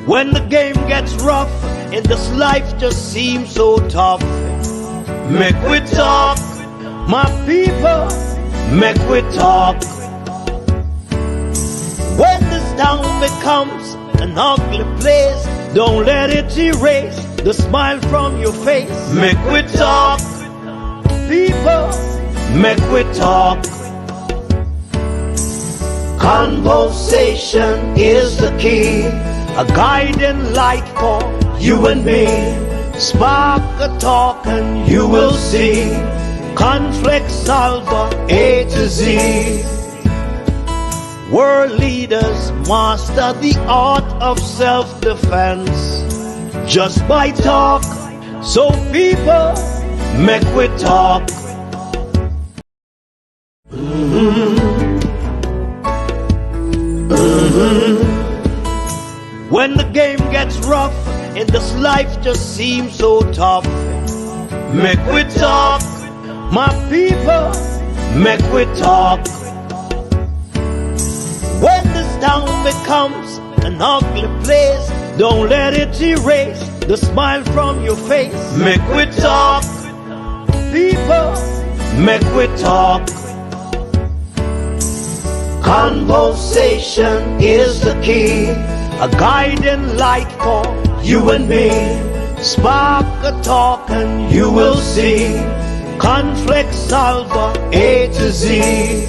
When the game gets rough and this life just seems so tough, Mek Wi Talk, my people, Mek Wi Talk. When this town becomes an ugly place, don't let it erase the smile from your face. Mek Wi Talk, people, Mek Wi Talk. Conversation is the key, a guiding light for you and me. Spark a talk and you will see. Conflict solver A to Z. World leaders master the art of self-defense just by talk. So people, Mek Wi Talk. When the game gets rough and this life just seems so tough, Mek Wi Talk, my people, Mek Wi Talk. When this town becomes an ugly place, don't let it erase the smile from your face. Mek Wi Talk, people, Mek Wi Talk. Conversation is the key, a guiding light for you and me. Spark a talk and you will see. Conflict solver A to Z.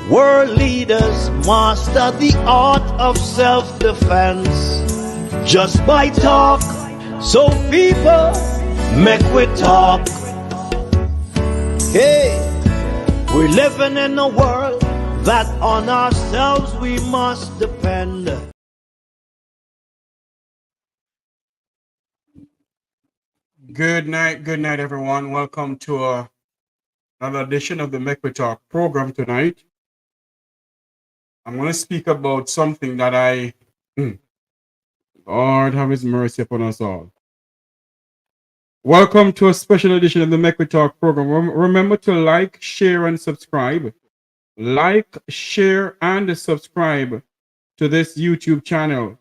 World leaders master the art of self-defense just by talk. So people, Mek Wi Talk. Hey, we're living in a world that on ourselves we must depend. Good night, everyone. Welcome to another edition of the Mek Wi Talk program tonight. I'm going to speak about something that Lord have His mercy upon us all. Welcome to a special edition of the Mek Wi Talk program. Remember to like, share, and subscribe. Like, share, and subscribe to this YouTube channel.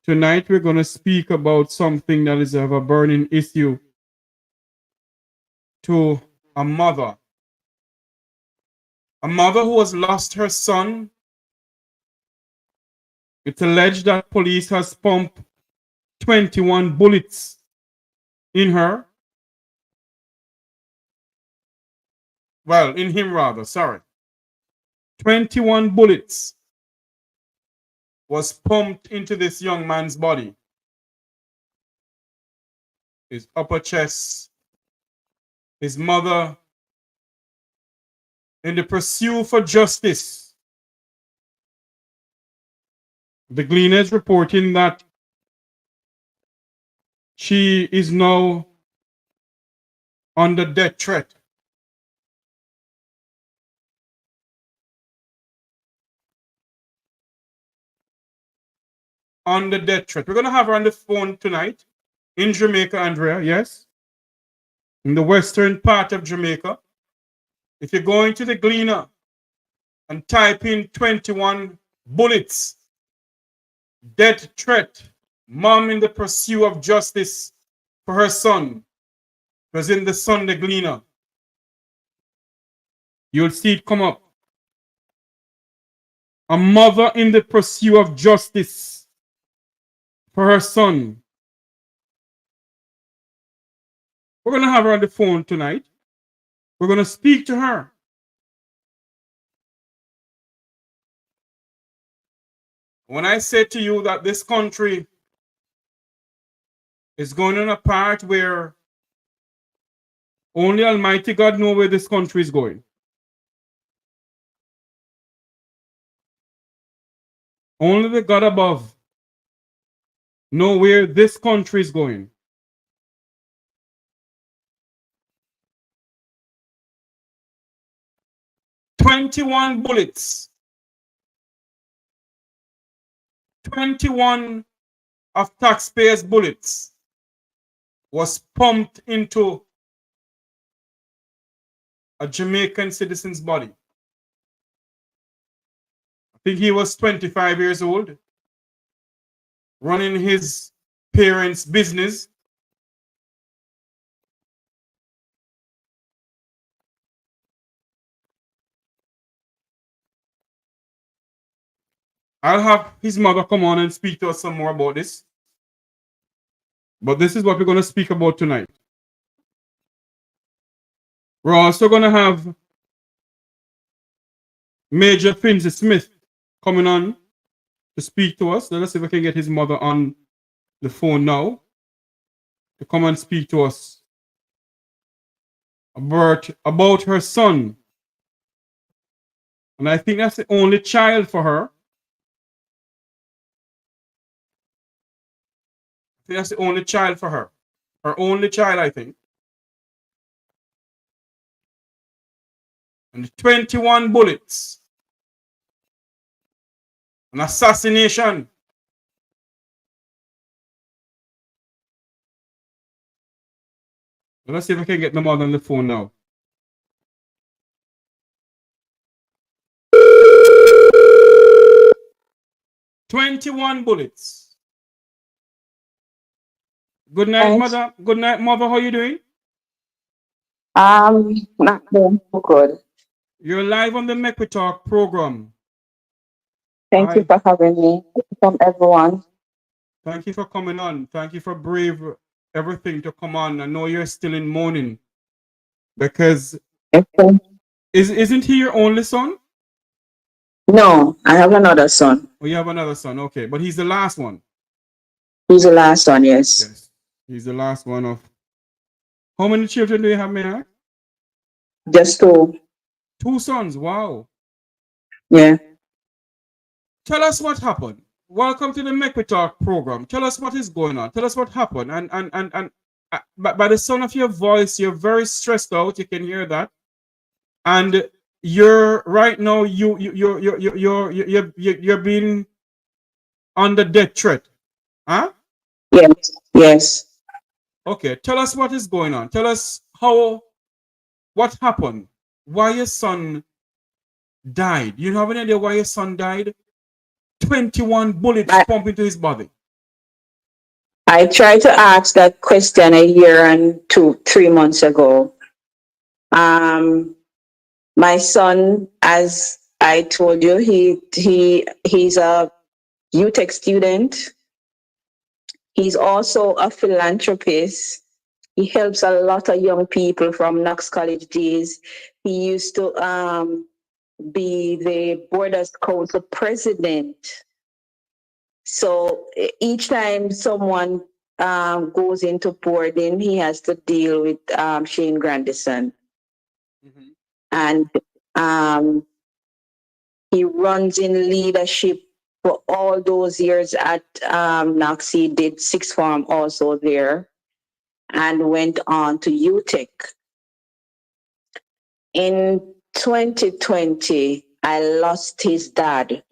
Tonight we're going to speak about something that is of a burning issue to a mother. A mother who has lost her son. It's alleged that police has pumped 21 bullets in her. Well, in him rather, sorry. 21 bullets was pumped into this young man's body. His upper chest. His mother, in the pursuit for justice. The Gleaner is reporting that she is now under death threat. Under death threat. We're going to have her on the phone tonight in Jamaica, Andrea, yes? In the western part of Jamaica. If you're going to the Gleaner and type in 21 bullets, death threat, mom in the pursuit of justice for her son, was in the Sunday Gleaner, you'll see it come up. A mother in the pursuit of justice for her son. We're going to have her on the phone tonight. We're going to speak to her. When I say to you that this country is going on a path where only Almighty God knows where this country is going. Only the God above know where this country is going. "21 bullets. 21 of taxpayers' bullets was pumped into a Jamaican citizen's body. think he was 25 years old, running his parents' business. I'll have his mother come on and speak to us some more about this. But this is what we're going to speak about tonight. We're also going to have Major Finzi Smith coming on to speak to us. Let us see if we can get his mother on the phone now to come and speak to us about her son. And I think that's the only child for her. I think that's the only child for her. Her only child, I think. And 21 bullets. An assassination. Let's see if I can get the mother on the phone now. "21 bullets. Good night, Thanks. mother. Good night, mother. How you doing? Not doing so good. You're live on the Mek Wi Talk program. Thank you for having me. From everyone. Thank you for coming on. Thank you for brave everything to come on. I know you're still in mourning because Okay. isn't he your only son? No, I have another son. Oh, you have another son. Okay, but he's the last one. He's the last one, yes. Yes, he's the last one of. How many children do you have, Maya? Just two. 2 sons. Wow. Yeah. Tell us what happened. Welcome to the Mek Wi Talk program. Tell us what is going on. Tell us what happened. And by the sound of your voice, you're very stressed out. You can hear that. And you're right now. You're being under death threat. Huh? Yes. Yes. Okay. Tell us what is going on. Tell us what happened. Why your son died. You have any idea why your son died? 21 bullets pumped into his body. I tried to ask that question a year and 3 months ago. My son, as I told you, he's a UTech student. He's also a philanthropist. He helps a lot of young people from Knox College days. He used to be the Borders Council president. So each time someone goes into boarding, he has to deal with Shane Grandison. Mm-hmm. And he runs in leadership for all those years at Knox. He did sixth form also there and went on to UTech. In 2020, I lost his dad.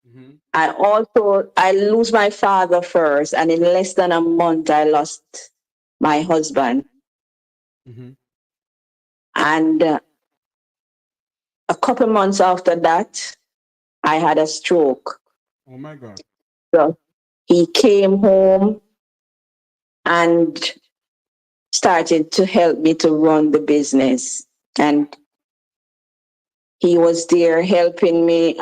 Mm-hmm. I lose my father first, and in less than a month, I lost my husband. Mm-hmm. And a couple months after that, I had a stroke. Oh my God. So he came home and started to help me to run the business. And he was there helping me,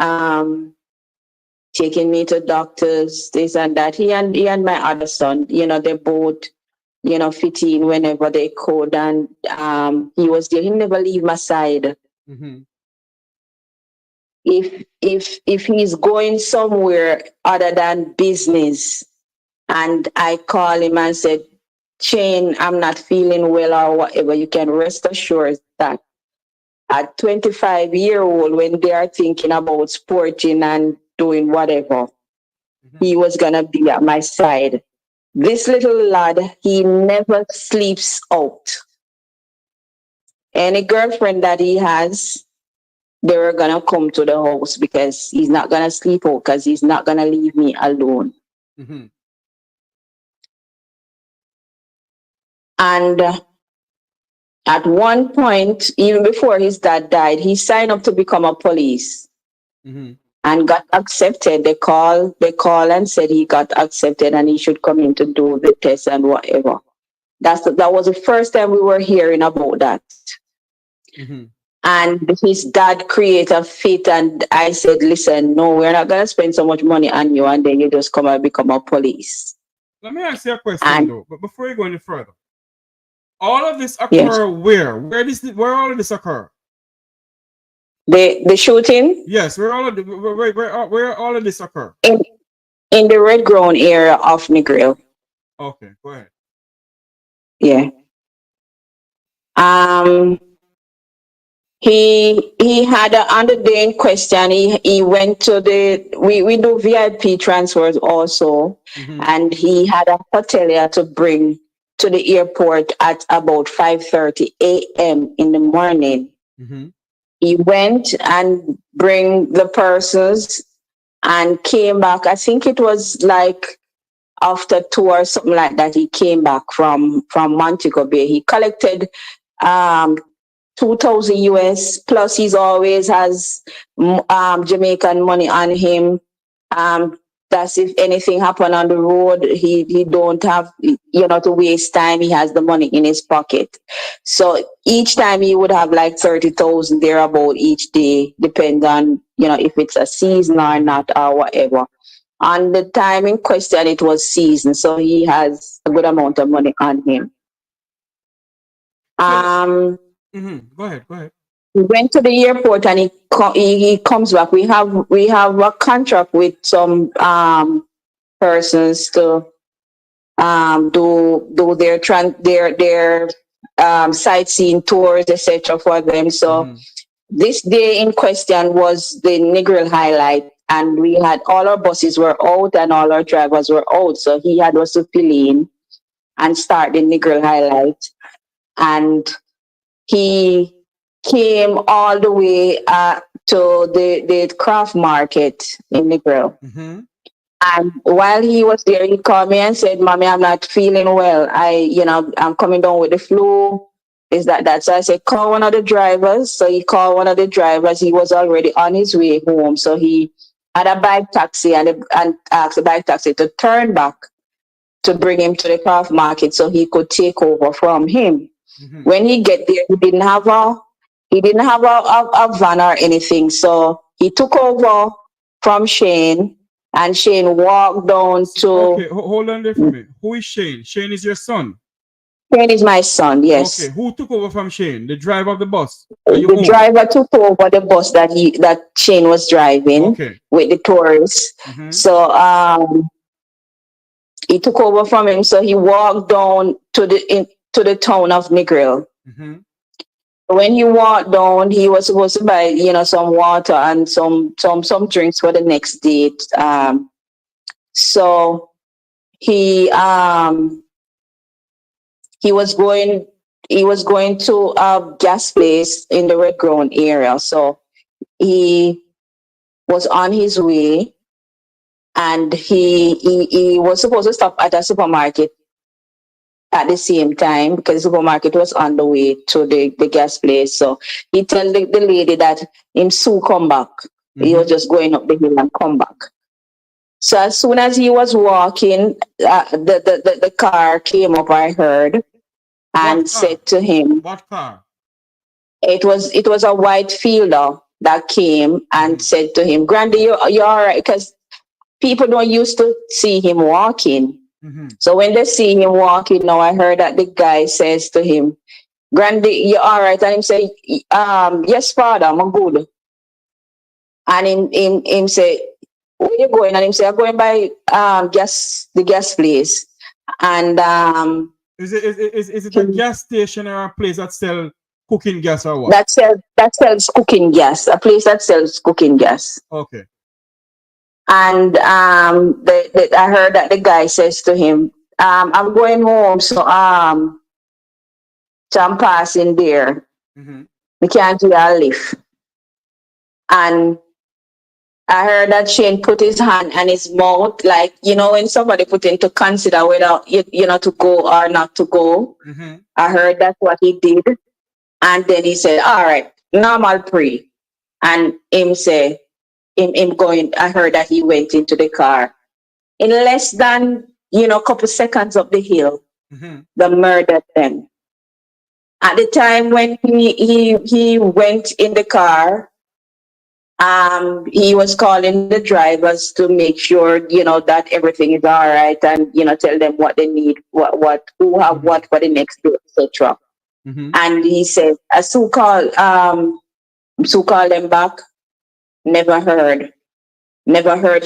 taking me to doctors, this and that. He and my other son, they both, fit in whenever they could. And he was there. He never leave my side. Mm-hmm. If he's going somewhere other than business, and I call him and said, Shane, I'm not feeling well or whatever, you can rest assured that at 25-year-old, when they are thinking about sporting and doing whatever, mm-hmm. he was going to be at my side. This little lad, he never sleeps out. Any girlfriend that he has, they're going to come to the house because he's not going to sleep out because he's not going to leave me alone. Mm-hmm. And at one point, even before his dad died, he signed up to become a police. Mm-hmm. and got accepted. They call and said he got accepted and he should come in to do the test and whatever. That was the first time we were hearing about that. Mm-hmm. And his dad created a fit, and I said, listen, no, we're not gonna spend so much money on you and then you just come and become a police. Let me ask you a question And though, but before you go any further, all of this yes, occur where? Where all of this occur? the shooting Yes, where all of this occur? in, in the red ground area of Negril. Okay, go ahead. Yeah. Um he had on the day in question, he went to we do VIP transfers also, Mm-hmm. and he had a hotelier to bring to the airport at about 5:30 a.m. in the morning. Mm-hmm. He went and bring the persons and came back. I think it was like after 2 or something like that. He came back from Montego Bay. He collected um 2,000 US plus. He's always has Jamaican money on him. Um, that's if anything happen on the road, he don't have to waste time. He has the money in his pocket. So each time he would have like 30,000 thereabout each day, depends on if it's a season or not or whatever. On the time in question, it was season, so he has a good amount of money on him. So Um, go ahead, go ahead. he went to the airport and he comes back. We have a contract with some persons to do their sightseeing tours, etc. for them. So Mm-hmm. this day in question was the Negril highlight, and we had all our buses were out and all our drivers were out. So he had us to fill in and start the Negril highlight, and he came all the way to the craft market in Negril. Mm-hmm. And while he was there, he called me and said, Mommy, I'm not feeling well. I'm coming down with the flu. Is that? So I said, call one of the drivers. So he called one of the drivers. He was already on his way home. So he had a bike taxi and asked the bike taxi to turn back to bring him to the craft market so he could take over from him. Mm-hmm. When he get there, he didn't have a van or anything. So he took over from Shane, and Shane walked down to. Okay, hold on there for me. Who is Shane? Shane is your son. Shane is my son. Okay, Yes. who took over from Shane? The driver of the bus. Are you The home? driver took over the bus that Shane was driving Okay. with the tourists. Mm-hmm. So he took over from him. So he walked down to the town of Negril. Mm-hmm. When he walked down, he was supposed to buy, some water and some drinks for the next date. So he he was going to a gas place in the Red Ground area. So he was on his way, and he was supposed to stop at a supermarket at the same time because the supermarket was on the way to the gas place. So he tell the lady that him soon come back. Mm-hmm. He was just going up the hill and come back. So as soon as he was walking, the car came up, I heard, and said to him, what car? It was a white fielder that came and said to him, Grandy, you're all right, because people don't used to see him walking. Mm-hmm. So when they see him walking now, I heard that the guy says to him, Grandy, you're all right. And him say, yes, father, I'm good. And him say, where you going? And him say, I'm going by the gas place. And is it a gas station or a place that sell cooking gas or what? that sells cooking gas, a place that sells cooking gas. Okay. And I heard that the guy says to him, I'm going home, so I'm passing there. Mm-hmm. We can't do a lift. And I heard that Shane put his hand on his mouth, like, when somebody put in to consider whether, to go or not to go. Mm-hmm. I heard that's what he did. And then he said, all right, now I'll pray. And him say, him going. I heard that he went into the car. In less than, couple seconds up the hill, the murder then. At the time when he went in the car, he was calling the drivers to make sure, that everything is all right, and, tell them what they need, who have what for the next day, etc. And he said, Sue called them back, never heard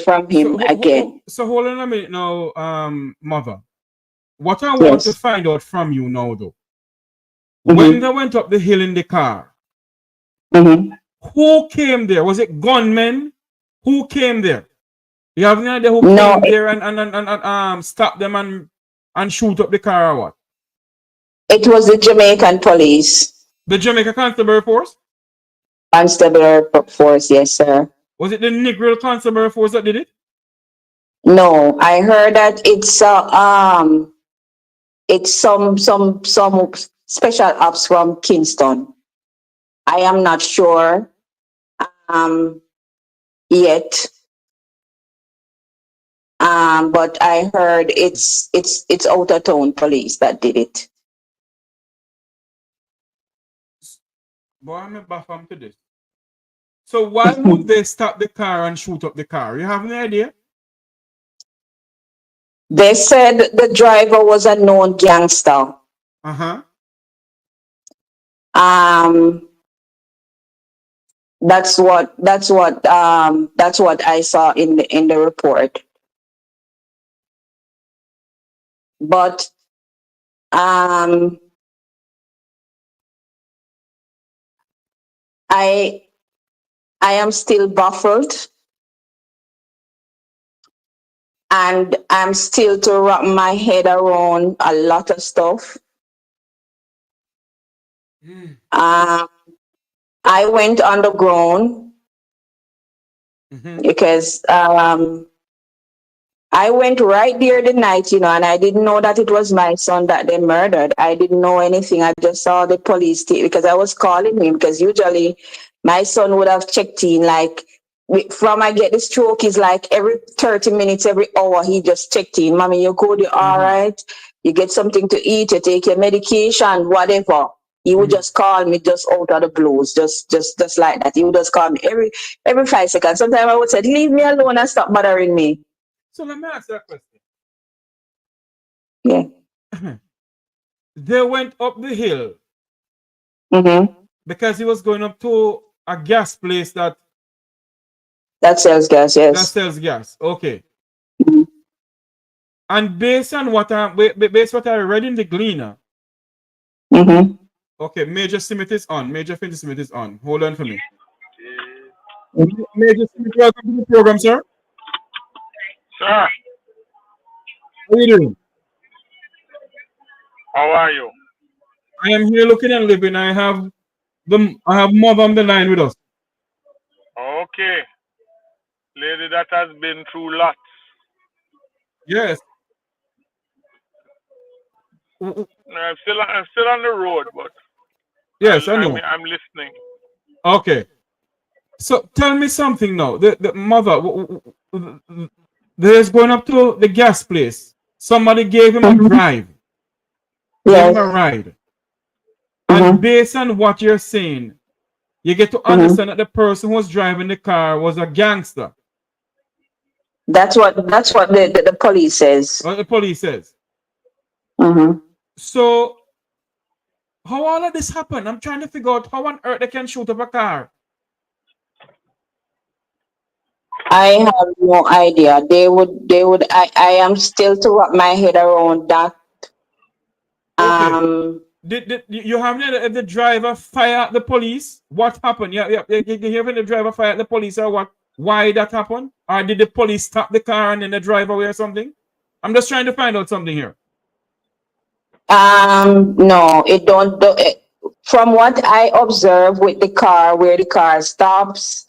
from him again. So hold on a minute now, mother. What I want Yes. to find out from you now, though, when they went up the hill in the car, who came there? Was it gunmen? Who came there? You have no idea who came there and stop them and shoot up the car or what? It was the Jamaican police. The Jamaica Constable Force? Constable Force, yes, sir. Was it the Negril Constable Force that did it? No, I heard that it's some special ops from Kingston. I am not sure yet. But I heard it's out of town police that did it. Boy, I'm back to this. So why would they stop the car and shoot up the car? You have any idea? They said the driver was a known gangster. That's what I saw in the report. But I am still baffled, and I'm still to wrap my head around a lot of stuff. I went underground because I went right there the night, and I didn't know that it was my son that they murdered. I didn't know anything. I just saw the police because I was calling him, because usually my son would have checked in, like, from I get the stroke is like every 30 minutes, every hour, he just checked in. Mommy, you good? You all right? You get something to eat, you take your medication, whatever. He would just call me just out of the blues, just like that. He would just call me every 5 seconds. Sometimes I would say, leave me alone and stop bothering me. So let me ask that question. Yeah. They went up the hill because he was going up to a gas place that sells gas, yes. That sells gas. Okay. And based on what I read in the Gleaner. Okay, Major Smith is on. Major Finty Smith is on. Hold on for me. Major Smith, welcome to the program, sir. Sir, How are you doing? how are you? I am here looking and living. I have mother on the line with us. Okay. Lady that has been through lots. Yes. I'm still on the road, but yes, I know. I'm listening. Okay. So tell me something now. The mother, there's going up to the gas place. Somebody gave him a drive. Gave him a ride. And based on what you're saying, you get to understand that the person who was driving the car was a gangster. That's what the police says. What the police says. So how all of this happened? I'm trying to figure out how on earth they can shoot up a car. I have no idea. They would. I am still to wrap my head around that. Okay. Did you have the driver fire at the police? What happened? You hear when the driver fire at the police or what? Why that happened? Or did the police stop the car and then the driver away or something? I'm just trying to find out something here. No, it don't. From what I observe with the car, where the car stops,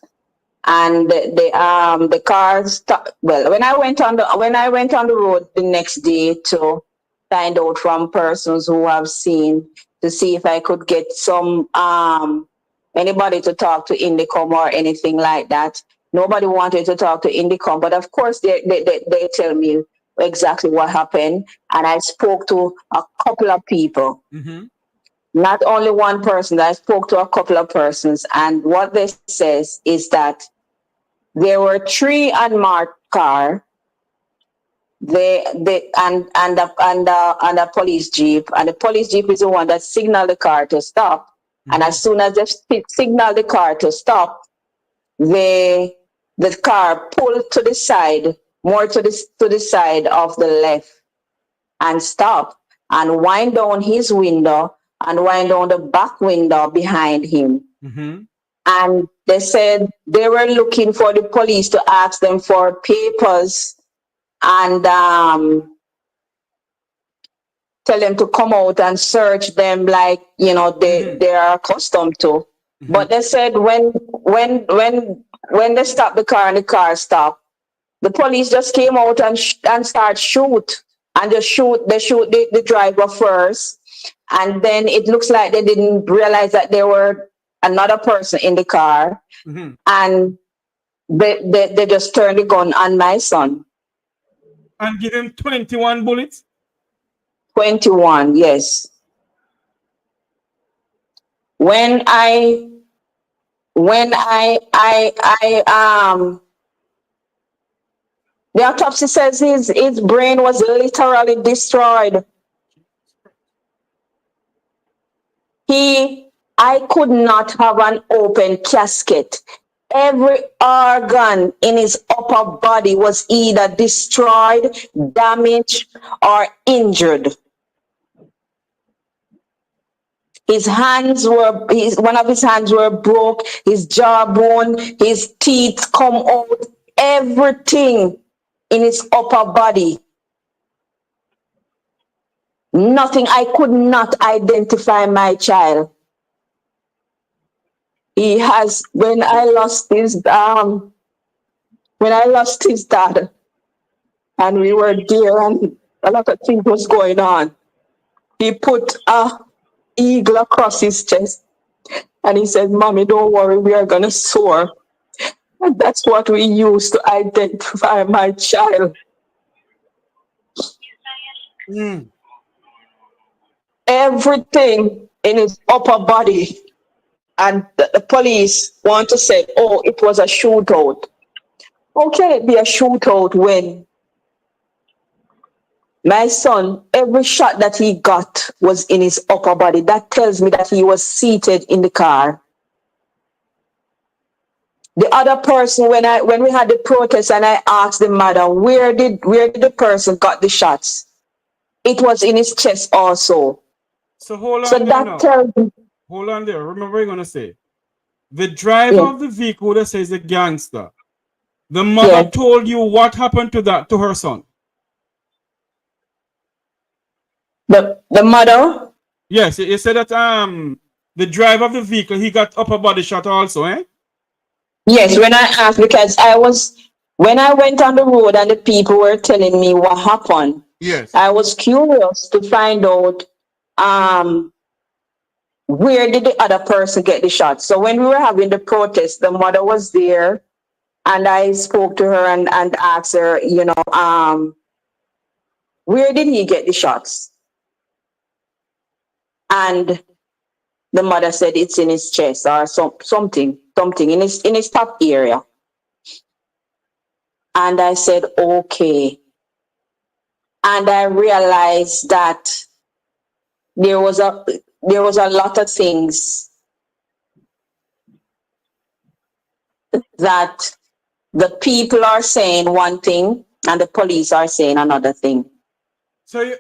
and the car stop. Well, when I went on the road the next day to find out from persons who have seen, to see if I could get some anybody to talk to Indicom or anything like that. Nobody wanted to talk to Indicom, but of course they tell me exactly what happened. And I spoke to a couple of people. Mm-hmm. Not only one person, I spoke to a couple of persons. And what they says is that there were three unmarked car, and a police jeep. And the police jeep is the one that signaled the car to stop. Mm-hmm. And as soon as they signaled the car to stop, the car pulled to the side, more to the side of the left, and stopped and wind down his window and wind down the back window behind him. Mm-hmm. And they said they were looking for the police to ask them for papers and tell them to come out and search them like they are accustomed to. Mm-hmm. But they said when they stopped the car and the car stopped, the police just came out and start shoot. And they shoot the driver first. And then it looks like they didn't realize that there were another person in the car. Mm-hmm. And they just turned the gun on my son. And give him 21 bullets? 21, yes. When the autopsy says his brain was literally destroyed. I could not have an open casket. Every organ in his upper body was either destroyed, damaged, or injured. One of his hands were broke, his jawbone, his teeth come out, everything in his upper body. Nothing. I could not identify my child. He has, when I lost his dad, and we were there and a lot of things was going on, he put a eagle across his chest and he said, "Mommy, don't worry, we are gonna soar." And that's what we use to identify my child. Mm. Everything in his upper body. And the police want to say, "Oh, it was a shootout." How can it be a shootout when my son, every shot that he got was in his upper body? That tells me that he was seated in the car. The other person, when we had the protest and I asked the mother, where did the person got the shots? It was in his chest also. So hold on So there that now. tells me. Hold on there. Remember what you're going to say. The driver of the vehicle that says the gangster. The mother told you what happened to her son. The mother? Yes, you said that the driver of the vehicle, he got upper body shot also, eh? Yes, when I asked, because when I went on the road and the people were telling me what happened, yes, I was curious to find out where did the other person get the shot. So when we were having the protest, the mother was there and I spoke to her and asked her, where did he get the shots? And the mother said it's in his chest or something in his top area. And I said, okay. And I realized that there was a lot of things that the people are saying one thing and the police are saying another thing. So you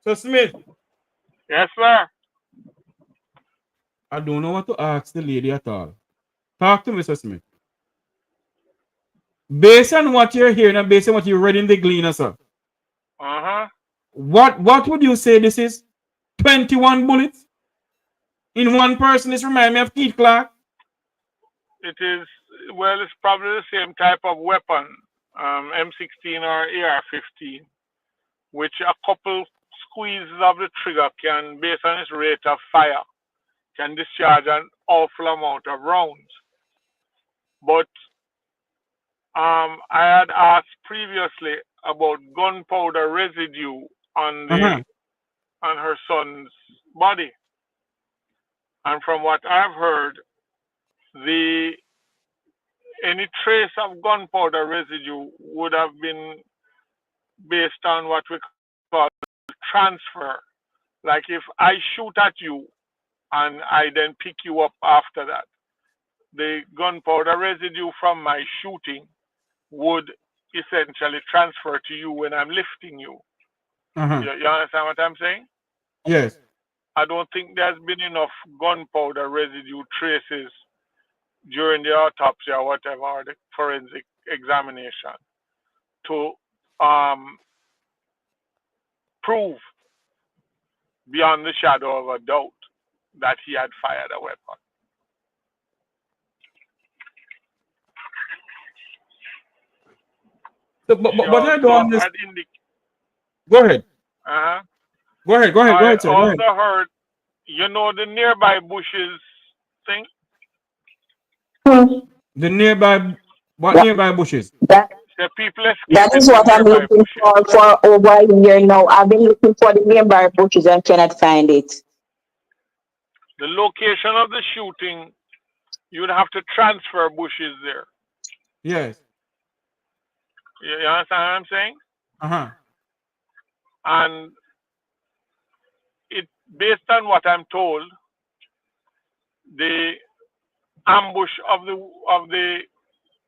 So Smith. Yes, sir. I don't know what to ask the lady at all. Talk to Mr. Smith. Based on what you're hearing and based on what you read in the Gleaner, sir. Uh-huh. What would you say this is? 21 bullets? In one person? This reminds me of Keith Clark. It is, well, it's probably the same type of weapon, M16 or AR-15, which a couple squeezes of the trigger can, based on its rate of fire, can discharge an awful amount of rounds. But I had asked previously about gunpowder residue on her son's body, and from what I've heard, any trace of gunpowder residue would have been based on what we call transfer. Like if I shoot at you and I then pick you up after that, the gunpowder residue from my shooting would essentially transfer to you when I'm lifting you. You understand what I'm saying? Yes. I don't think there's been enough gunpowder residue traces during the autopsy or whatever, or the forensic examination, to prove beyond the shadow of a doubt that he had fired a weapon. But I don't understand. Go ahead. Go ahead. I Sir. also heard, you know, the nearby bushes thing? The nearby, what nearby bushes? That is what I'm looking for over a year now. I've been looking for the nearby bushes and cannot find it. The location of the shooting, you would have to transfer bushes there. Yes. You understand what I'm saying? And based on what I'm told, the ambush of the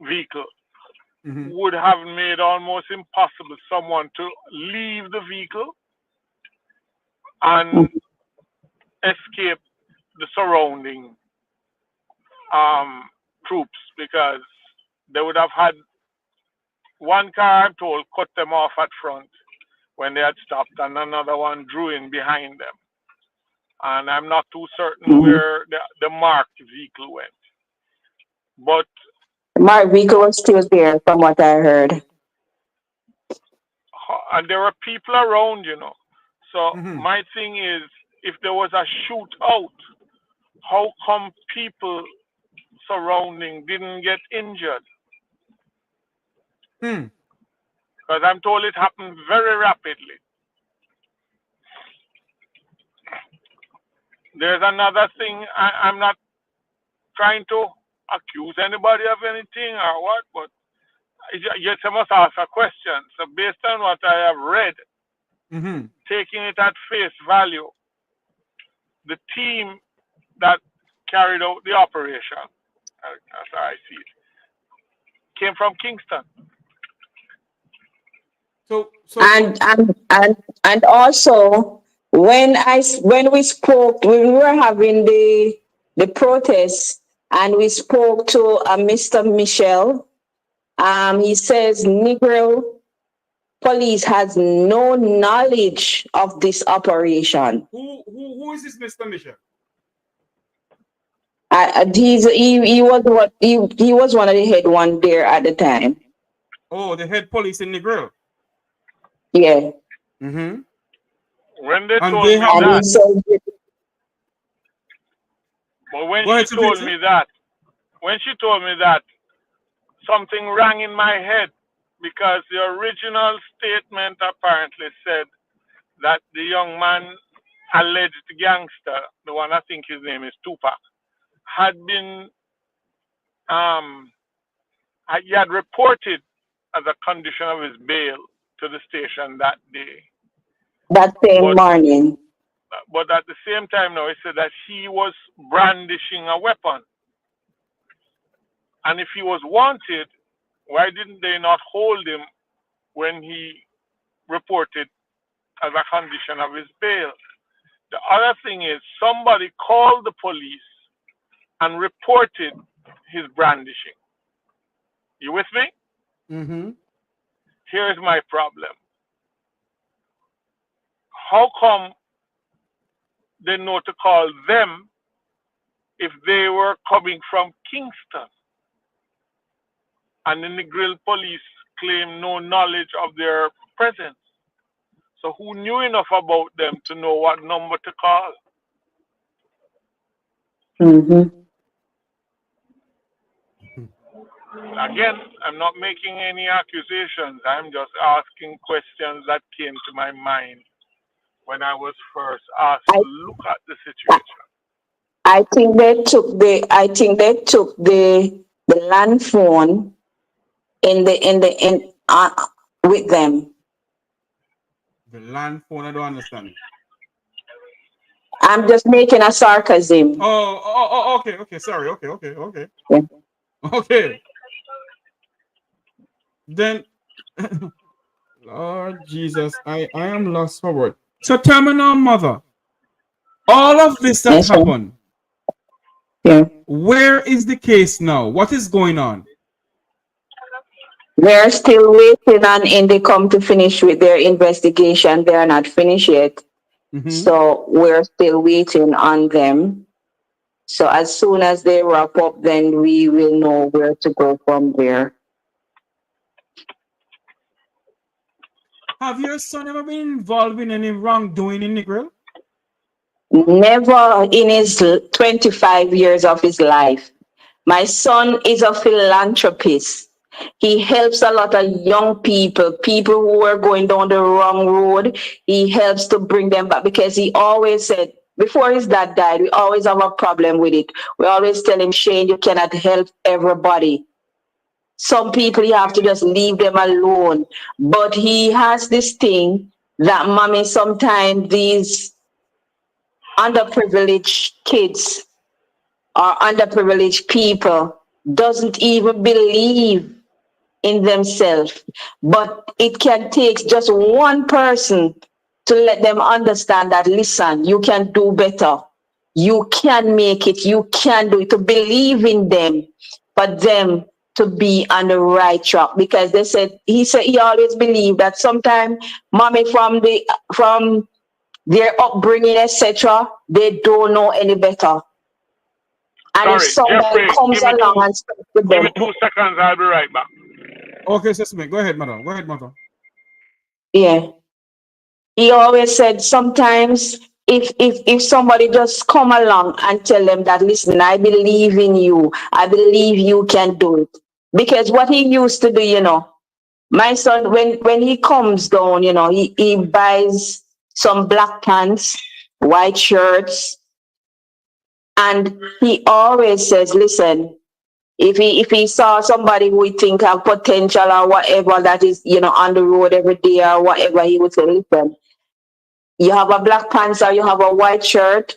vehicle would have made almost impossible someone to leave the vehicle and escape the surrounding troops, because they would have had one car, I'm told, cut them off at front when they had stopped, and another one drew in behind them. And I'm not too certain where the marked vehicle went. But my vehicle was still there, from what I heard. And there were people around, you know. So my thing is, if there was a shootout, how come people surrounding didn't get injured? Because I'm told it happened very rapidly. There's another thing. I'm not trying to accuse anybody of anything or what, but I must ask a question. So based on what I have read, taking it at face value, the team that carried out the operation, as I see it, came from Kingston. And also when we spoke, when we were having the protest, and we spoke to Mr. Michel, he says Negril police has no knowledge of this operation. Who is this Mr. Michel? He was one of the head one there at the time. Oh, the head police in Negril. Yeah. When they told me that, but when she told me that, something rang in my head, because the original statement apparently said that the young man, alleged gangster, the one I think his name is Tupac, had been he had reported as a condition of his bail to the station that day. That same morning. But at the same time now, he said that he was brandishing a weapon. And if he was wanted, why didn't they not hold him when he reported as a condition of his bail? The other thing is, somebody called the police and reported his brandishing. You with me? Here's my problem. How come they know to call them if they were coming from Kingston? And the Negril police claim no knowledge of their presence. So who knew enough about them to know what number to call? Mm-hmm. Again, I'm not making any accusations. I'm just asking questions that came to my mind when I was first asked I, to look at the situation. I think they took the land phone in with them. The land phone, I don't understand. I'm just making a sarcasm. Okay, okay, sorry, okay. Yeah. Okay. Then, Lord Jesus, I am lost for word. So tell me now, mother, all of this that Yes, sir. happened, Yeah. where is the case now? What is going on? They're still waiting on Indy come to finish with their investigation. They are not finished yet. Mm-hmm. So we're still waiting on them. So as soon as they wrap up, then we will know where to go from there. Have your son ever been involved in any wrongdoing in Negril? Never in his 25 years of his life. My son is a philanthropist. He helps a lot of young people who are going down the wrong road. He helps to bring them back because he always said, before his dad died, we always have a problem with it. We always tell him, Shane, you cannot help everybody. Some people you have to just leave them alone. But he has this thing that mommy sometimes these underprivileged kids or underprivileged people doesn't even believe in themselves. But it can take just one person to let them understand that, listen, you can do better. You can make it. You can do it. To believe in them, for them to be on the right track. Because he said he always believed that sometimes mommy from their upbringing, etc., they don't know any better. And if Sorry, somebody Jeffrey, comes along and speaks to give me them, 2 seconds, I'll be right back. Okay, Sesame, go ahead, mother. Go ahead, mother. yeah, he always said sometimes if somebody just come along and tell them that, listen, I believe in you, I believe you can do it. Because what he used to do, my son, when he comes down, he buys some black pants, white shirts, and he always says, listen, if he saw somebody who he think have potential or whatever that is, on the road every day or whatever, he would say, listen, you have a black pants or you have a white shirt.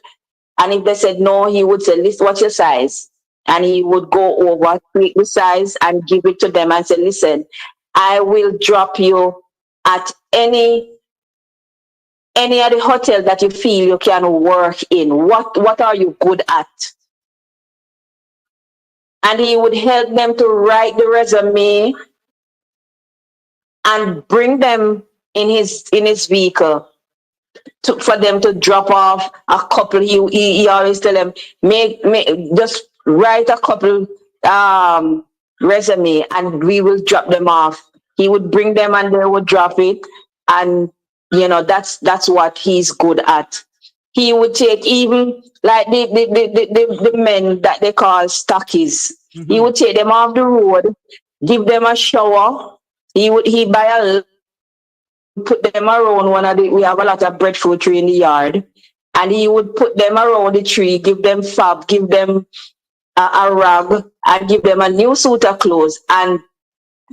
And if they said no, he would say, listen, what's your size? And he would go over, take the size and give it to them and say, listen, I will drop you at any other hotel that you feel you can work in. What are you good at? And he would help them to write the resume and bring them in his vehicle for them to drop off a couple. He always tell them, make just write a couple resume and we will drop them off. He would bring them and they would drop it, and that's what he's good at. He would take even like the men that they call stockies. He Mm-hmm. would take them off the road, give them a shower. He buy a put them around we have a lot of breadfruit tree in the yard, and he would put them around the tree, give them fab, give them a rag, and give them a new suit of clothes, and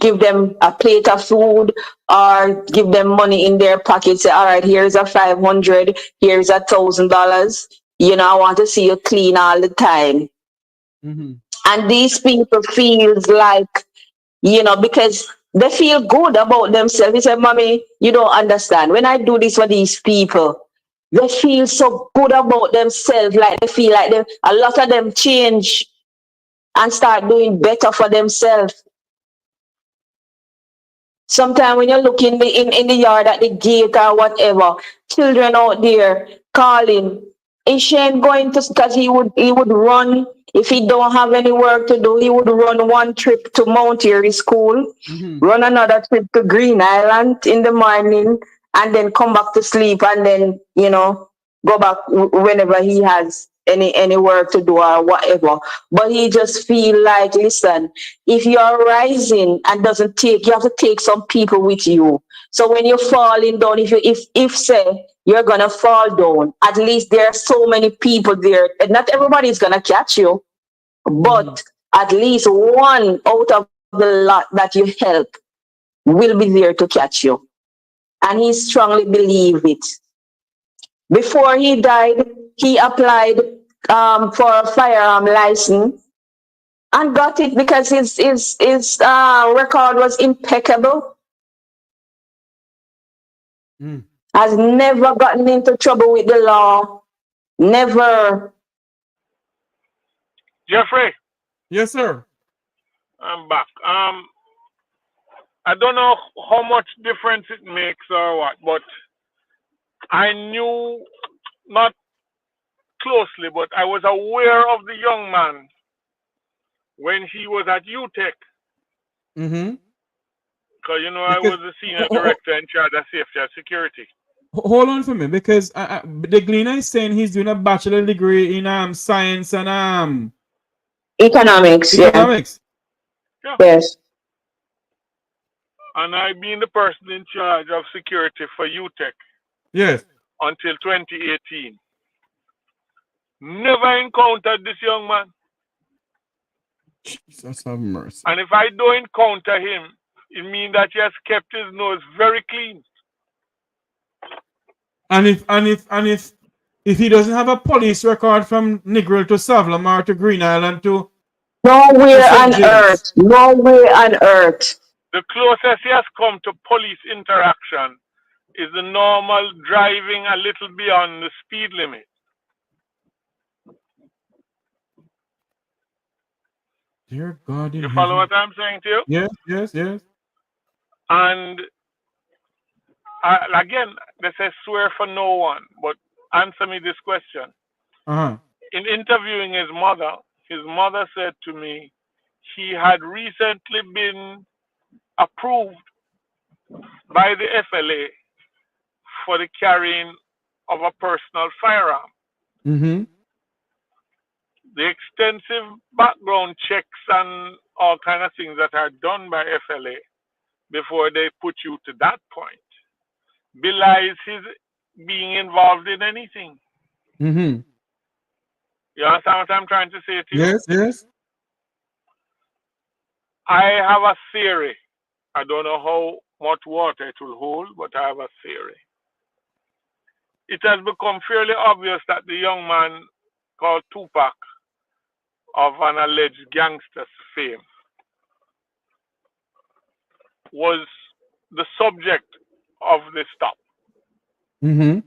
give them a plate of food, or give them money in their pocket. Say, all right, here's a 500, here's $1,000. I want to see you clean all the time. Mm-hmm. And these people feels like, because they feel good about themselves. He said, Mommy, you don't understand. When I do this for these people, they feel so good about themselves. Like they feel like a lot of them change and start doing better for themselves. Sometimes when you look in the yard at the gate or whatever, children out there calling, is Shane going to, because he would run if he don't have any work to do, he would run one trip to Mount Airy School, Mm-hmm. run another trip to Green Island in the morning, and then come back to sleep, and then go back whenever he has any work to do or whatever. But he just feel like, listen, if you're rising and doesn't take, you have to take some people with you. So when you're falling down, if say you're gonna fall down, at least there are so many people there. And not everybody's gonna catch you, but at least one out of the lot that you help will be there to catch you. And he strongly believed it. Before he died, he applied for a firearm license and got it because his record was impeccable. Has never gotten into trouble with the law. Never. Jeffrey, Yes, sir. I'm back. I don't know how much difference it makes or what, but I knew not closely, but I was aware of the young man when he was at UTEC. Mm-hmm. Because, you know, I Because was the senior director in charge of safety and security. hold on for me, because the Gleaner is saying he's doing a bachelor degree in science and Economics, yeah. economics. Yeah. Yes. And I being the person in charge of security for UTEC Yes. until 2018. Never encountered this young man. Jesus have mercy. And if I don't encounter him, it means that he has kept his nose very clean. And if he doesn't have a police record from Negril to Savlamar to Green Island to Nowhere St. on James. earth. Nowhere on earth. The closest he has come to police interaction is the normal driving a little beyond the speed limit. Dear God in You follow heaven. what I'm saying to you? Yes, yes, yes. And again, they say swear for no one, but answer me this question. Uh-huh. In interviewing his mother said to me he had recently been approved by the FLA for the carrying of a personal firearm. Mm-hmm. The extensive background checks and all kind of things that are done by FLA before they put you to that point belies his being involved in anything. Mm-hmm. You understand what I'm trying to say to you? Yes, yes. I have a theory. I don't know how much water it will hold, but I have a theory. It has become fairly obvious that the young man called Tupac, of an alleged gangster's fame, was the subject of the stop. Mm-hmm.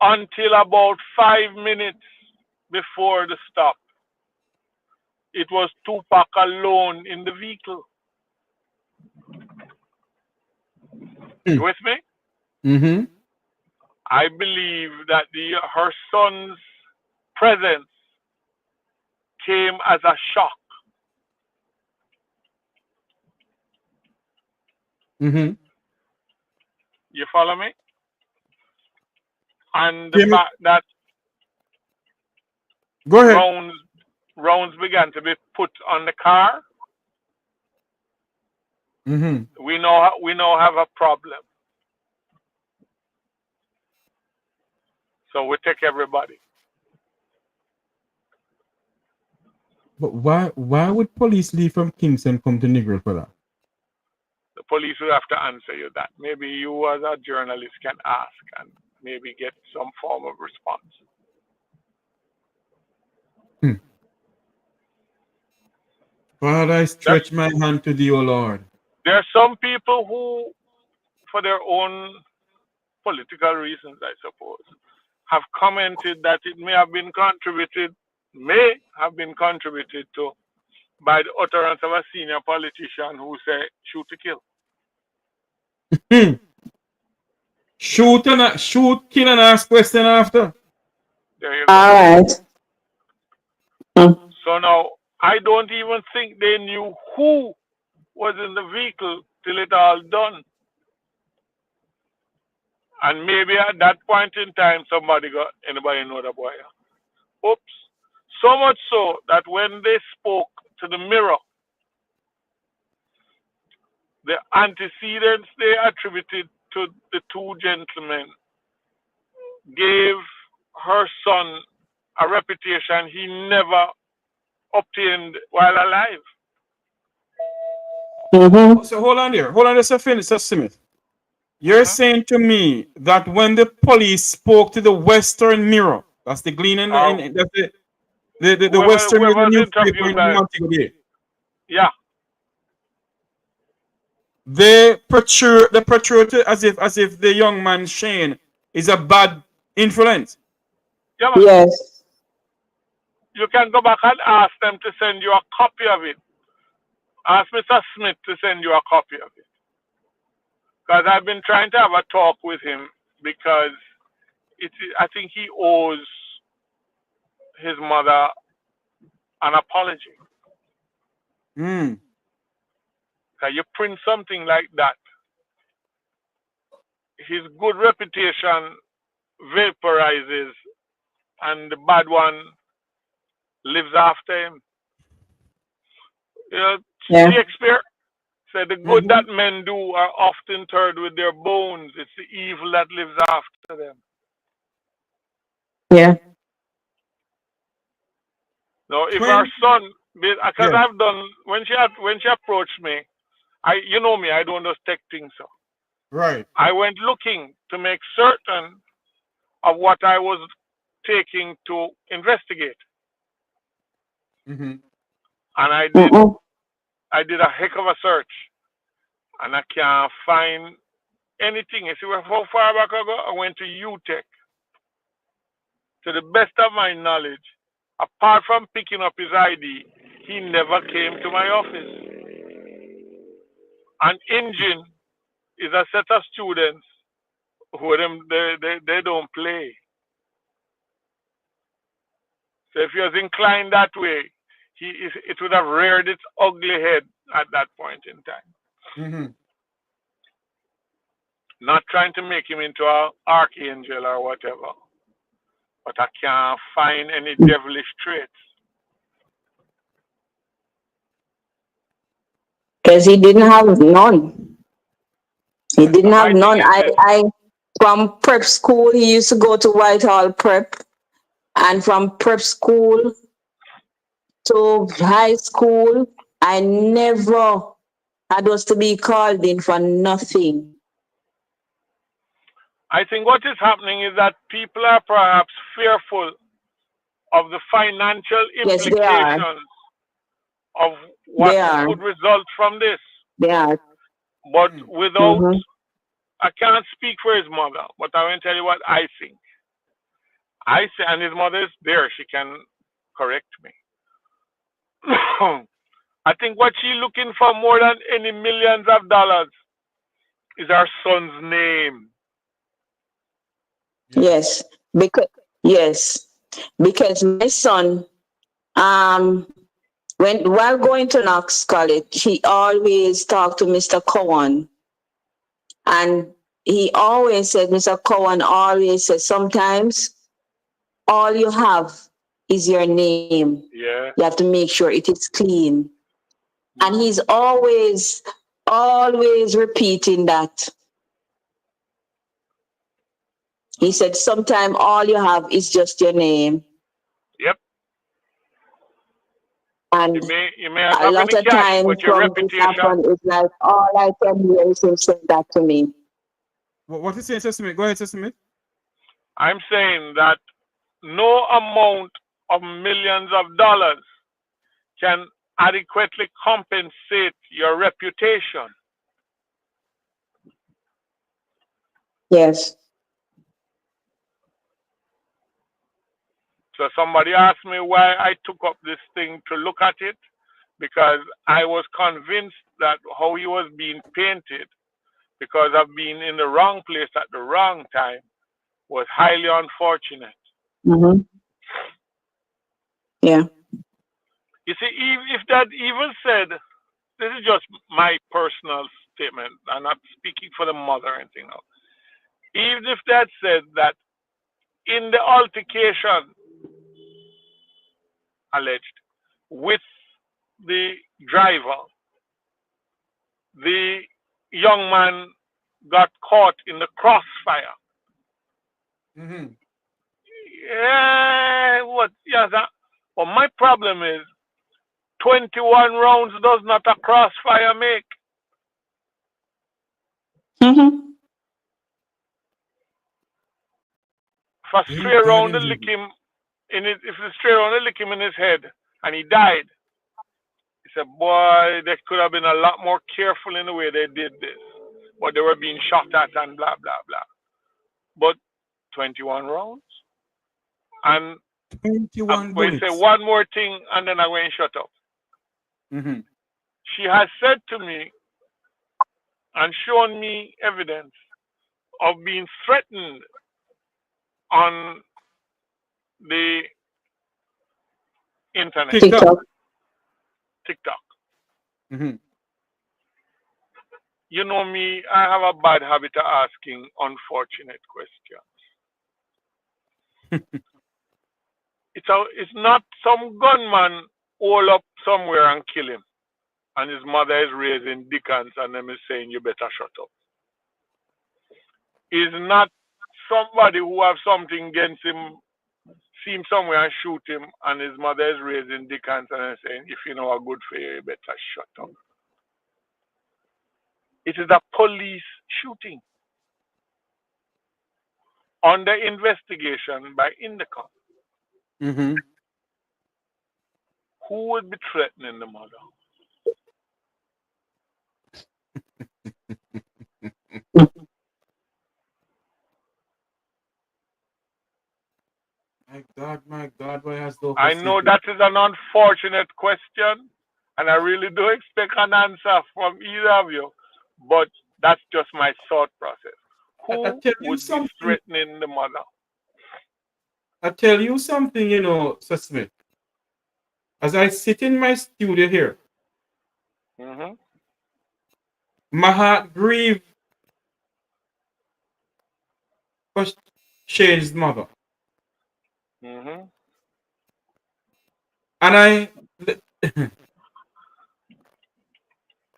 Until about 5 minutes before the stop, it was Tupac alone in the vehicle. You with me? Mm-hmm. I believe that her son's presence came as a shock. Mm-hmm. You follow me? And the fact that Go ahead. rounds began to be put on the car, Mm-hmm. we now have a problem. So we take everybody. But why would police leave from Kingston come to Negril for that? The police will have to answer you that. Maybe you as a journalist can ask and maybe get some form of response. Father, I stretch my hand to thee, O Lord. There are some people who, for their own political reasons, I suppose, have commented that it may have been contributed to by the utterance of a senior politician who said, shoot to kill. Shoot, kill, and ask question after. There you go. All right. So now, I don't even think they knew who was in the vehicle till it all done. And maybe at that point in time, anybody know the boy? Oops. So much so that when they spoke to the mirror, the antecedents they attributed to the two gentlemen gave her son a reputation he never obtained while alive. Mm-hmm. So hold on there. Hold on just a minute, Mr. Smith. You're saying to me that when the police spoke to the Western Mirror, that's the Gleaner, that's the Western Mirror Whoever's newspaper interviewed in by, Montego Bay, yeah, they portray it as if the young man Shane is a bad influence. yeah, man. Yes. You can go back and ask them to send you a copy of it. Ask Mr. Smith to send you a copy of it. Because I've been trying to have a talk with him because I think he owes his mother an apology. Mm. You print something like that, his good reputation vaporizes and the bad one lives after him. You know, Yeah. Shakespeare said the good that men do are often interred with their bones. It's the evil that lives after them. Yeah. Now, if our son, because Yeah. I've done when she approached me, you know me, I don't just take things so. Right. I went looking to make certain of what I was taking to investigate, Mm-hmm. and Mm-mm. I did a heck of a search, and I can't find anything. You see, how far back I go? I went to UTech. To the best of my knowledge, apart from picking up his ID, he never came to my office. And Engine is a set of students who they don't play. So if he was inclined that way, it would have reared its ugly head at that point in time. Mm-hmm. Not trying to make him into an archangel or whatever, but I can't find any devilish traits. Because he didn't have none. He didn't have My thing none. is this. I from prep school, he used to go to Whitehall Prep, and from prep school to high school, I never had was to be called in for nothing. I think what is happening is that people are perhaps fearful of the financial Yes, they are. implications of what They are. could result from this. They are. But without, Mm-hmm. I can't speak for his mother, but I will tell you what I think. I say, and his mother is there, she can correct me. I think what she's looking for more than any millions of dollars is her son's name. Yes. Because my son, while going to Knox College, he always talked to Mr. Cohen. And he always said, Mr. Cohen always said, sometimes all you have is your name. Yeah. You have to make sure it is clean. And he's always repeating that. He said, sometimes all you have is just your name. Yep. And you may not a have lot any of cash, times but your from this reputation. happen, it's like all I can hear is him say that to me. What is saying, Sesame? Go ahead, Sesame. I'm saying that no amount of millions of dollars can adequately compensate your reputation. Yes. So somebody asked me why I took up this thing to look at it, because I was convinced that how he was being painted because of being in the wrong place at the wrong time was highly unfortunate. Mm-hmm. Yeah. You see, if that even said, this is just my personal statement, I'm not speaking for the mother or anything else. Even if they had said that in the altercation alleged with the driver, the young man got caught in the crossfire. Mm-hmm. Yeah, what? Yes, but my problem is 21 rounds does not a crossfire make. Mm-hmm. If a stray Ain't that round to lick interesting? him in it, if the stray round to lick him in his head and he died, he said, boy, they could have been a lot more careful in the way they did this. But they were being shot at and blah blah blah. But 21 rounds? And I'm 21 going to say bullets. one more thing and then I'm going to shut up. Mm-hmm. She has said to me and shown me evidence of being threatened on the internet, TikTok. TikTok. TikTok. Mm-hmm. You know me, I have a bad habit of asking unfortunate questions. It's not some gunman all up somewhere and kill him, and his mother is raising Dickens and them is saying you better shut up. It's not somebody who have something against him, see him somewhere and shoot him, and his mother is raising Dickens and is saying if you know a good for you better shut up. It is a police shooting under investigation by Indicom. Mm-hmm. Who would be threatening the mother? My God, why has the I know that is an unfortunate question, and I really do expect an answer from either of you, but that's just my thought process. I Who tell you would be something. threatening the mother? I tell you something, Sir Smith. As I sit in my studio here, Mm-hmm. my heart grieves for Shane's mother. Mm-hmm. And I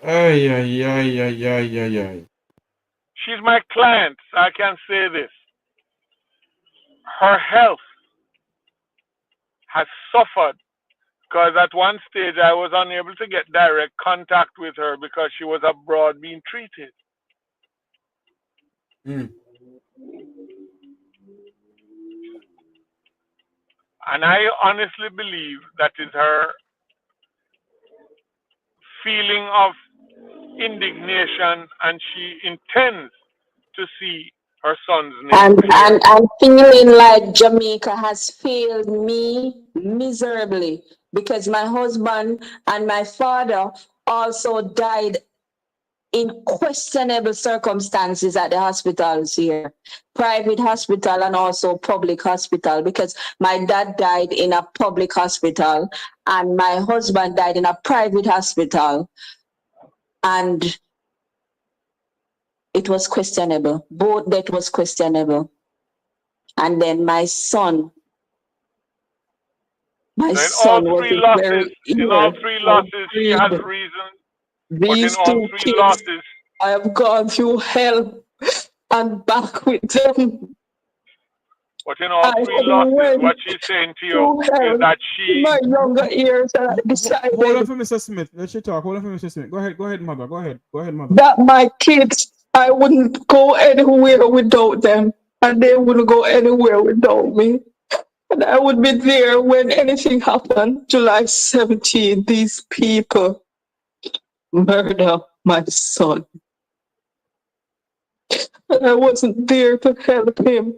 ay, ay, ay, ay, ay, ay, ay. She's my client, so I can say this. Her health has suffered because at one stage I was unable to get direct contact with her because she was abroad being treated. Mm. And I honestly believe that is her feeling of indignation, and she intends to see her son's name cleared. And feeling like Jamaica has failed me miserably because my husband and my father also died in questionable circumstances at the hospitals here, private hospital and also public hospital, because my dad died in a public hospital and my husband died in a private hospital, and it was questionable. Both death was questionable. And then my son So in all was three losses, very ill. she has reason, but in These all two three kids, losses, I have gone through hell and back with them. I what went she's saying to you through is hell that in she, my younger years, and I Hold on decided for Mr. Smith. Let you talk. Hold on for Mr. Smith. Go ahead, mother. Go ahead, mother. that my kids, I wouldn't go anywhere without them, and they wouldn't go anywhere without me. And I would be there when anything happened. July 17th, these people murder my son. And I wasn't there to help him.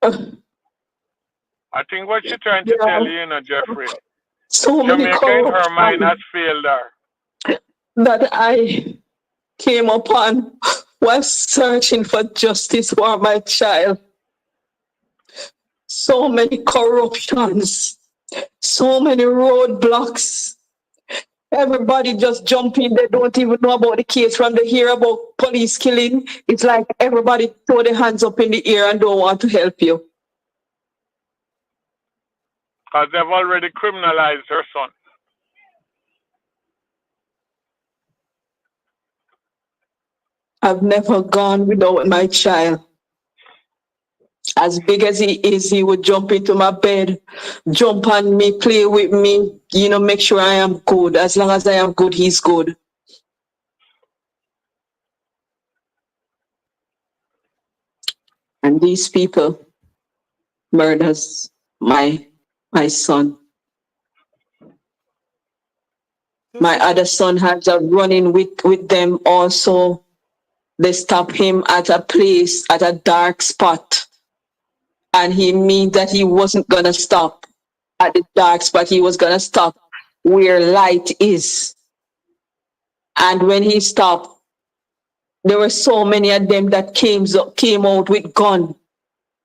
I think what she's trying to tell Yeah, you, Jeffrey, so many Jamaica in her mind has corruption failed her. that I came upon while searching for justice for my child. So many corruptions, so many roadblocks, Everybody just jump in. They don't even know about the case. From they hear about police killing, it's like everybody throw their hands up in the air and don't want to help you. Because they've already criminalized her son. I've never gone without my child. As big as he is, he would jump into my bed, jump on me, play with me, make sure I am good. As long as I am good, he's good. And these people murders my son. My other son has a running with them also. They stop him at a place, at a dark spot. And he means that he wasn't going to stop at the dark spot. He was going to stop where light is. And when he stopped, there were so many of them that came out with gun.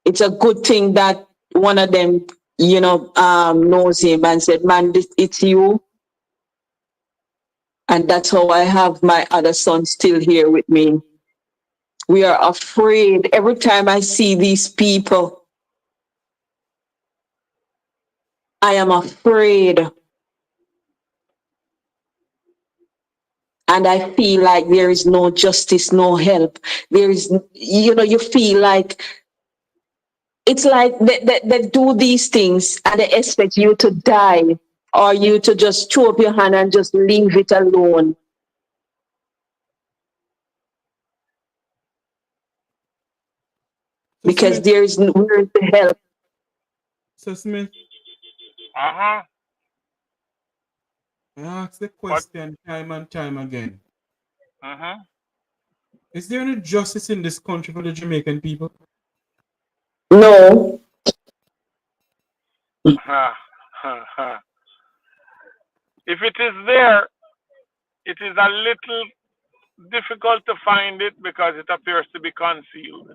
It's a good thing that one of them, knows him and said, man, it's you. And that's how I have my other son still here with me. We are afraid every time I see these people. I am afraid. And I feel like there is no justice, no help. There is, you feel like it's like they do these things and they expect you to die or you to just throw up your hand and just leave it alone. Because there is nowhere to help. So Smith, Uh-huh. I ask the question time and time again. Uh-huh. Is there any justice in this country for the Jamaican people? No. If it is there, it is a little difficult to find it because it appears to be concealed.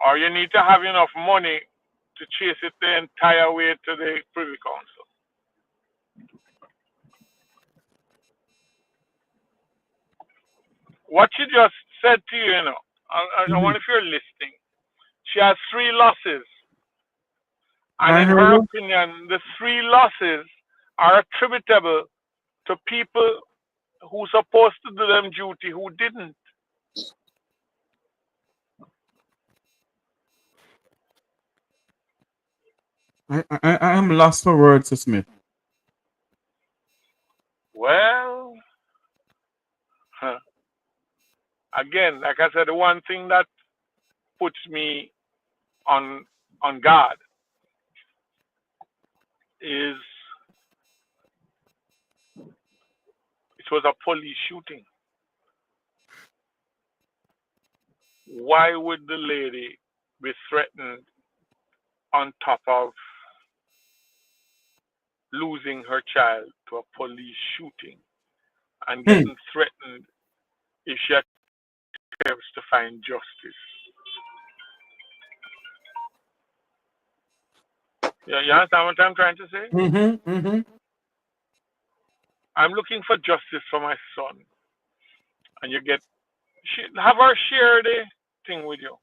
Or you need to have enough money to chase it the entire way to the Privy Council. What she just said to you, I wonder if you're listening. She has 3 losses. And in her opinion, the 3 losses are attributable to people who supposed to do them duty who didn't. I am lost for words, Smith. Well, again, like I said, the one thing that puts me on guard is it was a police shooting. Why would the lady be threatened on top of losing her child to a police shooting and getting threatened if she attempts to find justice? Yeah, you understand what I'm trying to say? I'm looking for justice for my son, and you have her share the thing with you.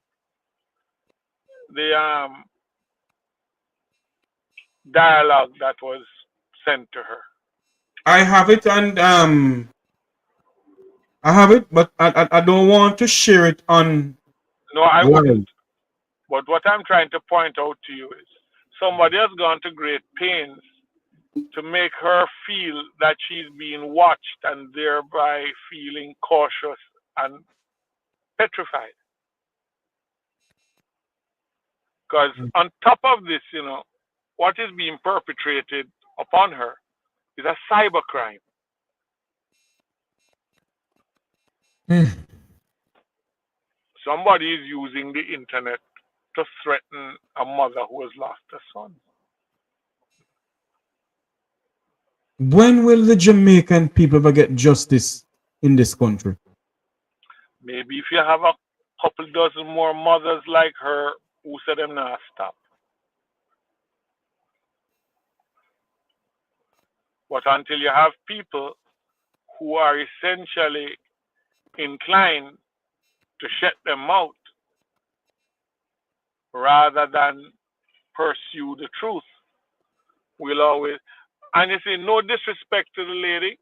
The dialogue that was sent to her. I have it, and I have it, but I don't want to share it on. No, I wouldn't. But what I'm trying to point out to you is somebody has gone to great pains to make her feel that she's being watched and thereby feeling cautious and petrified. Because on top of this, what is being perpetrated upon her is a cybercrime. Somebody is using the internet to threaten a mother who has lost a son. When will the Jamaican people ever get justice in this country? Maybe if you have a couple dozen more mothers like her who said them not stop. But until you have people who are essentially inclined to shut them out rather than pursue the truth, we'll always. And you see, no disrespect to the lady,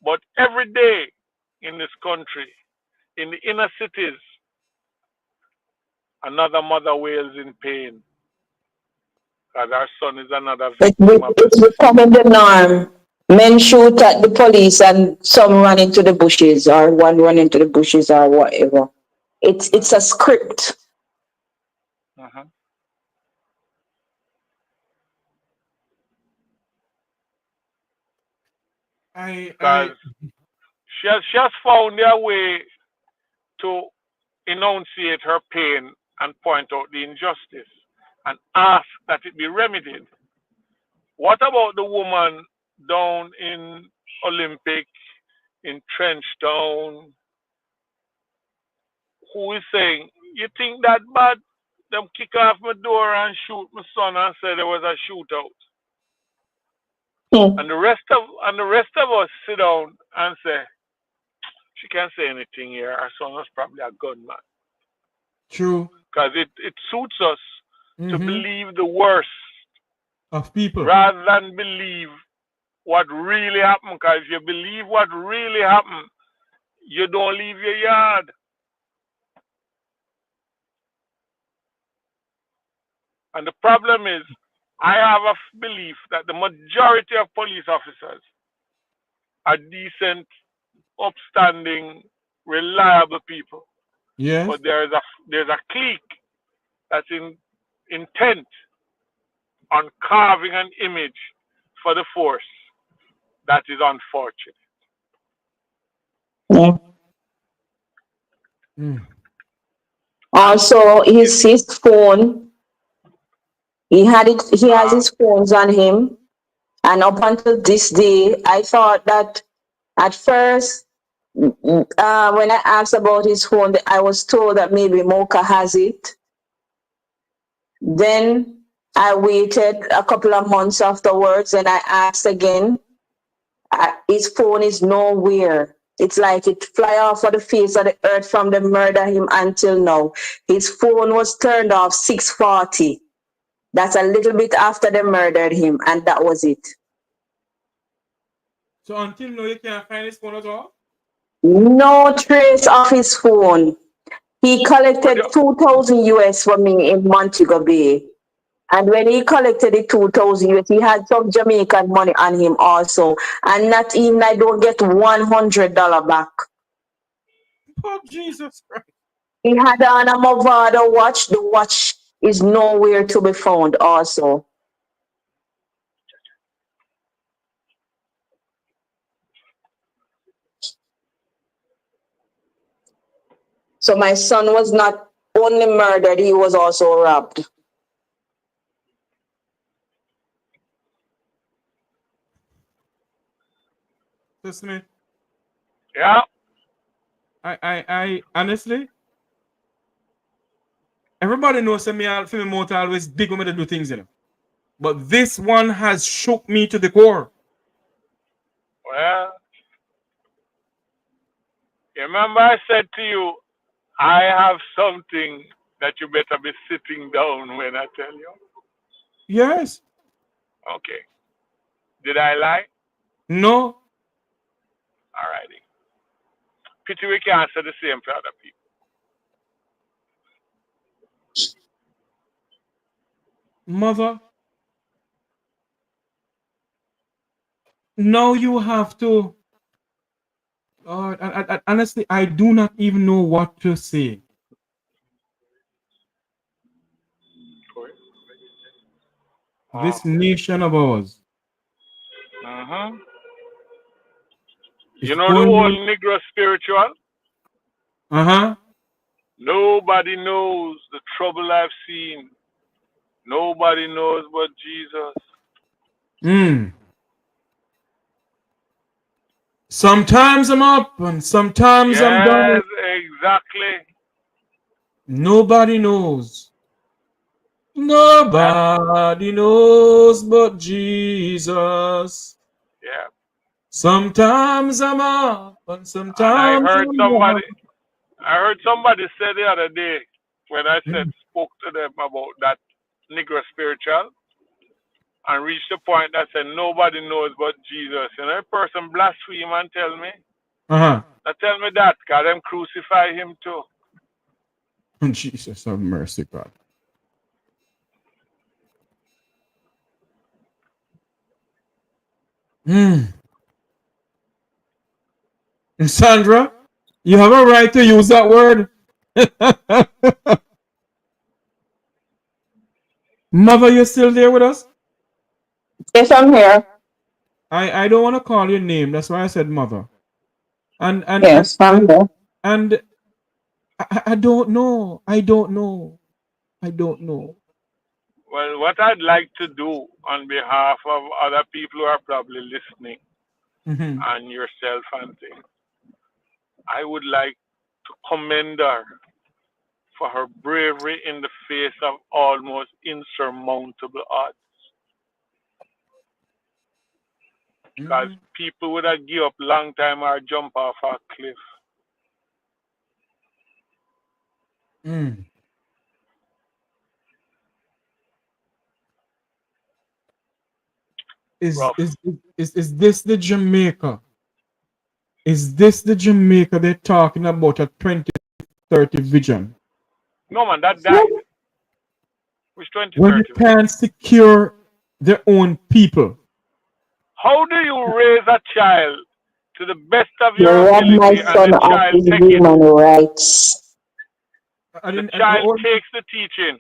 but every day in this country, in the inner cities, another mother wails in pain because our son is another victim of It's the becoming the norm. Men shoot at the police and some run into the bushes or one run into the bushes or whatever. It's a script. system. Because she has found a way to enunciate her pain and point out the injustice and ask that it be remedied. What about the woman down in Olympic, in Trenchtown, who is saying, you think that bad? Them kick off my door and shoot my son and say there was a shootout. Hmm. And the rest of us sit down and say, she can't say anything here. Her son was probably a gunman. True. Because it suits us to believe the worst of people rather than believe what really happened. Because if you believe what really happened, you don't leave your yard. And the problem is, I have a belief that the majority of police officers are decent, upstanding, reliable people. Yes. But there's a clique that's intent on carving an image for the force that is unfortunate. Yeah. Also, his phone. He has his phones on him, and up until this day, I thought that at first, when I asked about his phone, I was told that maybe Mocha has it. Then I waited a couple of months afterwards, and I asked again. His phone is nowhere. It's like it fly off of the face of the earth from the murder him until now. His phone was turned off 6:40. That's a little bit after they murdered him, and that was it. So until now, you can't find his phone at all? No trace of his phone. He collected 2,000 US from me in Montego Bay. And when he collected the 2,000 US, he had some Jamaican money on him also. And not even I don't get $100 back. Oh, Jesus Christ. He had on a Movado watch. The watch is nowhere to be found also. So my son was not only murdered, he was also robbed. Listen, Yeah. I honestly, everybody knows me mouth always big when me to do things, you know. But this one has shook me to the core. Well, you remember I said to you, I have something that you better be sitting down when I tell you. Yes. Okay. Did I lie? No. Alrighty. Pity we can't say the same for other people. Mother, now you have to. Honestly, I do not even know what to say. This nation of ours. You know the whole Negro spiritual? Nobody knows the trouble I've seen. Nobody knows but Jesus. Sometimes I'm up and sometimes I'm down. Yes, exactly. Nobody knows. Nobody knows but Jesus. Yeah. Sometimes I'm up and And sometimes I'm down. I heard somebody say the other day when I Mm. spoke to them about that Negro spiritual and reached the point that said nobody knows but Jesus. And a person blaspheme and tell me, Uh-huh. now tell me that, God, them crucify him too. Jesus have mercy, God. Mm. Sandra, you have a right to use that word. Mother, you still there with us? Yes, I'm here. I don't want to call your name. That's why I said mother. And and and Yes, I'm and here. and I don't know. I don't know. I don't know. Well, what I'd like to do on behalf of other people who are probably listening Mm-hmm. and yourself and things, I would like to commend her for her bravery in the face of almost insurmountable odds. Because Mm-hmm. people would have give up long time or jump off a cliff. Mm. Is Rough. is is this the Jamaica? Is this the Jamaica they're talking about a 2030 vision? No man, that died. Which When they 2030 vision? can't secure their own people. How do you raise a child to the best of You your rob my ability and son the of child his take it? human rights. I The didn't. child takes the teaching,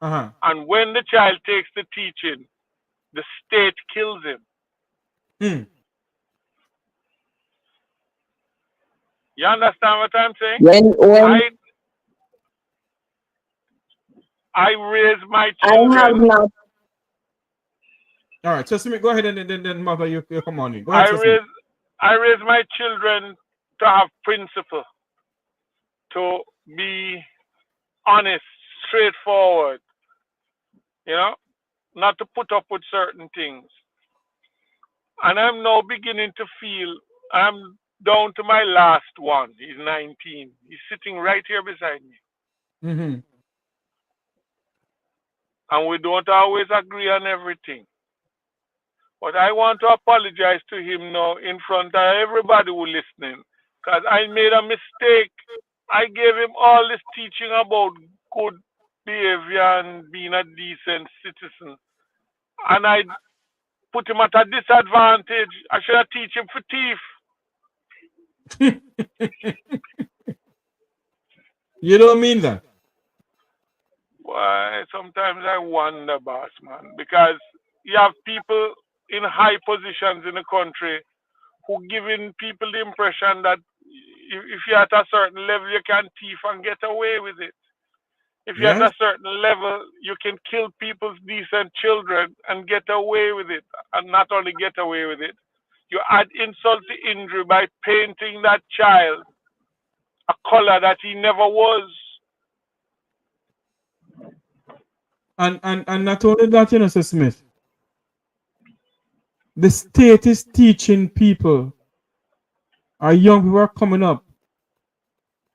Uh-huh. and when the child takes the teaching, the state kills him. Hmm. You understand what I'm saying? When I I raise my I have children. not, All right, Sesame, go ahead and then mother, you come on in. Go ahead, I Sesame. raise I raise my children to have principle, to be honest, straightforward, you know, not to put up with certain things. And I'm now beginning to feel I'm down to my last one. He's 19. He's sitting right here beside me. Mm-hmm. And we don't always agree on everything. But I want to apologize to him now in front of everybody who listening. Because I made a mistake. I gave him all this teaching about good behavior and being a decent citizen. And I put him at a disadvantage. I should have teach him for thief. You don't mean that. Why, sometimes I wonder, boss man, because you have people in high positions in the country who giving people the impression that if you're at a certain level, you can thief and get away with it. If you're at Yes. a certain level, you can kill people's decent children and get away with it. And not only get away with it, you add insult to injury by painting that child a color that he never was. And not only that, Sir Smith, the state is teaching people, our young people are coming up,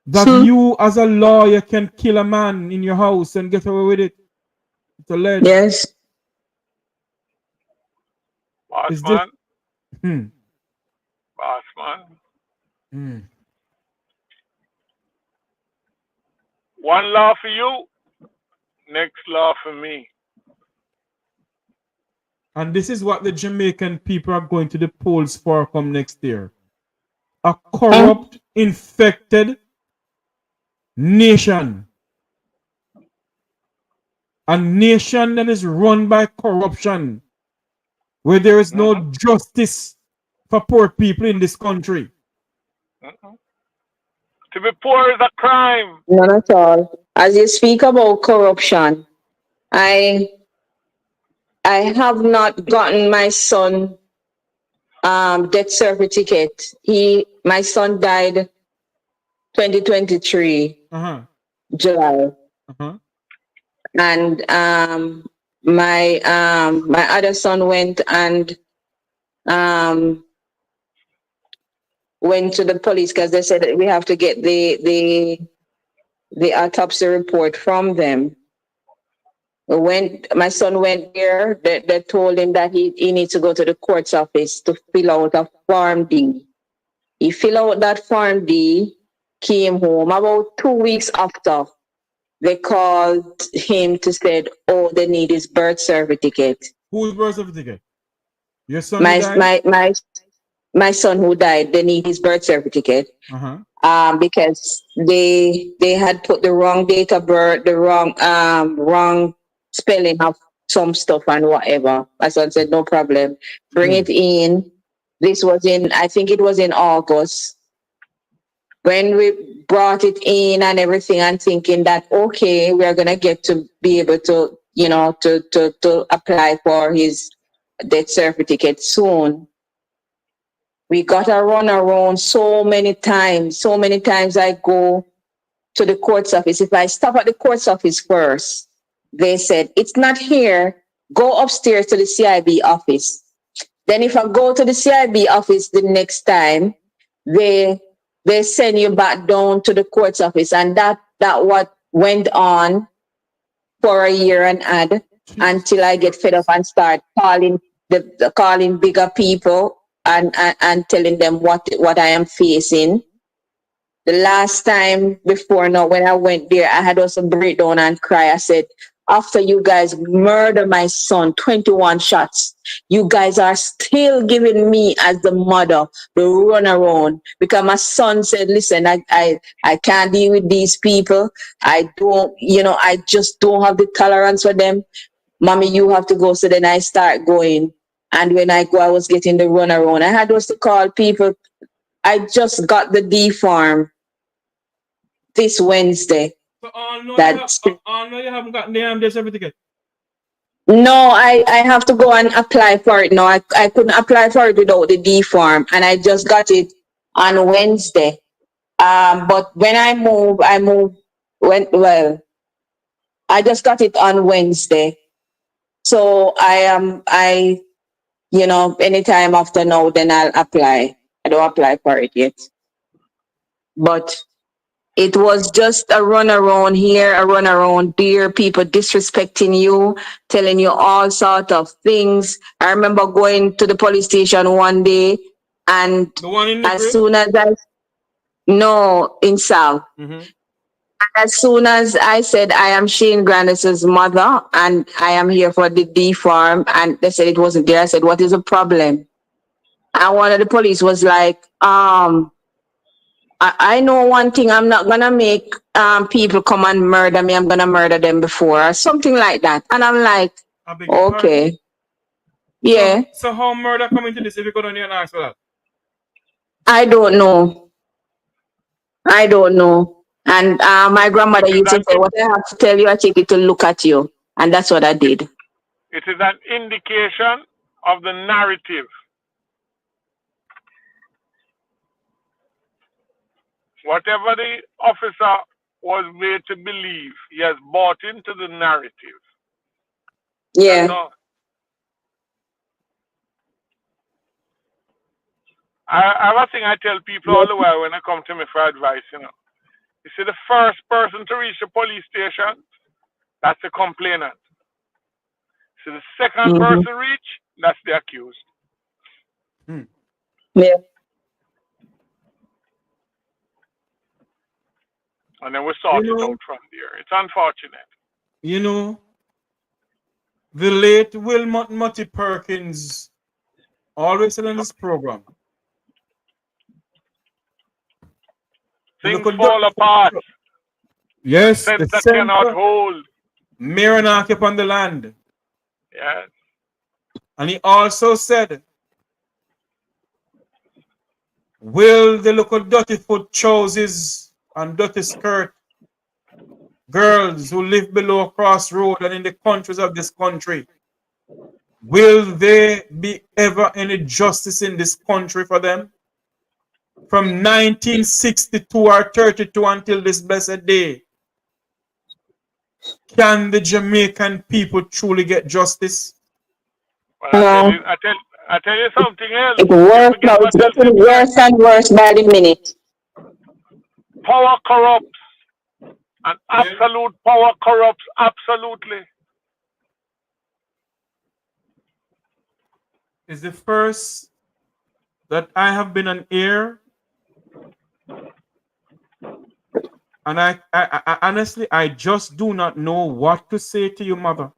that you as a lawyer can kill a man in your house and get away with it. It's alleged. yes, Boss Is this? man, Hmm. boss man. Hmm. One law for you, next law for me. And this is what the Jamaican people are going to the polls for come next year. A corrupt, infected nation. A nation that is run by corruption, where there is no Mm-hmm. justice for poor people in this country. Mm-hmm. To be poor is a crime. none at all. As you speak about corruption, I I have not gotten my son death certificate. My son died 2023 Uh-huh. July. Uh-huh. And my other son went and went to the police because they said that we have to get the autopsy report from them. My son went there, they told him that he needs to go to the court's office to fill out a Form D. He filled out that Form D, came home. About 2 weeks after, they called him to say, oh, they need his birth certificate. Whose birth certificate? Your son who died? My son who died, they need his birth certificate. Because they had put the wrong date of birth, the wrong spelling of some stuff and whatever. My son said, no problem. Bring it in. This was I think it was in August. When we brought it in and everything and thinking that, okay, we're going to get to be able to, to apply for his death certificate soon. We got to run around so many times. So many times I go to the court's office. If I stop at the court's office first, they said, it's not here. Go upstairs to the CIB office. Then if I go to the CIB office the next time, they send you back down to the court's office. And that what went on for a year and add until I get fed up and start calling calling bigger people and telling them what I am facing. The last time before now, when I went there, I had also break down and cry. I said, after you guys murder my son, 21 shots, you guys are still giving me as the mother the run around. Because my son said, listen, I can't deal with these people. I don't, I just don't have the tolerance for them. Mommy, you have to go. So then I start going. And when I go, I was getting the run around. I had also to call people. I just got the D form this Wednesday. So all know you haven't got the death certificate? No, I have to go and apply for it. No, I couldn't apply for it without the D form, and I just got it on Wednesday. But when I just got it on Wednesday. So anytime after now, then I'll apply. I don't apply for it yet. But it was just a run around here, a run around there, people disrespecting you, telling you all sorts of things. I remember going to the police station one day, and the one in as soon as in South. As soon as I said, I am Shane Grandison's mother, and I am here for the D form, and they said it wasn't there. I said, what is the problem? And one of the police was like, I know one thing, I'm not going to make people come and murder me. I'm going to murder them before, or something like that. And I'm like, okay. Yeah. So how murder come into this if you go down here and ask for that? I don't know. And my grandmother used to say, what I have to tell you, I take it to look at you. And that's what I did. It is an indication of the narrative. Whatever the officer was made to believe, he has bought into the narrative. Yeah. I have a thing I tell people all the while when they come to me for advice, You see, the first person to reach the police station, that's the complainant. So the second person reach, that's the accused. Yeah. And then we sort it out from there. It's unfortunate. The late Wilmot Mutty Perkins always said in this program, things fall apart. Yes, the that cannot hold. Miranaki upon the land. Yes. And he also said, will the little dirty foot trousers and dirty skirt girls who live below crossroad and in the countries of this country, will there be ever any justice in this country for them? From 1962 or 32 until this blessed day, Can the Jamaican people truly get justice? But No, I tell you something else. it You works now. forget It's what else getting is there. worse and worse by the minute. Power corrupts. And Yeah. absolute power corrupts absolutely. It's the first that I have been on air, and I honestly, I just do not know what to say to you, mother.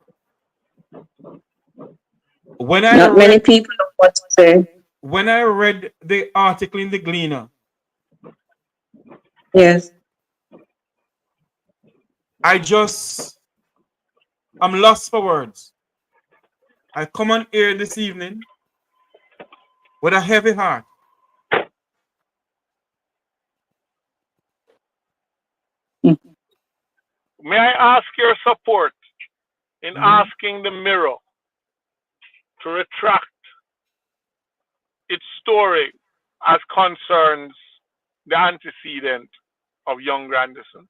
When I Not many read people know what to say. when I read the article in the Gleaner, Yes. I'm lost for words. I come on air this evening with a heavy heart. May I ask your support in Mhm. asking the Mirror to retract its story as concerns the antecedent of young Grandison?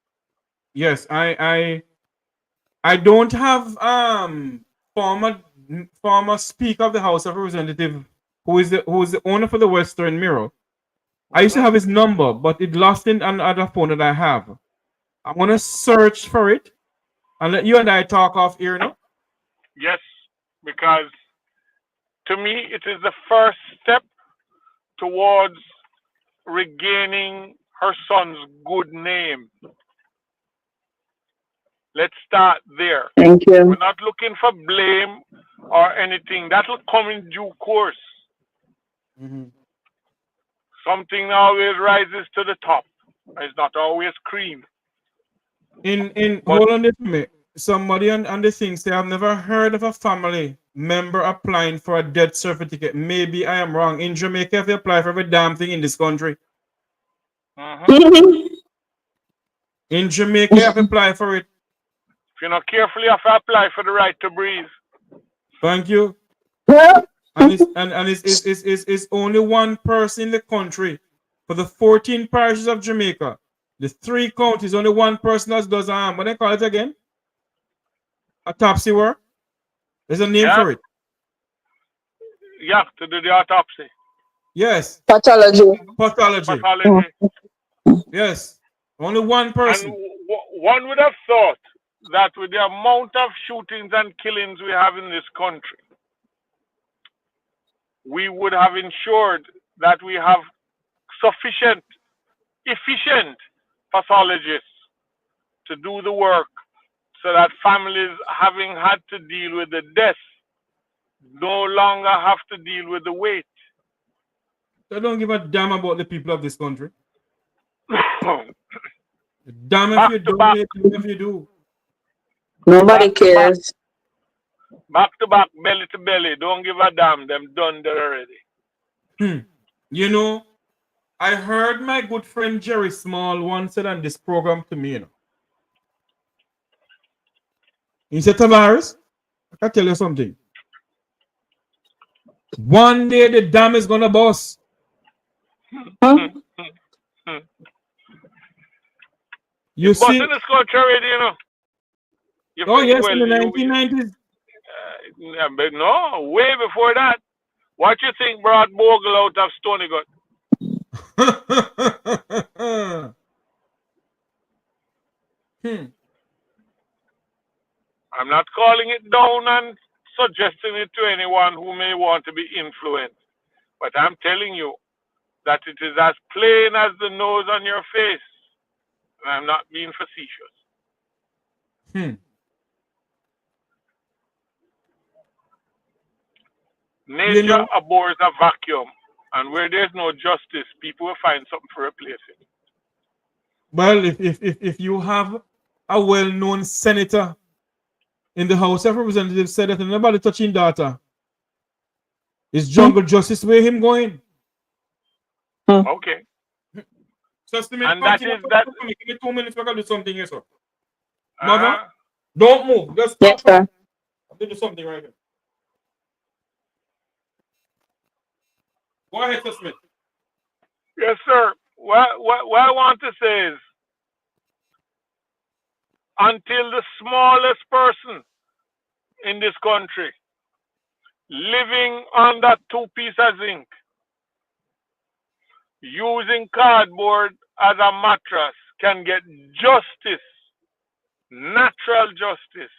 Yes, I don't have former former Speaker of the House of Representatives who is the owner for the Western Mirror. I used to have his number, but it lost in another phone that I have. I'm gonna search for it and let you and I talk off here now. Yes, because to me it is the first step towards regaining her son's good name. Let's start there. Thank We're you. not looking for blame or anything. That will come in due course. Mhm. Something always rises to the top. It's not always cream. In But hold on this minute. Somebody on the thing say I've never heard of a family member applying for a death certificate. Maybe I am wrong. In Jamaica, if you apply for every damn thing in this country. if In Jamaica, you have to apply for it. you're not careful, you have to apply for the right to breathe. Thank you. Well, And it's only one person in the country for the 14 parishes of Jamaica. The 3 counties, only one person that does what they call it again? Autopsy work. There's a name Yeah, for it. yeah, to do the autopsy, Yes. pathology. Pathology. Mm. pathology. Yes. Only one And person. one would have thought that with the amount of shootings and killings we have in this country, we would have ensured that we have sufficient, efficient pathologists to do the work so that families having had to deal with the death no longer have to deal with the weight. They don't give a damn about the people of this country. Damn if back you to don't, back, damn if you do. Nobody back to back, cares. back to back, belly to belly. Don't give a damn. Them done there already. You know, I heard my good friend Jerry Small once said on this program to me, He said, Tavares, I can tell you something. One day the dam is gonna bust. Huh? You But see? in this country already, you know. You Oh yes, well, in the you 1990s. but no, way before that. What you think brought Bogle out of Stony Gut? I'm not calling it down and suggesting it to anyone who may want to be influenced. But I'm telling you that it is as plain as the nose on your face. And I'm not being facetious. You Nature know, abhors a vacuum. And where there's no justice, people will find something to replace it. well, if you have a well-known senator in the House of Representatives said that nobody touching data, is jungle justice where him going? Okay. Just a minute, And that continue. is that. Give me 2 minutes. I can do something here, sir. Mother, Uh, don't move. Just Yes, stop. sir. I'm going to do something right here. Go ahead, Sir Smith. yes, sir. What I want to say is, until the smallest person in this country living on that 2 pieces of zinc, using cardboard as a mattress, can get justice, natural justice,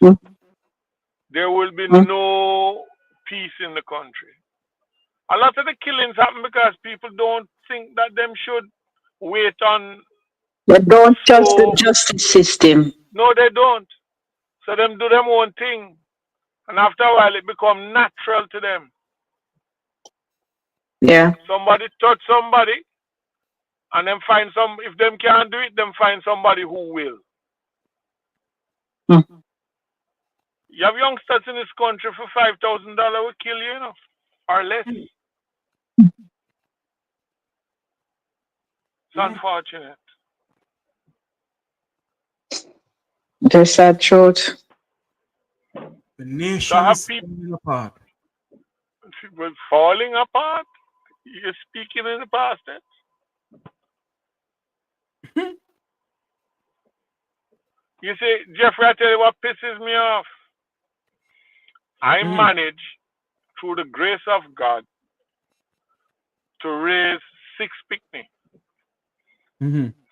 there will be no peace in the country. A lot of the killings happen because people don't think that them should wait on. They don't trust the justice system. No, they don't. So them do them own thing. And after a while, it becomes natural to them. Yeah. Somebody touch somebody, and then find some. If them can't do it, then find somebody who will. You have youngsters in this country for $5,000 will kill you, you know, or less. It's unfortunate. The sad truth. The nation is falling apart. People falling apart? You're speaking in the past tense? You see, Jeffrey, I tell you what pisses me off. I managed, through the grace of God, to raise 6 picnic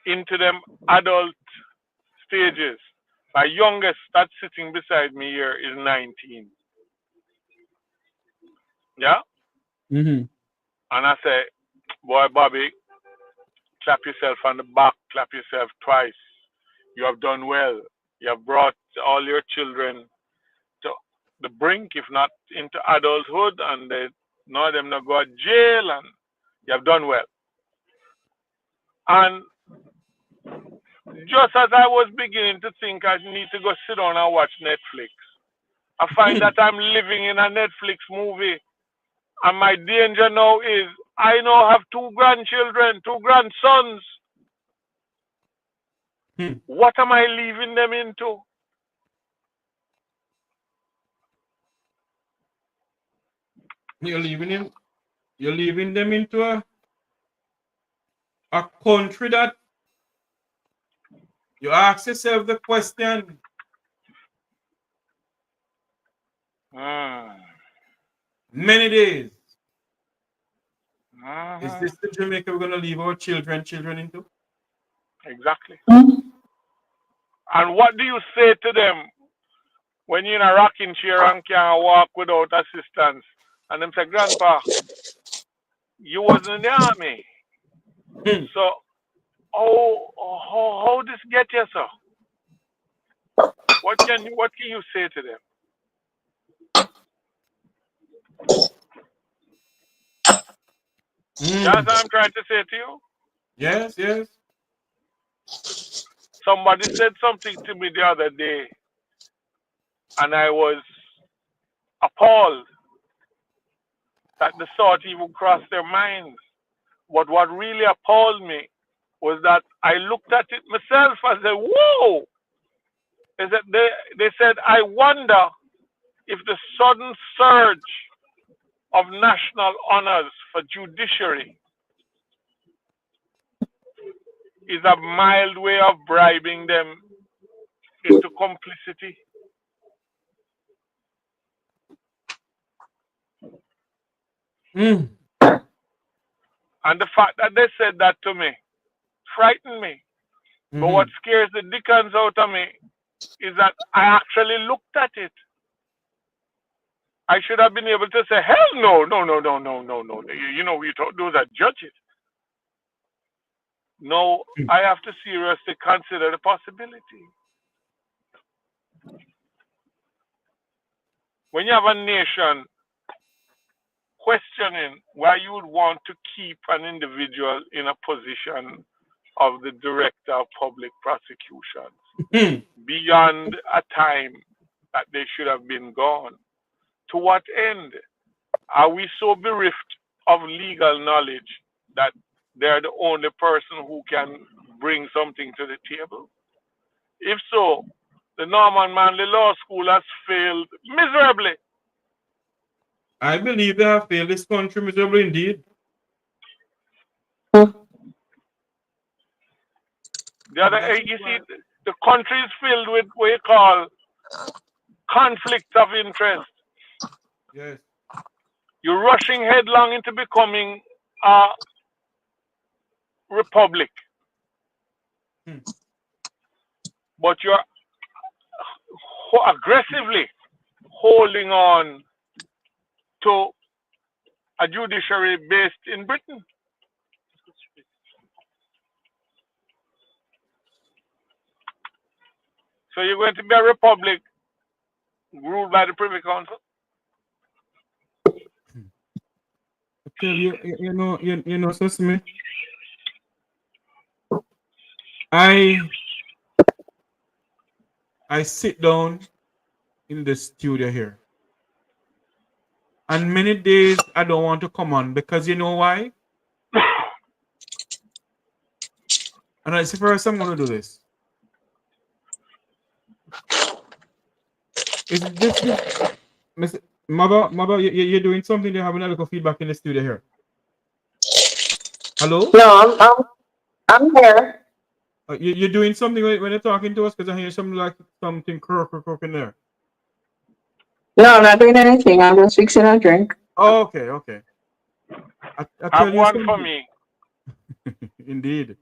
into them adult stages. My youngest that's sitting beside me here is 19. Yeah? And I say, boy, Bobby, clap yourself on the back, clap yourself twice. You have done well. You have brought all your children to the brink, if not into adulthood, and none of them not go to jail, and you have done well. And just as I was beginning to think I need to go sit down and watch Netflix, I find that I'm living in a Netflix movie. And my danger now is I now have 2 grandchildren, 2 grandsons. What am I leaving them into? You're leaving them into a country that you ask yourself the question. Many days. Is this the Jamaica we're going to leave our children into? Exactly. And what do you say to them when you're in a rocking chair and can't walk without assistance? And them say, Grandpa, you wasn't in the army. So, how this get you, sir? What can you say to them? That's what I'm trying to say to you. Yes. Somebody said something to me the other day, and I was appalled that the thought even crossed their minds. But what really appalled me was that I looked at it myself and said, whoa! Is that they said, I wonder if the sudden surge of national honors for judiciary is a mild way of bribing them into complicity. And the fact that they said that to me frightened me. But what scares the dickens out of me is that I actually looked at it. I should have been able to say, hell no. You know, those are judges. No, I have to seriously consider the possibility. When you have a nation questioning why you would want to keep an individual in a position of the director of public prosecutions beyond a time that they should have been gone, to what end? Are we so bereft of legal knowledge that they're the only person who can bring something to the table? If so, the Norman Manley Law School has failed miserably. I believe they have failed this country miserably indeed. You see, the country is filled with what you call conflicts of interest. Yes. You're rushing headlong into becoming a republic, Hmm. but you're aggressively holding on to a judiciary based in Britain. So you're going to be a republic ruled by the Privy Council? I tell you, you know, Sesame. I sit down in the studio here, and many days I don't want to come on because you know why? And I say first I'm gonna do this. Is it this? Mother, you're doing something. You're having a little feedback in the studio here. Hello? No, I'm here. You're doing something when you're talking to us because I hear something like something croak in there. No, I'm not doing anything. I'm just fixing a drink. Oh, okay. I Have tell you one for something. me. Indeed.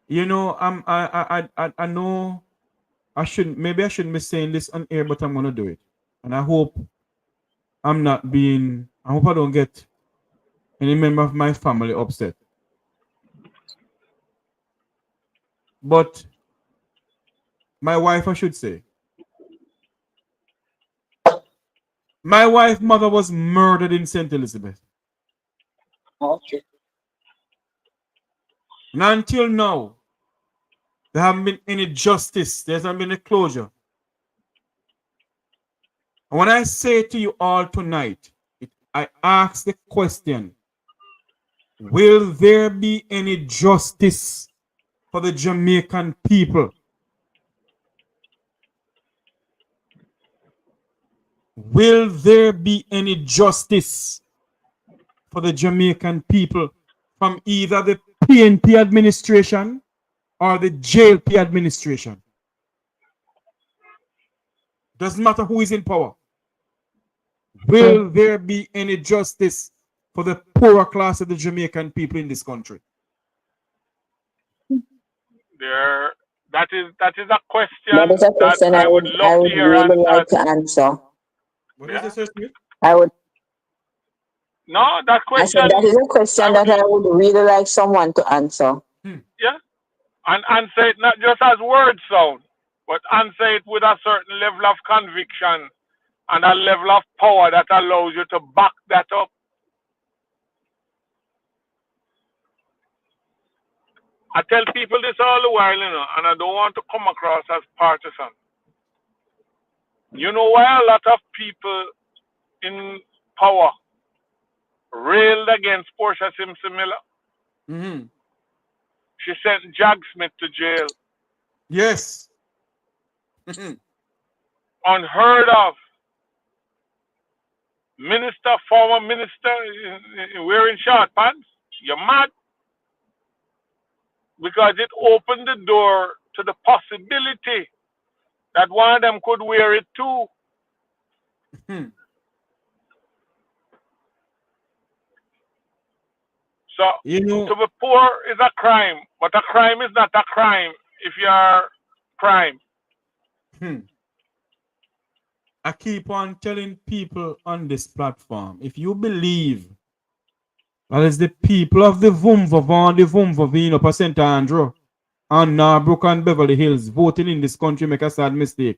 You know, I know I shouldn't be saying this on air, but I'm gonna do it. And I hope I don't get any member of my family upset. But my wife, I should say. My wife's mother was murdered in St. Elizabeth. Okay. And until now, there haven't been any justice. There hasn't been a closure. And when I say to you all tonight, I ask the question, will there be any justice for the Jamaican people? Will there be any justice for the Jamaican people from either the PNP administration or the JLP administration? Doesn't matter who is in power. Will there be any justice for the poorer class of the Jamaican people in this country? That is a question That is a that question I would love I to would hear really like answered. to answer. What is it, Sir Smith? I would. No, that I said question that is a question that I would really like someone to answer. yeah, and answer it not just as word sound, but answer it with a certain level of conviction and a level of power that allows you to back that up. I tell people this all the while, and I don't want to come across as partisan. You know why a lot of people in power railed against Portia Simpson Miller? Mm-hmm. She sent Jag Smith to jail. Yes. Unheard of. Former minister wearing short pants. You're mad. Because it opened the door to the possibility that one of them could wear it too. So to be poor is a crime, but a crime is not a crime if you're prime. I keep on telling people on this platform, if you believe that it's the people of the Vumvavon, the Vumvavino, for St. Andrew, and Narbrook and Beverly Hills voting in this country make a sad mistake.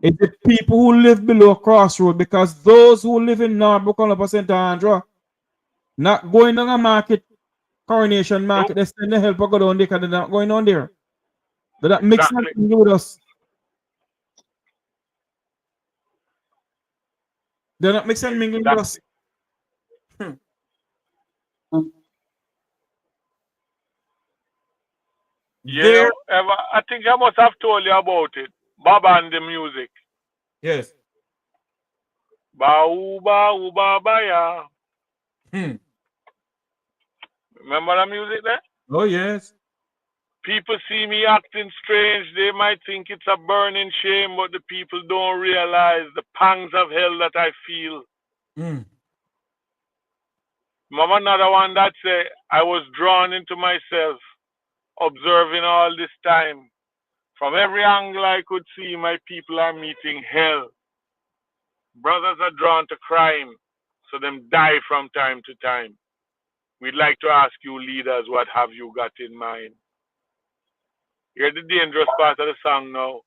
It's the people who live below Crossroad, because those who live in Narbrook and Upper St. Andrew, not going on a market, Coronation Market, they send the help go down there because they're not going on there. They're not mixing exactly with us. They're not mixing mingling with us. I think I must have told you about it. Baba and the music. Yes. Ba uba ba ya. Remember the music there? Oh yes. People see me acting strange. They might think it's a burning shame, but the people don't realize the pangs of hell that I feel. Mama, another one that say, I was drawn into myself, observing all this time. From every angle I could see, my people are meeting hell. Brothers are drawn to crime, so them die from time to time. We'd like to ask you leaders, what have you got in mind? Hear the dangerous part of the song now.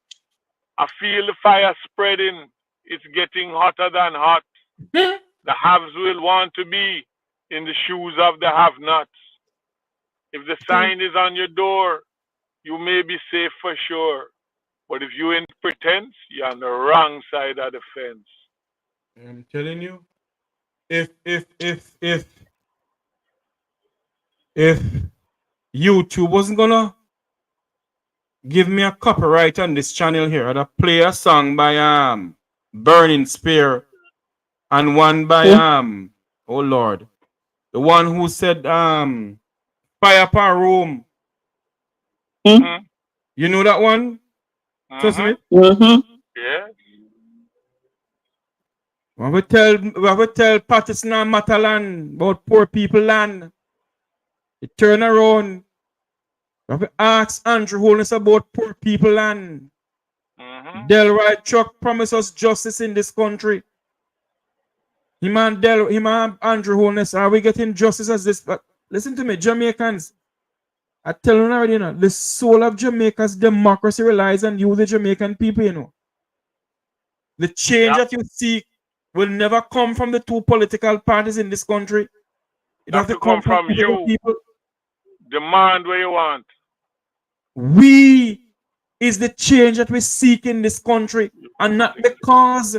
I feel the fire spreading. It's getting hotter than hot. The haves will want to be in the shoes of the have-nots. If the sign is on your door, you may be safe for sure. But if you in pretense, you're on the wrong side of the fence. I'm telling you, if YouTube wasn't gonna give me a copyright on this channel here, I'd have play a song by Burning Spear and one by oh Lord, the one who said Fire Per Room. Mm-hmm. You know that one? Trust me. Yeah. When we tell Patterson and Matalan about poor people land, you turn around. When we ask Andrew Holness about poor people land. Delroy Chuck promised us justice in this country. Him and Andrew Holness, are we getting justice as this? But listen to me, Jamaicans. I tell you already, you know, the soul of Jamaica's democracy relies on you, the Jamaican people, you know. The change that you seek will never come from the two political parties in this country. It has to come from you. People. Demand what you want. We is the change that we seek in this country, and not because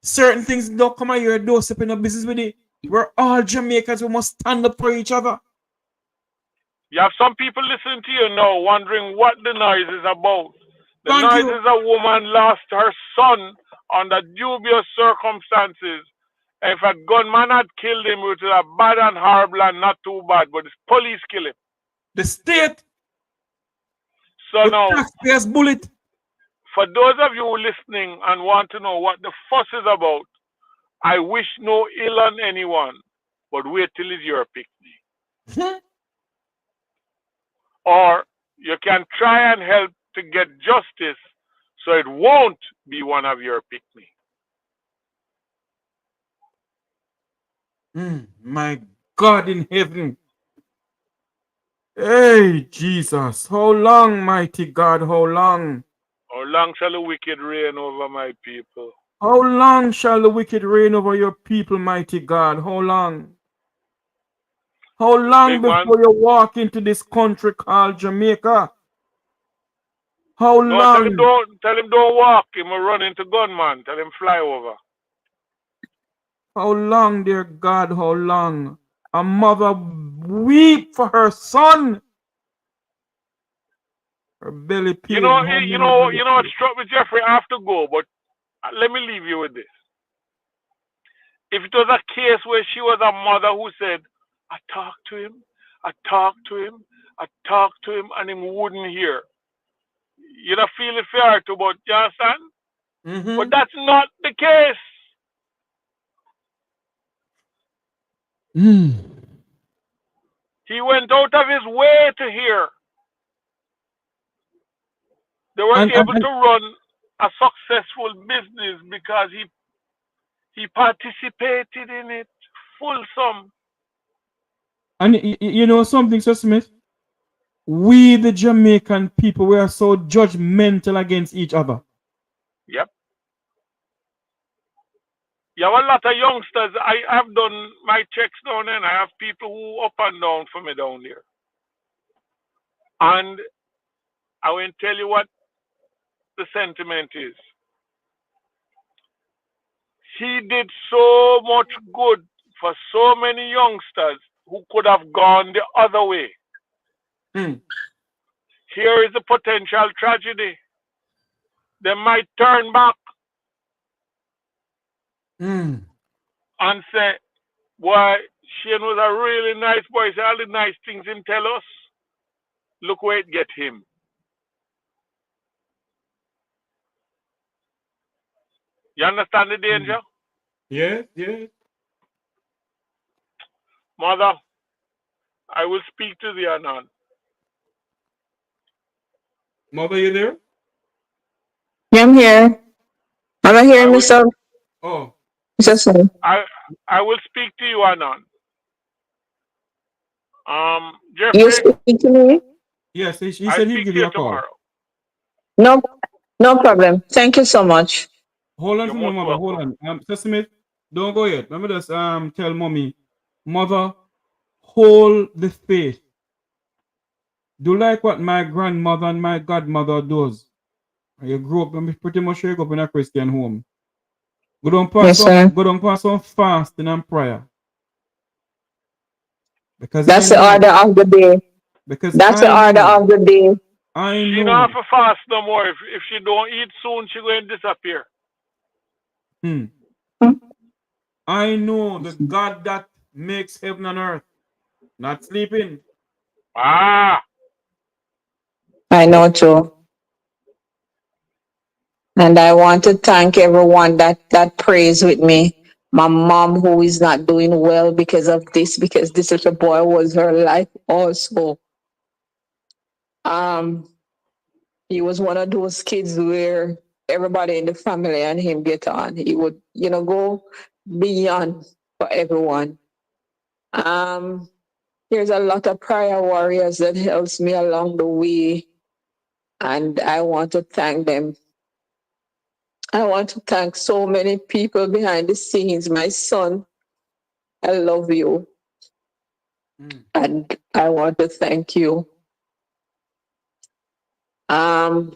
certain things don't come out your doorstep in a business with it. We're all Jamaicans. We must stand up for each other. You have some people listening to you now wondering what the noise is about. The noise is a woman lost her son under dubious circumstances. And if a gunman had killed him, it was a bad and horrible and not too bad, but it's police kill him. The state. So now, taxpayers bullet. For those of you listening and want to know what the fuss is about, I wish no ill on anyone, but wait till it's your picnic. Or you can try and help to get justice so it won't be one of your picnic. My God in heaven. Hey, Jesus. How long, mighty God? How long? How long shall the wicked reign over my people? How long shall the wicked reign over your people, mighty God? How long? How long before you walk into this country called Jamaica? How long? Tell him don't walk. He will run into gunman. Tell him fly over. How long, dear God? How long? A mother weep for her son. Her belly pain. You know what struck me, Jeffrey? I have to go, but let me leave you with this. If it was a case where she was a mother who said, I talked to him, and he wouldn't hear, you don't feel it fair to, but you understand? But that's not the case. He went out of his way to hear. They were able to run a successful business because he participated in it fulsome. And you know something, Sir Smith? We, the Jamaican people, we are so judgmental against each other. Yep. You have a lot of youngsters. I have done my checks down there, and I have people who up and down for me down there. And I will tell you what the sentiment is. He did so much good for so many youngsters who could have gone the other way. Here is a potential tragedy. They might turn back and say, why, Shane was a really nice boy. He said all the nice things him tell us. look where it get him. You understand the danger? Yes, yes. Mother, I will speak to thee anon. Mother, you there? Yeah, I'm here. I'm I here, will, Mr. Oh, Mr. Son. I will speak to you anon. You Jeffrey, speak to me? yes. He I said he'll speak give to you you a call. tomorrow. No, no problem. Thank you so much. Hold on You're for me, most mother. Hold welcome. on. Sister Smith, don't go yet. Let me just tell mommy, mother, hold the faith. Do like what my grandmother and my godmother does. You grew up, pretty much you grew up in a Christian home. Yes, sir. Go down pass some fasting and prayer. Because I That's the know, order of the day. because That's the I order know, of the day. I She don't have know. to fast no more. If she don't eat soon, she going to disappear. Hmm. Hmm. I know the God that makes heaven and earth, not sleeping. Ah, I know too. And I want to thank everyone that prays with me. My mom, who is not doing well because of this, because this little boy was her life also. Um, he was one of those kids where everybody in the family and him get on. He would, go beyond for everyone. Um, there's a lot of prayer warriors that helps me along the way, and I want to thank them. I want to thank so many people behind the scenes. My son, I love you, Hmm. and I want to thank you. Um,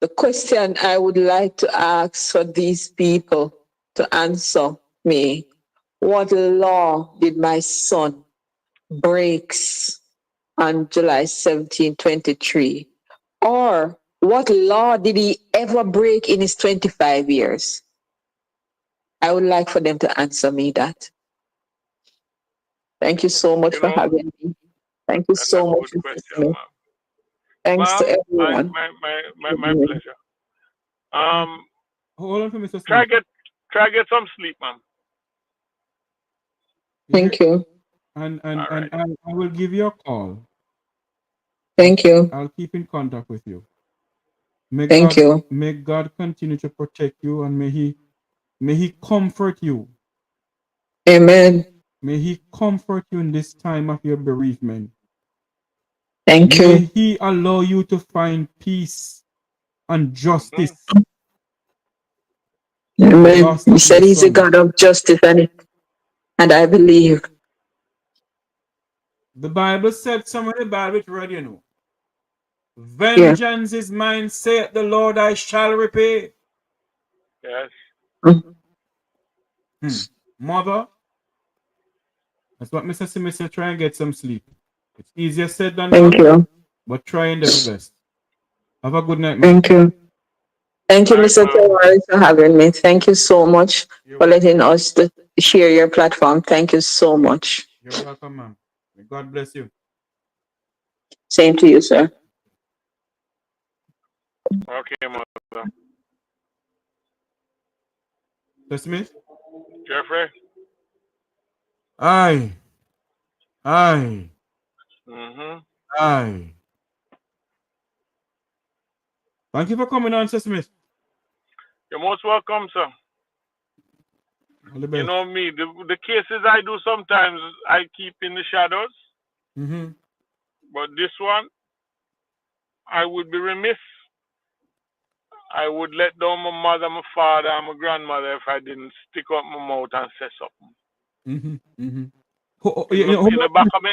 the question I would like to ask for these people to answer me: what law did my son breaks on July 17, 23? Or what law did he ever break in his 25 years? I would like for them to answer me that. Thank you so much you for know, having me. Thank you that's a so much, good Mr. question, Smith. ma'am. Thanks to Ma'am, everyone. my pleasure. Hold on for Mr. Try Smith. get some sleep, ma'am. Yeah. Thank you. And, All and, right. and I will give you a call. Thank you. I'll keep in contact with you. Thank you. May God continue to protect you, and may He comfort you. Amen. May He comfort you in this time of your bereavement. Thank May you. He allow you to find peace and Mm-hmm. justice for the Amen. loss He of your said he's a son. God of justice, and I believe. The Bible said, some of the Bible read, Yeah. vengeance is mine, saith the Lord, I shall repay. Yes. Mm. Hmm. Mother, that's what Mr. Smith said, try and get some sleep. It's easier said than Thank done, you. but try and do your best. Have a good night, ma. Thank you. Thank you, All right, Mr. ma'am. Tavares, for having me. Thank you so much You're for welcome. letting us share your platform. Thank you so much. You're welcome, ma'am. May God bless you. Same to you, sir. Okay, mother. Mr. Smith? Jeffrey. Aye. Aye. Mm-hmm. Aye. Thank you for coming on, Mr. Smith. You're most welcome, sir. All the You best. know me, the cases I do sometimes I keep in the shadows, Mm-hmm. but this one I would be remiss. I would let down my mother, my father, and my grandmother if I didn't stick up my mouth and say something. Mm-hmm. Mm-hmm. In the back of me,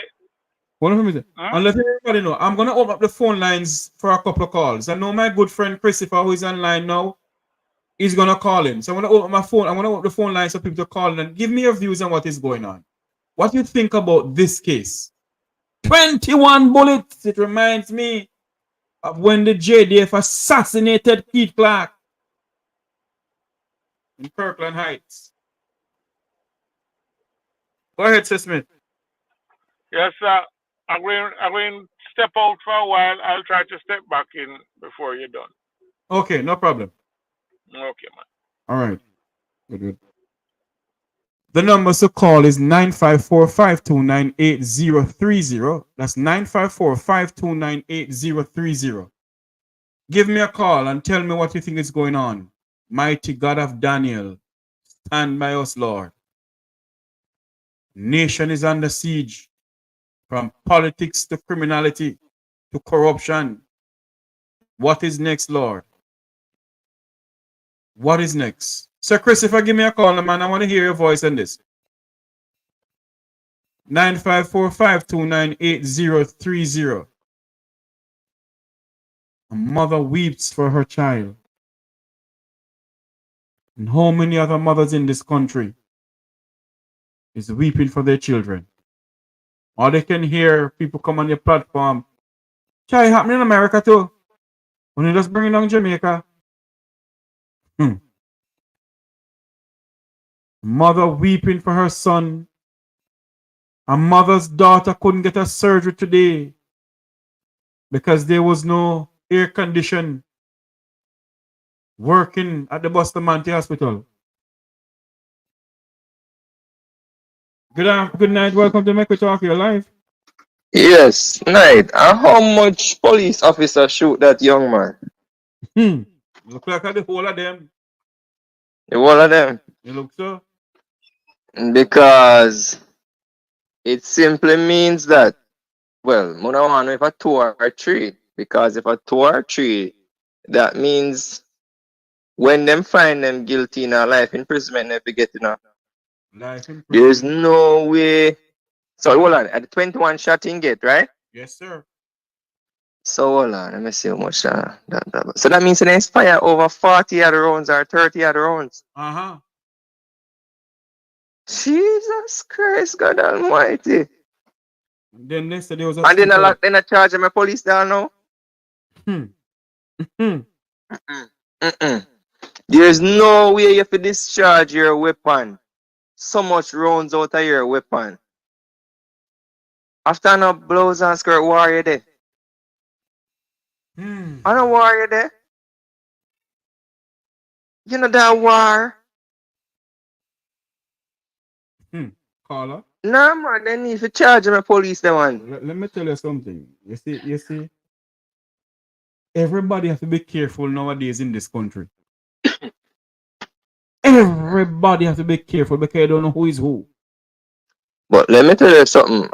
Hold on for a minute. hmm? And let everybody know, I'm going to open up the phone lines for a couple of calls. I know my good friend Christopher, who is online now, is going to call in. So I'm going to open my phone. I'm going to open the phone lines for people to call in and give me your views on what is going on. What do you think about this case? 21 bullets. It reminds me of when the JDF assassinated Keith Clark in Kirkland Heights. Go ahead, Sir Smith. Yes, sir. I'm going to step out for a while. I'll try to step back in before you're done. Okay, no problem. Okay, man. All right. Good, good. The numbers to call is 954-529-8030. That's 954-529-8030. Give me a call and tell me what you think is going on. Mighty God of Daniel, stand by us, Lord. Nation is under siege, from politics to criminality to corruption. What is next, Lord? What is next? Sir Christopher, give me a call, man. I want to hear your voice on this. 954-529-8030. A mother weeps for her child. And how many other mothers in this country is weeping for their children? Or they can hear people come on your platform. Child, happening in America too. When you just bring it down Jamaica. Mother weeping for her son. A mother's daughter couldn't get a surgery today because there was no air condition working at the Bustamante Hospital. Good night. Welcome to Mek Wi Talk. You're live. Yes, night. And how much police officer shoot that young man? Look like the whole of them. The one of them. You look so. Because it simply means that, well, I don't know if a 2 or 3. Because if a 2 or 3, that means when them find them guilty in a life imprisonment, they be getting a. Life in There's prison. no way. So hold on, at the 21 shot in get, right? Yes, sir. So hold on, let me see how much so that means it inspire over 40 other rounds or 30 other rounds. Uh-huh. Jesus Christ, God Almighty. And then yesterday was a And then shootout. I charge them a police down now. Mm-mm. There's no way you have to discharge your weapon. So much rounds out of your weapon. After no blows and skirt warrior there. I know warrior there. You know that war. Caller. Nah man, they need to charge them a police the one. Let me tell you something. You see, everybody has to be careful nowadays in this country. Everybody has to be careful because you don't know who is who. But let me tell you something.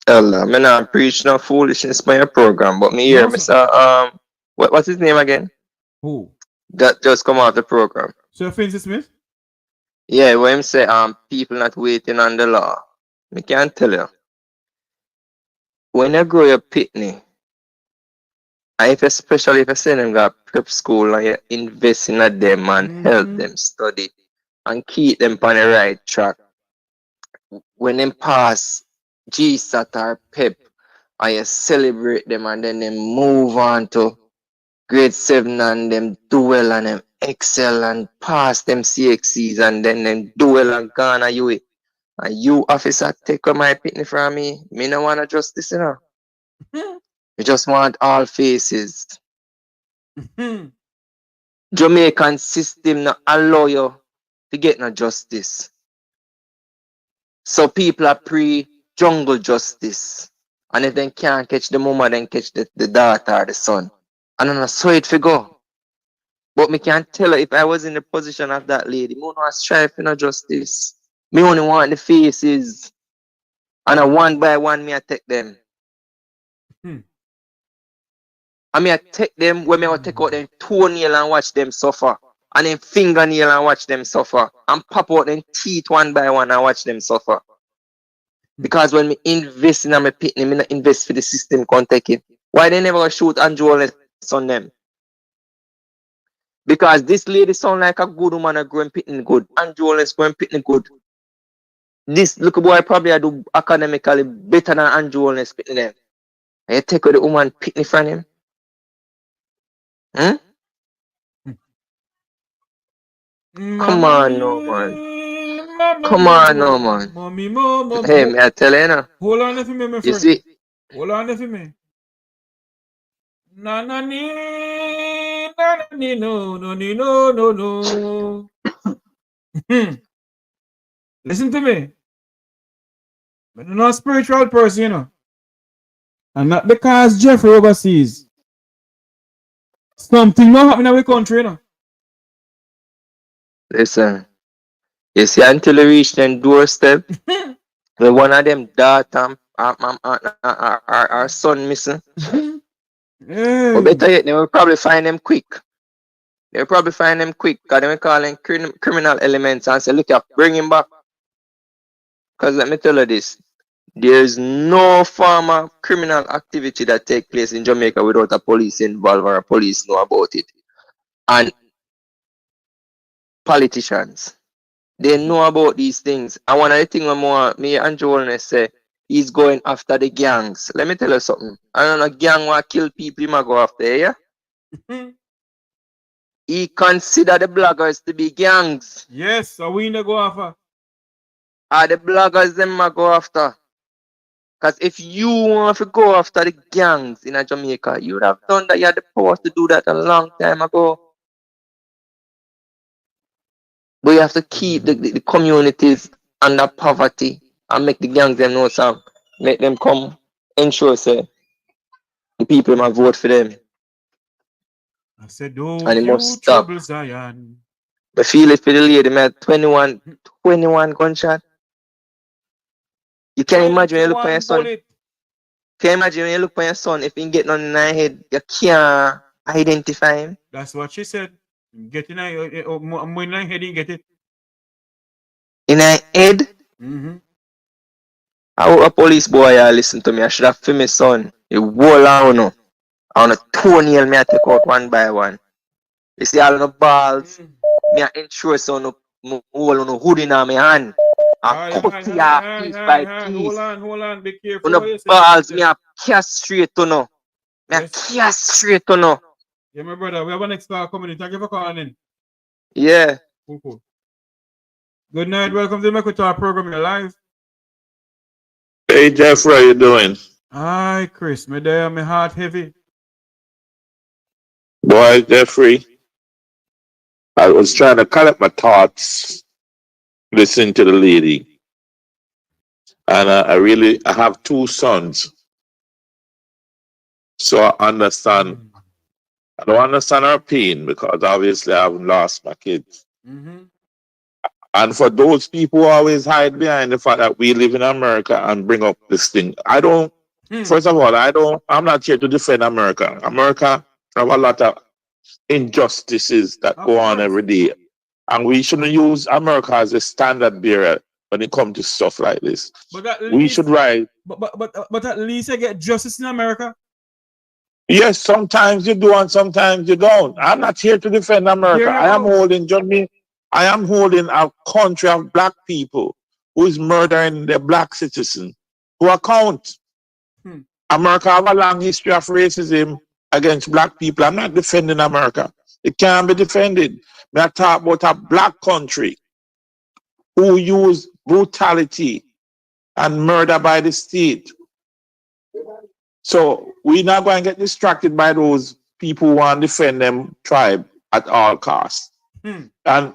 Elder, me not preach no foolishness by your program, but me hear No, sir. Mr. What's his name again? Who? That just come out the program. Sir Francis Smith? Yeah, when him say people not waiting on the law. Me can't tell you. When you grow your pitney, and especially if you send them to prep school and you invest in them and help them study and keep them on the right track. When them pass GSAT or PEP and you celebrate them and then they move on to grade 7 and them do well and them excel and pass them CXCs and then them do well and gone and you officer take my pitney from me. Me no want justice, you know. We just want all faces. Jamaican system not allow you to get no justice. So people are pre-jungle justice. And if they can't catch the mama, then catch the daughter or the son. And then so it for go. But me can't tell her if I was in the position of that lady, me not strive for no justice. Me only want the faces. And a one by one me I take them. I mean I take them when me I take out them toenail and watch them suffer. And then fingernail and watch them suffer. And pop out them teeth one by one and watch them suffer. Because when me invest in my pitney, me not invest for the system can take it. Why they never shoot Andrew on them? Because this lady sound like a good woman a growing pitney good. Andrew is growing pitney good. This little boy probably do academically better than Andrew pitney them. And you take out the woman pitney from him? Come on, no man. Come on, no man. Mommy, mom. Hey, me I tell you now. Hold on for me, my You friend. see, Hold on for me. No, no. Listen to me. I'm not a spiritual person, you know. And not because Jeffrey overseas. Something not happening in our country, you know. listen. You see, until you reach them doorstep, when one of them daughter our son missing, Yeah. but better yet, they will probably find them quick. They'll probably find them quick because they will call them criminal elements and say, look, bring him back. Because let me tell you this, there's no form of criminal activity that take place in Jamaica without a police involved or a police know about it. And politicians, they know about these things. And one of the things more me and Joel say, he's going after the gangs. Let me tell you something. I don't know gang want kill people, he might go after, yeah? He consider the bloggers to be gangs. Yes, so we need to go after. The bloggers them might go after. Because if you want to go after the gangs in Jamaica, you would have done that. You had the power to do that a long time ago. But you have to keep the communities under poverty and make the gangs them know some. Make them come ensure say the people might vote for them. I said, oh, And it you must stop. trouble Zion. The feel it for the lady, man, 21 gunshot. You can imagine when you look at your son. Can you imagine when you look at your son, if he get on in your head, you can't identify him? That's what she said. Get in my head, you get it. In her head? Mm-hmm. I hope a police boy listen to me. I should have filmed my son. A whole on no. On a toenail, me I take out one by one. You see all the balls, me I ensure so no hole on the hood in my hand. I cut your piece by piece. Hold on, be careful. On the balls, me I castrate to no. Me I castrate to no. Yeah, my brother, we have a next call coming in. Thank you for calling in. Yeah. Cool. Good night. Welcome to the Mek Wi Talk program. You're live. Hey, Jeff, how you doing? Hi, Chris. My day, my heart heavy. Boy, Jeffrey, I was trying to collect my thoughts, listen to the lady. And I have two sons. So I understand. I don't understand her pain because obviously I haven't lost my kids. Mm-hmm. And for those people who always hide behind the fact that we live in America and bring up this thing, first of all, I'm not here to defend America. America have a lot of injustices that go on every day. And we shouldn't use America as a standard bearer when it comes to stuff like this. We should rise. But at least I get justice in America. Yes, sometimes you do and sometimes you don't. I'm not here to defend America. I am holding a country of black people who is murdering their black citizens who account. America have a long history of racism against black people. I'm not defending America. It can't be defended. I talk about a black country who use brutality and murder by the state. So we're not going to get distracted by those people who want to defend them tribe at all costs. And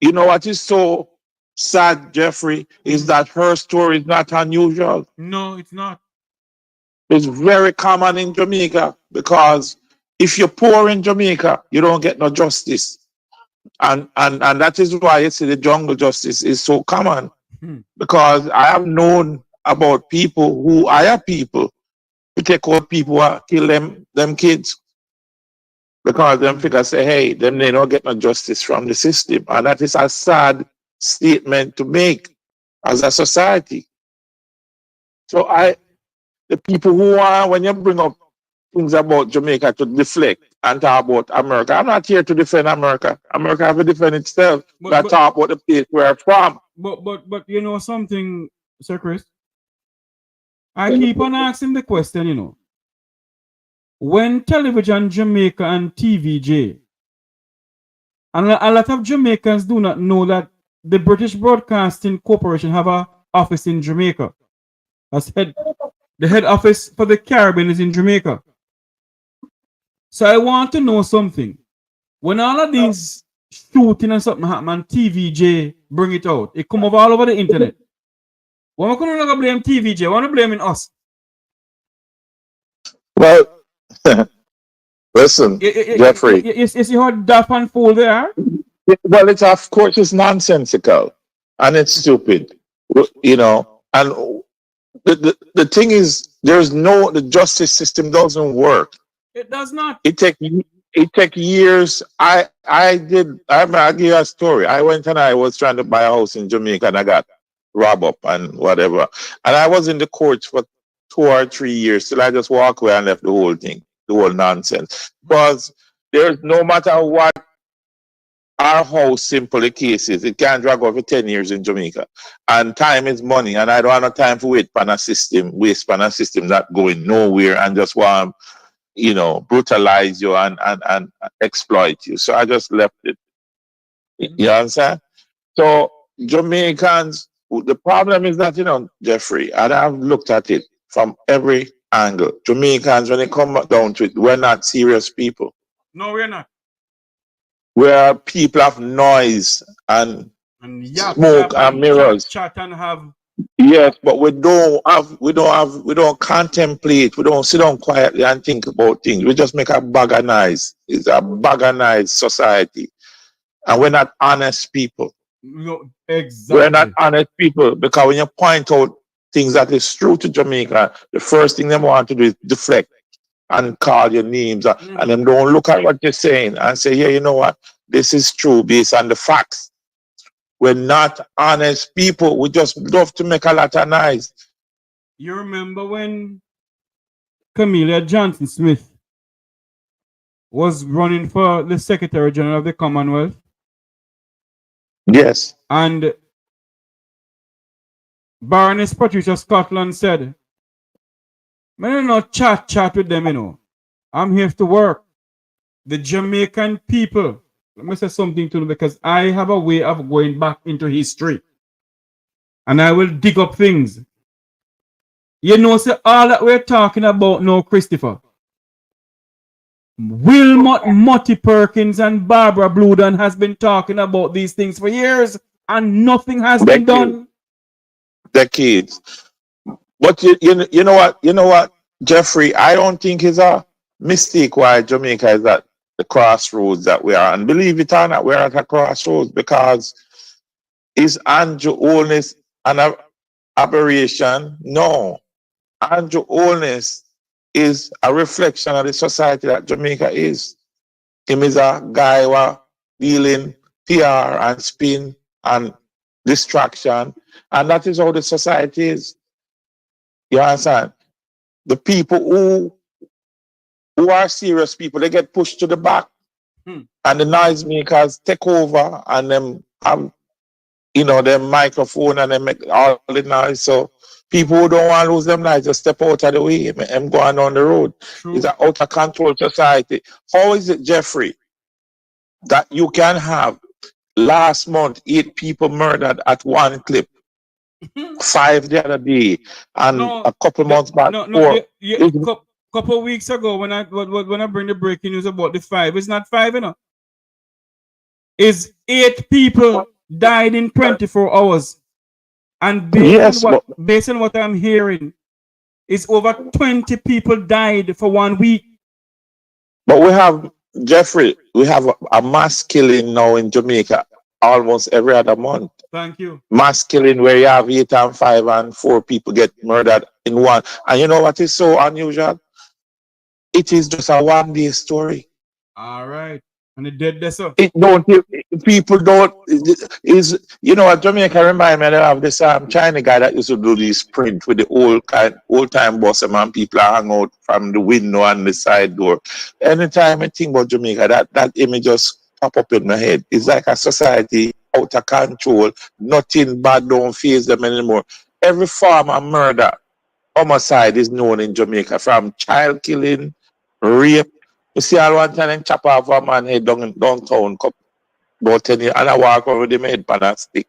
you know what is so sad, Jeffrey, is that her story is not unusual. No, it's not. It's very common in Jamaica because if you're poor in Jamaica, you don't get no justice. And that is why you see the jungle justice is so common. Because I have known about people who hire people to take out people who kill them kids. Because them figures say, hey, them they don't get no justice from the system. And that is a sad statement to make as a society. So the people who are, when you bring up things about Jamaica to deflect and talk about America, I'm not here to defend America. America have to defend itself. But talk about the place where I'm from. But you know something, Sir Chris? I keep on asking the question, you know. When Television Jamaica and TVJ, and a lot of Jamaicans do not know that the British Broadcasting Corporation have a office in Jamaica. The head office for the Caribbean is in Jamaica. So I want to know something. When all of these shooting and something happen and TVJ bring it out, it come over all over the internet. Why am I going to blame TVJ? Why am I blaming us? Well, listen, Jeffrey. You see how daft and fool they are? Well, it's of course it's nonsensical and it's stupid, you know. And the thing is, the justice system doesn't work. It does not. It take years. I'll give you a story. I went and I was trying to buy a house in Jamaica and I got robbed up and whatever. And I was in the courts for 2 or 3 years till I just walk away and left the whole thing, the whole nonsense. Because there's no matter what our how simple the case is, it can drag over 10 years in Jamaica. And time is money, and I don't have no time for waste on a system that going nowhere and just want, you know, brutalize you and exploit you. So I just left it. You understand? So Jamaicans, the problem is that, you know, Jeffrey, and I've looked at it from every angle. Jamaicans, when they come down to it, we're not serious people. No, we're not. Where people have noise and smoke and mirrors. Chat and have. Yes, but we don't contemplate. We don't sit down quietly and think about things. We just make a bag of noise. It's a bag of noise society, and we're not honest people. No, exactly. We're not honest people because when you point out things that is true to Jamaica, the first thing they want to do is deflect and call your names, and then don't look at what you're saying and say, yeah, you know what, this is true based on the facts. We're not honest people. We just love to make a lot of noise. You remember when Camellia Johnson Smith was running for the Secretary General of the Commonwealth? Yes. And Baroness Patricia Scotland said, I don't know, chat with them, you know. I'm here to work. The Jamaican people, let me say something to them because I have a way of going back into history. And I will dig up things. You know, say all that we're talking about now, Christopher. Wilmot Mutty Perkins and Barbara Bluden has been talking about these things for years and nothing has been done. Decades. But you know what, Jeffrey, I don't think it's a mistake why Jamaica is at the crossroads that we are. And believe it or not, we're at a crossroads because is Andrew Holness an aberration? No. Andrew Holness is a reflection of the society that Jamaica is. Him is a guy who dealing PR and spin and distraction. And that is how the society is. You understand? The people who are serious people, they get pushed to the back. And the noisemakers take over and them have, you know, their microphone and they make all the noise. So people who don't want to lose them lives just step out of the way and go on the road. True. It's an out of control society. How is it, Jeffrey, that you can have last month 8 people murdered at one clip, 5 the other day, and a couple months back? Couple weeks ago when I bring the breaking news about the 5, it's not 5, you know. It's 8 people died in 24 hours. And based on what I'm hearing, it's over 20 people died for 1 week. But we have, Jeffrey, we have a mass killing now in Jamaica almost every other month. Thank you. Mass killing where you have 8 and 5 and 4 people get murdered in one. And you know what is so unusual? It is just a 1-day story. All right. And it did this up. People don't, you know what, Jamaica remind me of this China guy that used to do this print with the old time boss and people hang out from the window and the side door. Anytime I think about Jamaica, that image just pop up in my head. It's like a society out of control. Nothing bad don't faze them anymore. Every form of murder, homicide is known in Jamaica, from child killing, rape. You see, all one time chop off a man head downtown, about 10 years, and I walk over the head pan a stick.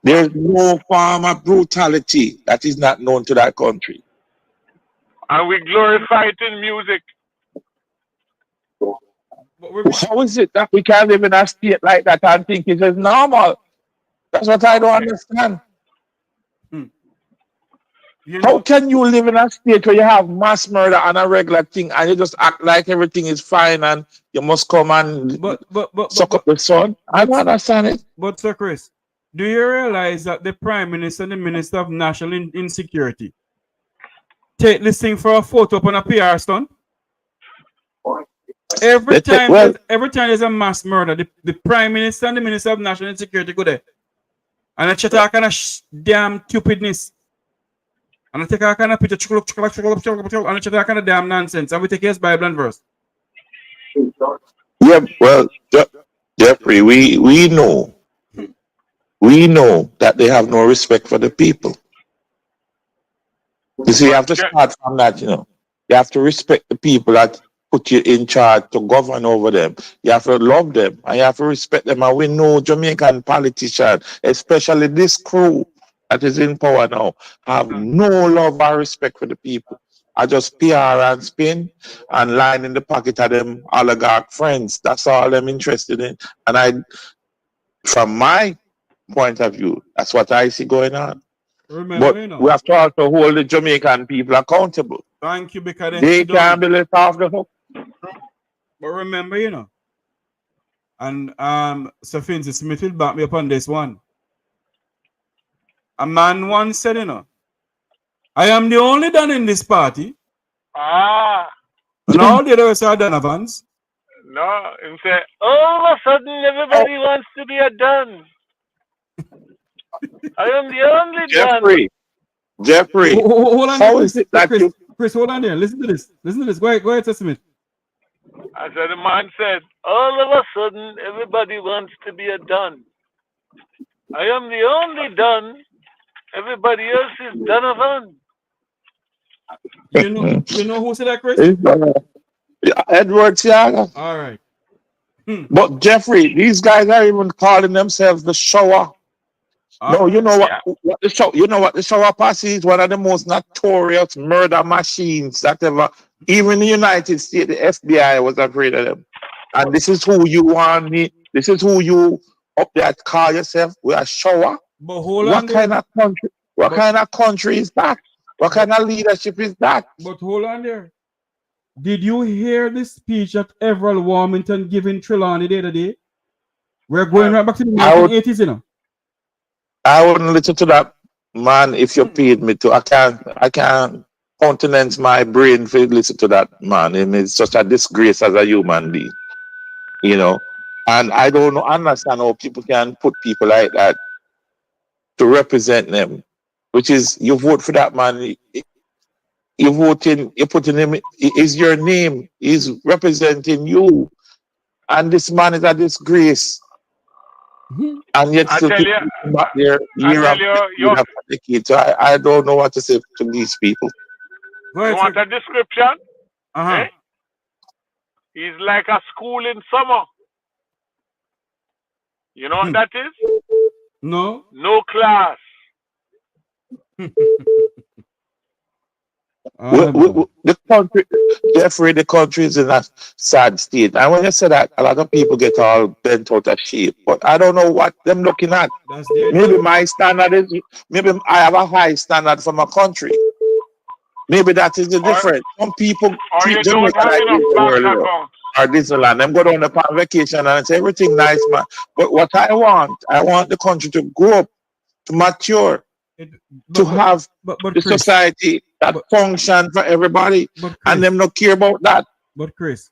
There's no form of brutality that is not known to that country. And we glorify it in music. How is it that we can't live in a state like that and think it is normal? That's what I don't understand. How can you live in a state where you have mass murder and a regular thing and you just act like everything is fine and you must come and suck up the sun? I don't understand it. But Sir Chris, do you realize that the Prime Minister and the Minister of National Insecurity take this thing for a photo up on a PR stunt? Every time there's a mass murder, the Prime Minister and the Minister of National Insecurity go there. And I chat kind of damn stupidness. And I take a kind of picture, and I chat kind of damn nonsense. And we take his Bible and verse. Yeah, well, Jeffrey, we know that they have no respect for the people. You see, you have to start from that, you know. You have to respect the people that put you in charge to govern over them. You have to love them and you have to respect them. And we know Jamaican politicians, especially this crew that is in power now, have no love or respect for the people. I just PR and spin and line in the pocket of them oligarch friends. That's all I'm interested in. And from my point of view, that's what I see going on. Remember, but we have to also hold the Jamaican people accountable. Thank you, because they can't be let off the hook. But remember, and Sir Finzi Smith will back me up on this one. A man once said, I am the only Don in this party. And all the others are Donovans. No, he said, all of a sudden everybody wants to be a Don. I am the only Jeffrey, hold on how there, is it that Chris, hold on there. Listen to this. Go ahead, Sir Smith. I said, the man said, all of a sudden everybody wants to be a Don. I am the only Don. Everybody else is Donovan. You know who said that, Chris? Edward Tiaga. All right. But Jeffrey, these guys are even calling themselves the shower. No, you know what the show. You know what the shower posse is? One of the most notorious murder machines that ever. Even in the United States, the FBI was afraid of them. And this is who you want me. This is who you up there call yourself. We are shower. But hold what on kind of country? What kind of country is that? What kind of leadership is that? But hold on there. Did you hear the speech that Everett Warmington giving Trelawney the other day? We're going right back to the 1980s, I wouldn't listen to that man if you paid me to. I can't countenance my brain to listen to that man. I mean, it's such a disgrace as a human being, And I don't understand how people can put people like that to represent them, which is you vote for that man. You putting him, is your name, he's representing you. And this man is a disgrace. And yet still back there year after decade. So I don't know what to say to these people. You want a description? Eh? He's like a school in summer. You know what that is? No. No class. The country, Jeffrey, the country is in a sad state. And when you say that, a lot of people get all bent out of shape. But I don't know what them looking at. Maybe my standard is, maybe I have a high standard for my country. Maybe that is the difference. Some people treat Jamaica like or Disneyland. Them go down on vacation and say everything nice, man. But what I want the country to grow up, to mature, to have the society that function for everybody, and them not care about that. But Chris,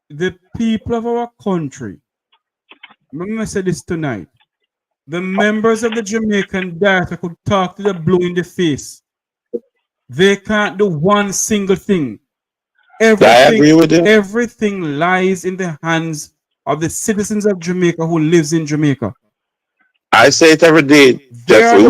the people of our country, remember I said this tonight, the members of the Jamaican diaspora could talk to the blue in the face. They can't do one single thing. Everything lies in the hands of the citizens of Jamaica who lives in Jamaica. I say it every day, Jeffrey.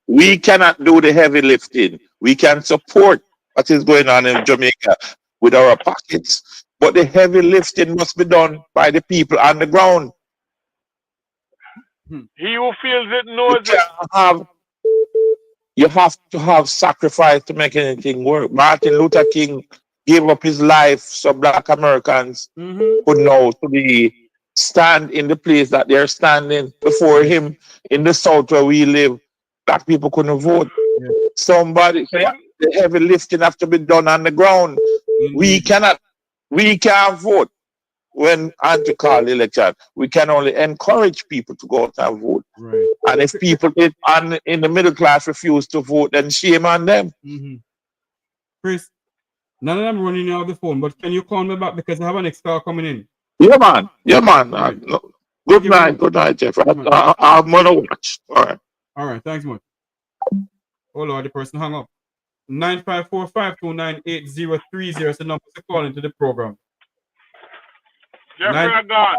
We cannot do the heavy lifting. We can support what is going on in Jamaica with our pockets, but the heavy lifting must be done by the people on the ground. He who feels it knows it. You have to have sacrifice to make anything work. Martin Luther King gave up his life so black Americans could know to be stand in the place that they're standing. Before him in the South where we live, black people couldn't vote. Somebody say the heavy lifting have to be done on the ground. We can't vote when Andrew called the election. We can only encourage people to go out and vote. Right. And if people in the middle class refuse to vote, then shame on them. Chris, none of them running out the phone, but can you call me back because I have an next call coming in? Yeah, man. Yeah, man. Right. Good night. Good night, Jeff. I'm gonna watch. All right. All right. Thanks much. Oh Lord, the person hung up. 954-529-8030 is the number to call into the program. Jeffrey God.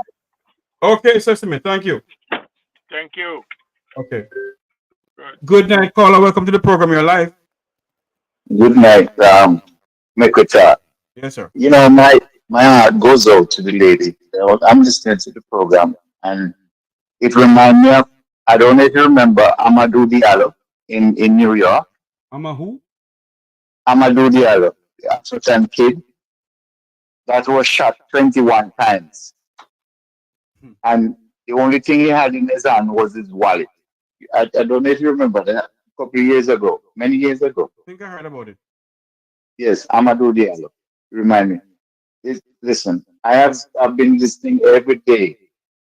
Okay, Sesame. Thank you. Thank you. Okay. Good night, caller. Welcome to the program. You're live. Good night, Mek Wi Talk. Yes, sir. You know, my heart goes out to the lady. I'm listening to the program, and it reminds me of, I don't know if you remember Amadou Diallo in New York. Who? Amadou Diallo, the African kid that was shot 21 times. And the only thing he had in his hand was his wallet. I don't know if you remember that a couple of years ago, many years ago. I think I heard about it. Yes, Amadou Diallo. Remind me. Listen, I've been listening every day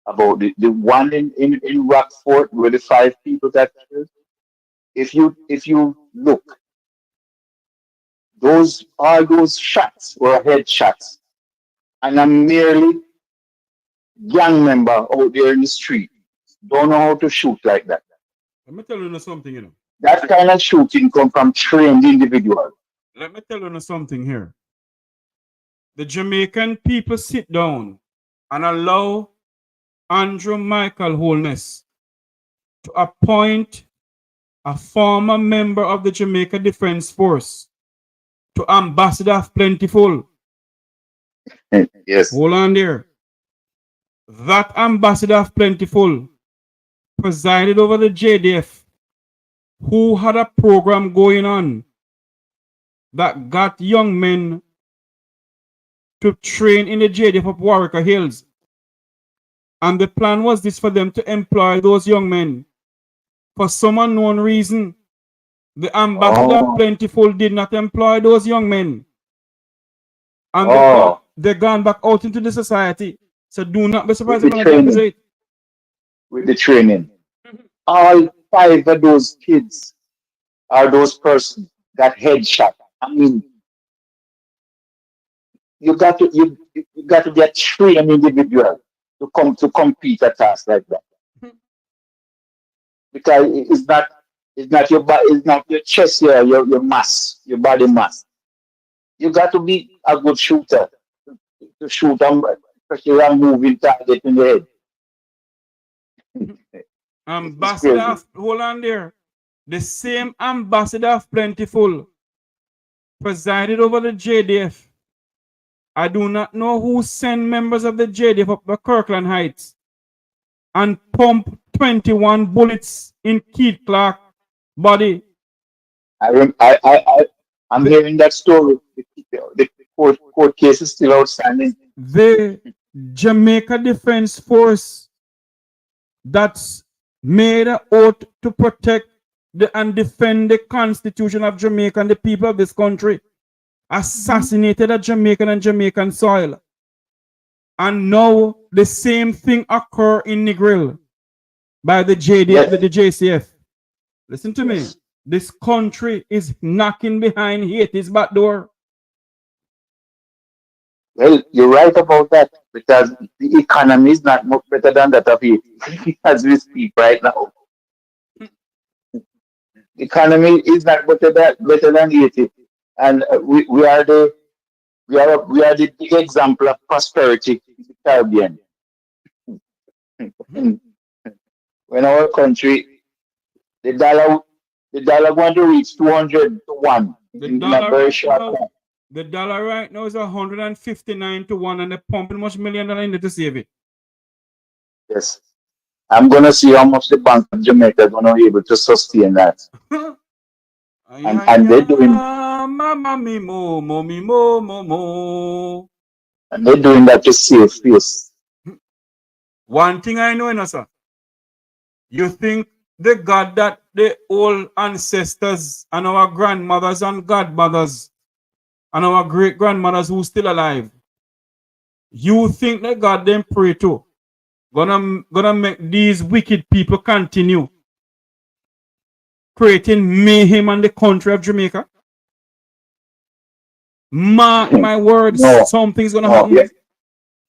about the one in Rockford where the 5 people that killed. If you look, all those shots were headshots. And a merely gang member out there in the street don't know how to shoot like that. Let me tell you something, you know. That kind of shooting come from trained individuals. Let me tell you something here. The Jamaican people sit down and allow Andrew Michael Holness to appoint a former member of the Jamaica Defense Force to Ambassador of Plentiful. Yes. Hold on there. That Ambassador of Plentiful presided over the JDF, who had a program going on that got young men to train in the JDF of Warwick Hills. And the plan was this for them to employ those young men. For some unknown reason, the Ambassador of Plentiful did not employ those young men. And they're gone back out into the society. So do not be surprised if with the training. All 5 of those kids or those persons got headshot. I mean, you got to be a trained individual to compete at task like that. Because it's not your body, it's not your chest here, your mass, your body mass. You got to be a good shooter to shoot them, especially a moving target in the head. Ambassador, hold on there. The same Ambassador of Plentiful presided over the JDF. I do not know who sent members of the JDF up the Kirkland Heights and pump 21 bullets in Keith Clark's body. I'm hearing that story. The court case is still outstanding. The Jamaica Defense Force that's made an oath to protect and defend the Constitution of Jamaica and the people of this country assassinated a Jamaican on Jamaican soil. And now the same thing occur in Negril by the JDF, the JCF. Listen to me. This country is knocking behind Haiti's back door. Well, you're right about that, because the economy is not much better than that of Haiti as we speak right now. The economy is not better than Haiti, and we are the big example of prosperity in the Caribbean. When our country, the dollar going to reach 200 to 1 in a very short time. The dollar right now is 159 to 1, and they're pumping much $1 million into to save it. Yes. I'm gonna see how much the Bank of Jamaica is gonna be able to sustain that. And they're doing that to save face. One thing I know, sir. You think the God that the old ancestors and our grandmothers and godmothers and our great grandmothers who still alive, you think that God them pray to gonna make these wicked people continue creating mayhem in the country of Jamaica? Mark my words, No, something's gonna no, happen.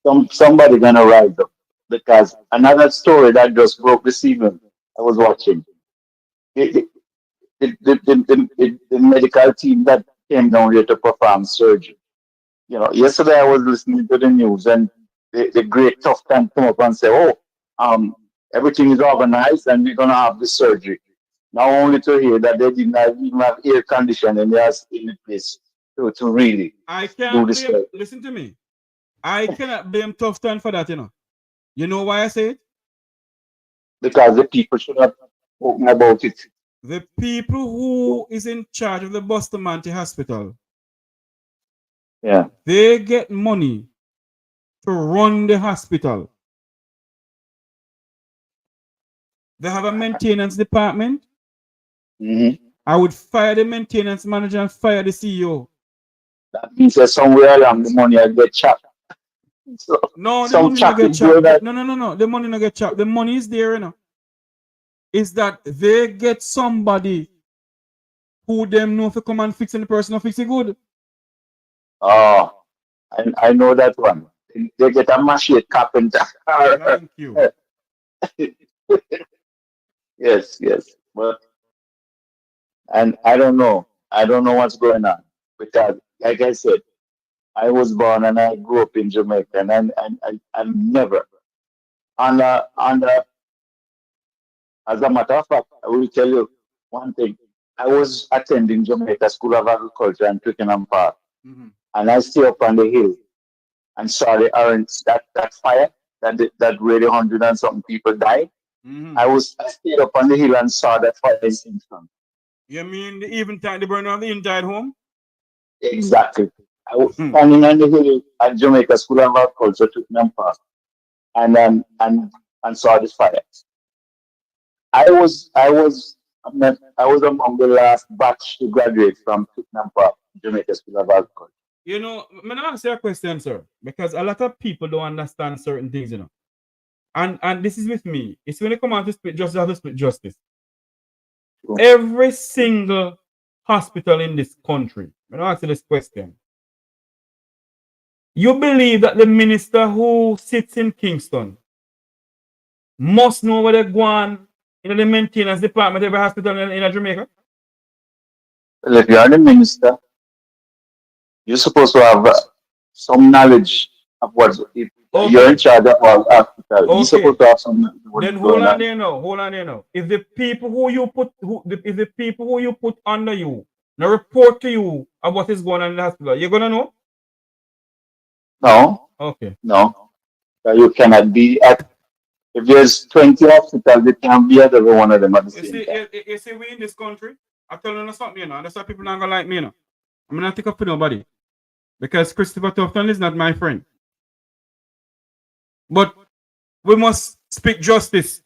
yeah. Somebody gonna rise up, because another story that just broke this evening, I was watching. The, the medical team that came down here to perform surgery. You know, yesterday I was listening to the news, and the great tough time come up and say, "Oh, everything is organized and we're gonna have the surgery." Now only to hear that they did not even have air conditioning in the place to really I do can't the blame, surgery. listen to me. I cannot blame Tough Time for that, you know. You know why I say it? Because the people should have spoken about it. The people who is in charge of the Bustamante Hospital, Yeah. they get money to run the hospital. They have a maintenance department. Mm-hmm. I would fire the maintenance manager and fire the CEO. That means that somewhere along the money I get chopped. So No, the some money not get chopping going chopped. on. No. The money not get chopped. The money is there, you know. Is that they get somebody who them know to come and fix the person or fix it good. Oh, I know that one. They get a machine carpenter. Thank you. Yes, yes. But and I don't know. I don't know what's going on. Because like I said, I was born and I grew up in Jamaica, and I never under as a matter of fact, I will tell you one thing. I was attending Jamaica School of Agriculture in Twickenham Park, Mm-hmm. and I stayed up on the hill and saw the orange that fire that really 100 and something people died. Mm-hmm. I stayed up on the hill and saw that fire in Kingston. You mean the eventide, the burning of the entire home? Exactly. I was standing on the hill at Jamaica School of Agriculture, Twickenham Park, and saw the fire. I was among the last batch to graduate from Twickenham Park, Jamaica School of Agriculture. You know, I'm gonna ask you a question, sir, because a lot of people don't understand certain things, you know. And this is with me. It's when it comes out to split justice, how to split justice. Sure. Every single hospital in this country, I'm gonna ask you this question. You believe that the minister who sits in Kingston must know where they go on in the maintenance department of every hospital in Jamaica? Well, if you are the minister, you're supposed to have some knowledge of what's if you're in charge of our hospital. You're supposed to have some knowledge of what's Then going hold on on. there now. Hold on there now. If the people who you put under you now report to you of what is going on in the hospital, you're gonna know? No, Okay. no. You cannot be at if there's 20 hospitals, you can't be at every one of them at the same time. You see, we in this country, I tell you something, you know, that's why people not gonna like me, you know. I'm not take up for nobody. Because Christopher Tufton is not my friend. But we must speak justice.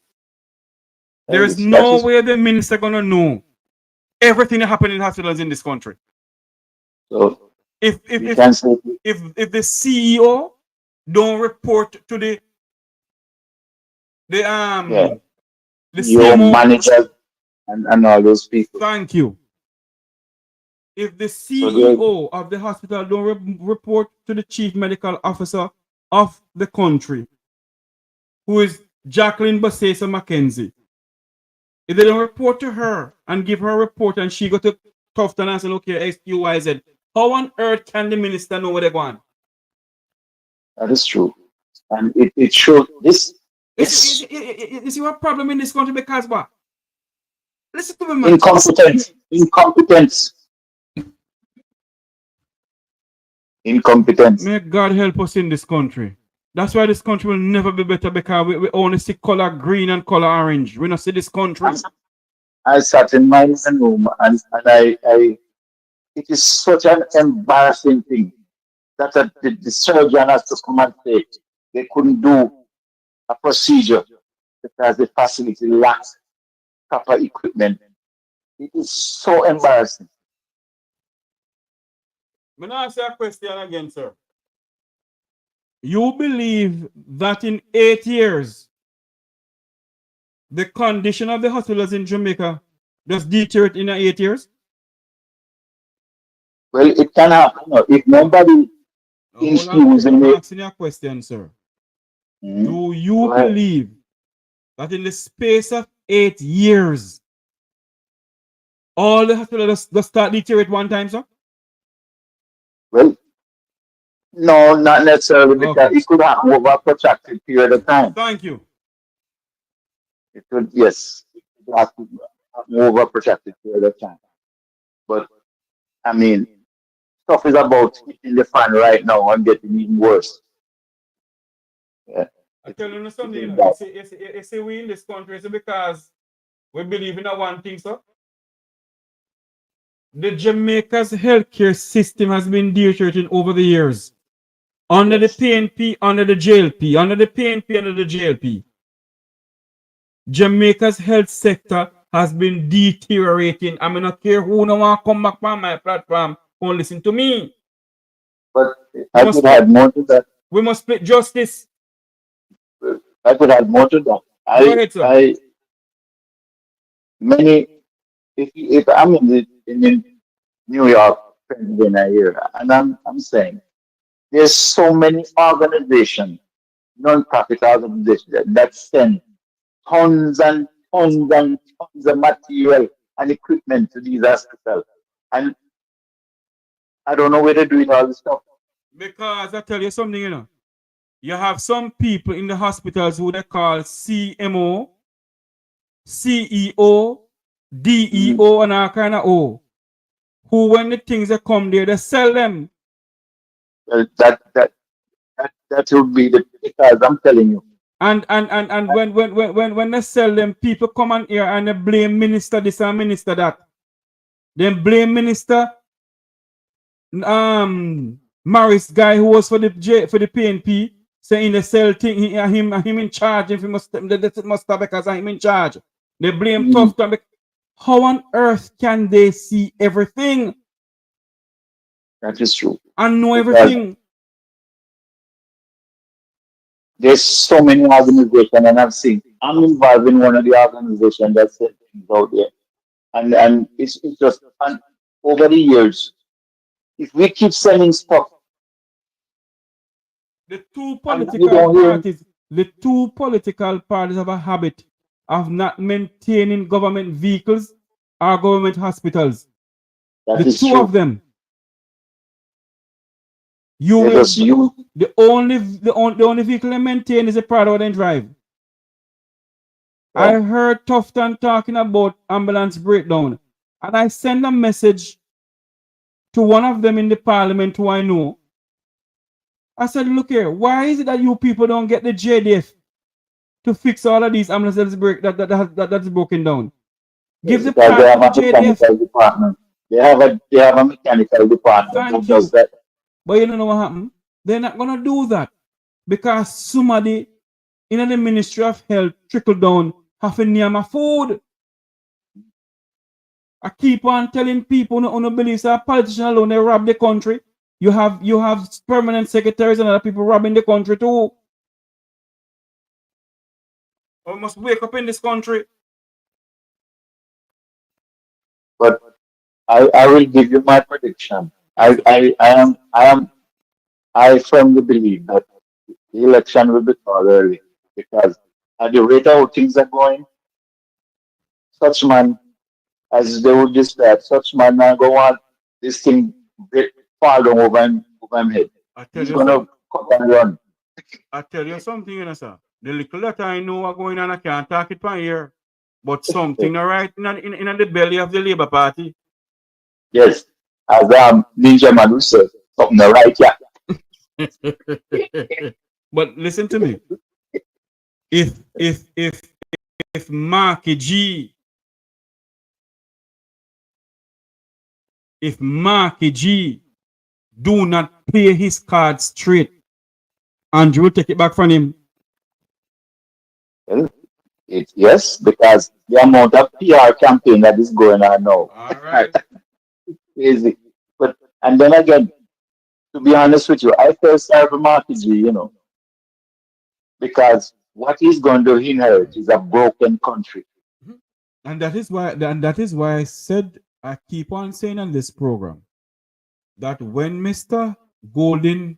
There is no way the minister gonna know everything that happened in hospitals in this country. So If you can say if the CEO don't report to the your CMO, managers and all those people. thank you. If the So CEO of the hospital don't report to the chief medical officer of the country, who is Jacqueline Basesa Mackenzie, if they don't report to her and give her a report and she go to Tufton and say, okay, XQYZ, how on earth can the minister know where they're going? that is true. And it shows this. You see what problem in this country because what? Listen to me, man. Incompetence. May God help us in this country. That's why this country will never be better, because we only see color green and color orange. We don't see this country. I sat in my living room and it is such an embarrassing thing that the surgeon has to come and say they couldn't do a procedure because the facility lacks proper equipment. It is so embarrassing. I'm going to ask you a question again, sir. You believe that in 8 years, the condition of the hospitals in Jamaica just deteriorate in 8 years? Well, it can happen. If nobody infused in I'm it. asking you a question, sir. Do you believe that in the space of 8 years, all the hospitals just start deteriorate one time, sir? Well, no, not necessarily, because it could happen over a protracted period of time. Thank you. It could, yes, it could happen over a protracted period of time. But, I mean, stuff is about hitting the fan right now and getting even worse. Yeah. I tell you something, you know, it's we in this country, it's because we believe in one thing, sir. The Jamaica's healthcare system has been deteriorating over the years. Under the PNP, under the JLP, under the PNP, under the JLP. Jamaica's health sector has been deteriorating. I mean, not care who no want to come back on my platform or listen to me. But I could add more to that. We must split justice. I could add more to that. Go ahead, sir. If I'm in New York, Pennsylvania here, and I'm saying there's so many organizations, non-profit organizations that send tons and tons and tons of material and equipment to these hospitals, and I don't know where they're doing all this stuff. Because I tell you something, you know, you have some people in the hospitals who they call CMO, CEO, DEO, and all kind of O, who when the things that come there, they sell them. Well, that would be because I'm telling you. And when they sell them, people come on here and they blame minister this and minister that. Then blame minister Morris guy who was for the PNP, saying the sell thing him in charge. If he must stop because I'm in charge. They blame Tough Time. How on earth can they see everything? That is true. And know everything. There's so many organizations, and I'm involved in one of the organizations that sell things out there. And it's just, and over the years, if we keep selling stuff, the two political parties have a habit of not maintaining government vehicles or government hospitals. The two of them. The only vehicle they maintain is a Prado they drive. Yeah. I heard Tufton talking about ambulance breakdown, and I sent a message to one of them in the parliament who I know. I said, look here, why is it that you people don't get the JDF to fix all of these ambulances that's broken down? Give the part to the JDF. Department. They have a mechanical department who does that. But you don't know what happened? They're not gonna do that because somebody in the Ministry of Health trickle down have a near my food. I keep on telling people who don't believe that politicians alone they rob the country. You have permanent secretaries and other people robbing the country too. We must wake up in this country. But I will give you my prediction. I firmly believe that the election will be called early because at the rate how things are going, such man, as they would just that, such man now go on this thing fall down over him head. He's gonna cut and run. I tell you something, you know, sir. The little that I know are going on, I can't talk it from here. But something right in the belly of the Labour Party. Yes. As Ninja Manu said, something right, yeah. But listen to me. If Marky G, do not play his cards straight, Andrew will take it back from him. Well, yes, because the amount of PR campaign that is going on now. All right. Crazy. But and then again, to be honest with you, I feel sorry for Marky G, because what he's going to inherit is a broken country. And that is why I said, I keep on saying on this program that when Mr. Golden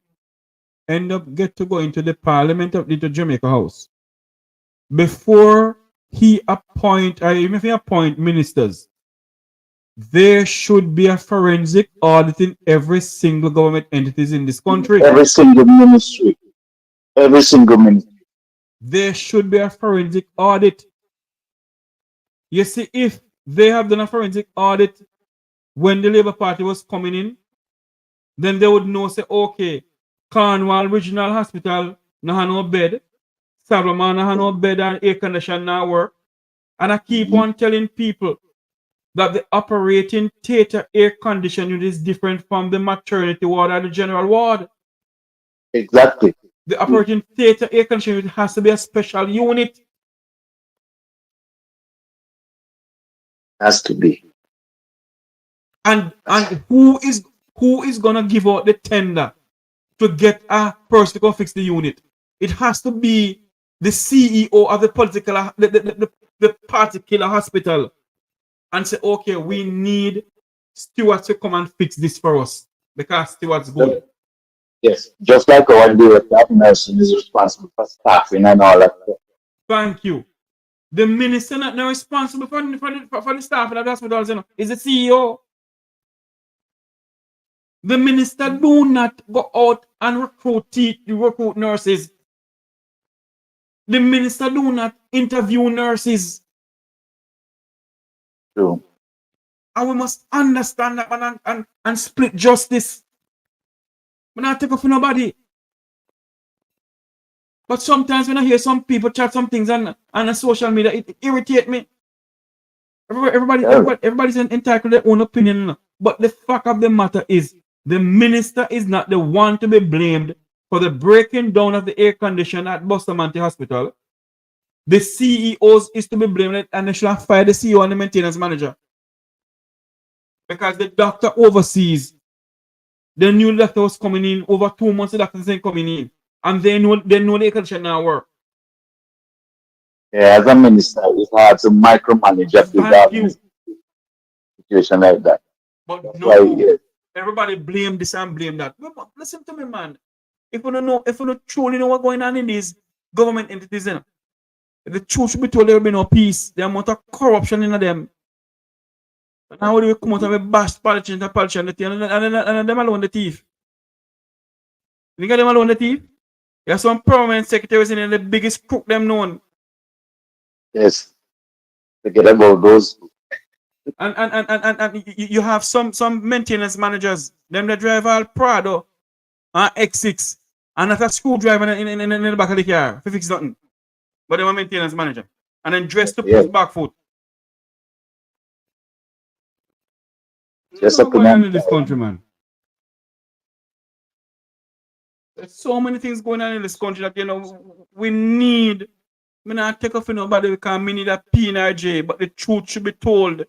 get to go into the parliament of the Jamaica House, before he appoint, or even if he appoint ministers, there should be a forensic audit in every single government entities in this country. Every single ministry. There should be a forensic audit. You see, if they have done a forensic audit when the Labour Party was coming in, then they would know, say, okay, Cornwall Regional Hospital no have no bed, Sablman no have no bed and air condition now work. And I keep on telling people that the operating theatre air conditioning unit is different from the maternity ward or the general ward. Exactly. The operating theatre air conditioning unit has to be a special unit. Has to be. And who is gonna give out the tender to get a person to go fix the unit? It has to be the CEO of the particular hospital and say, okay, we need stewards to come and fix this for us because stewards good. Yes, just like our director of nursing is responsible for staffing and all that. Thank you. The minister not responsible for the staff of the hospitals, is the CEO. The minister do not go out and recruit nurses. The minister do not interview nurses. True. And we must understand that and split justice. We not take off for nobody. But sometimes when I hear some people chat some things on social media, it irritates me. Everybody's entitled to their own opinion. But the fact of the matter is, the minister is not the one to be blamed for the breaking down of the air condition at Bustamante Hospital. The CEOs is to be blamed, and they should have fired the CEO and the maintenance manager. Because the doctor oversees. The new doctor was coming in over 2 months. The doctor isn't coming in. And they know the air condition now work. Yeah, as a minister, it's hard to micromanage a big situation like that. But that's no, why, everybody blame this and blame that. But listen to me, man. If you don't truly know what's going on in these government entities, the truth should be told there will be no peace. The amount of corruption in them. And how do we come out and we bash politicians and them alone the thief? You think them alone the thief? You have some permanent secretaries in the biggest crook them known. yes. Forget about those. And you have some maintenance managers, them that drive all Prado and X6 and not a screwdriver in the back of the car to fix nothing. But they're a maintenance manager. And then dressed to push back foot. Just What's going on in this country, man? There's so many things going on in this country that, we need. We not take off for nobody because we need a P in our J, but the truth should be told.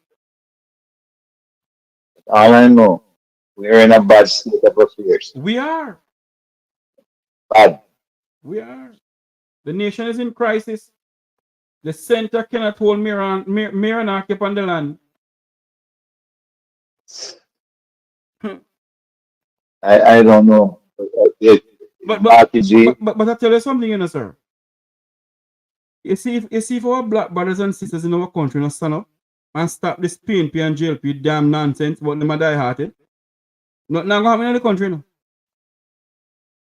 All I know, we're in a bad state of affairs. We are. Bad. We are. The nation is in crisis. The center cannot hold Miranaki upon the land. I don't know. But I tell you something, sir. You see, if our black brothers and sisters in our country not stand up and stop this PNP and JLP damn nonsense, but them are die-hearted, not going to happen in the country now.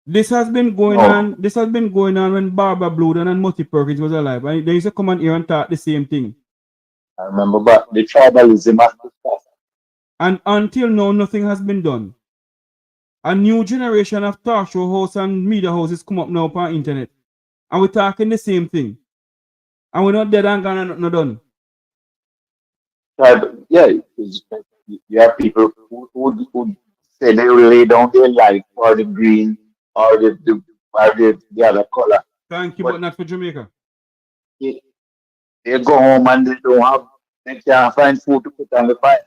This has been going on. This has been going on when Barbara Bluden and Mutty Perkins was alive. And they used to come on here and talk the same thing. I remember, but the tribalism has to stop. And until now, nothing has been done. a new generation of talk show hosts and media houses come up now on internet. And we're talking the same thing. And we're not dead and gone and not done. Yeah, you have people who say they will lay down their life for the green or the other color. Thank you, but not for Jamaica. They go home and they can't find food to put on the fire.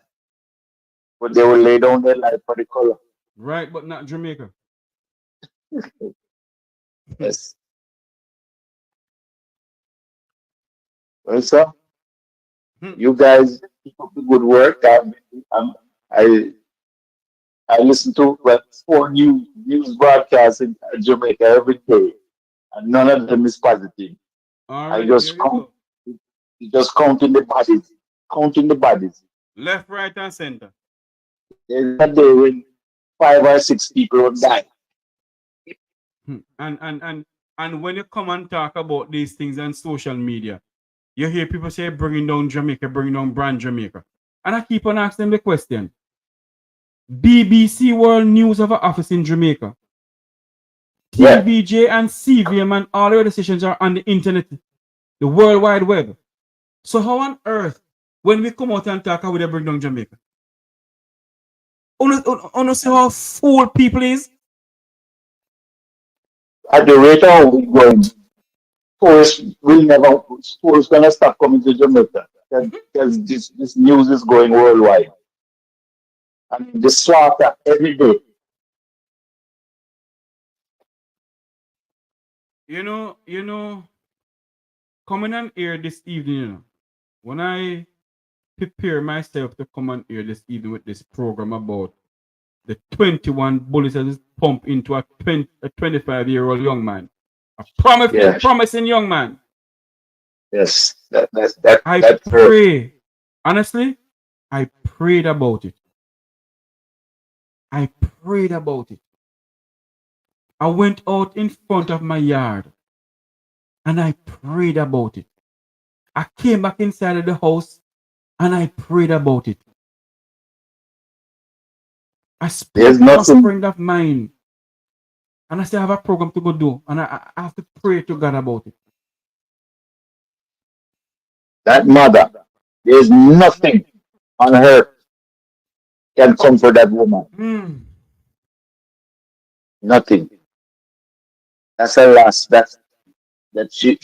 But they will lay down their life for the color. Right, but not Jamaica. Yes. Well, sir, you guys keep up the good work. I listen to 4 news broadcasts in Jamaica every day, and none of them is positive. All I right, just counting the bodies. Left, right, and center. There's a day when 5 or 6 people will die. And when you come and talk about these things on social media, you hear people say bringing down Jamaica, bringing down brand Jamaica. And I keep on asking them the question. BBC World News have an office in Jamaica. TVJ and CVM and all the other stations are on the internet, the World Wide Web. So how on earth, when we come out and talk, how would they bring down Jamaica? You see how fool people is? At the rate of we going, tourists gonna stop coming to Jamaica because this news is going worldwide. I mean, the slaughter every day. You know, coming on air this evening, when I prepare myself to come on air this evening with this program about the 21 bullets that is pumped into a 25-year-old young man. A promising young man. Yes, I pray. Honestly, I prayed about it. I went out in front of my yard and I prayed about it. I came back inside of the house and I prayed about it. I spoke to a friend of mine and I said I have a program to go do and I have to pray to God about it. That mother, there's nothing on earth can comfort that woman. Nothing. That's her loss. That she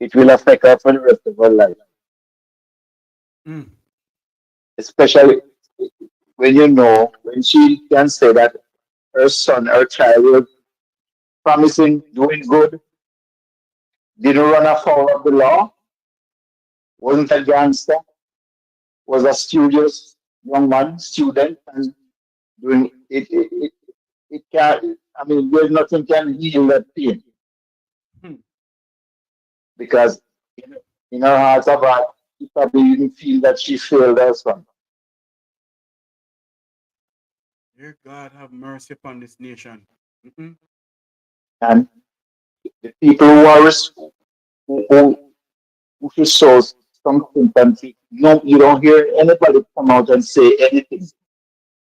it will affect her for the rest of her life. Especially when she can say that her son, her child was promising, doing good, didn't run afoul of the law, wasn't a gangster, was a studious young man, student, and doing it can't, I mean, there's nothing can heal that pain. Because in her heart of heart, she probably didn't feel that she failed her son. Dear God, have mercy upon this nation. And the people who are who should show some sympathy, no, you don't hear anybody come out and say anything.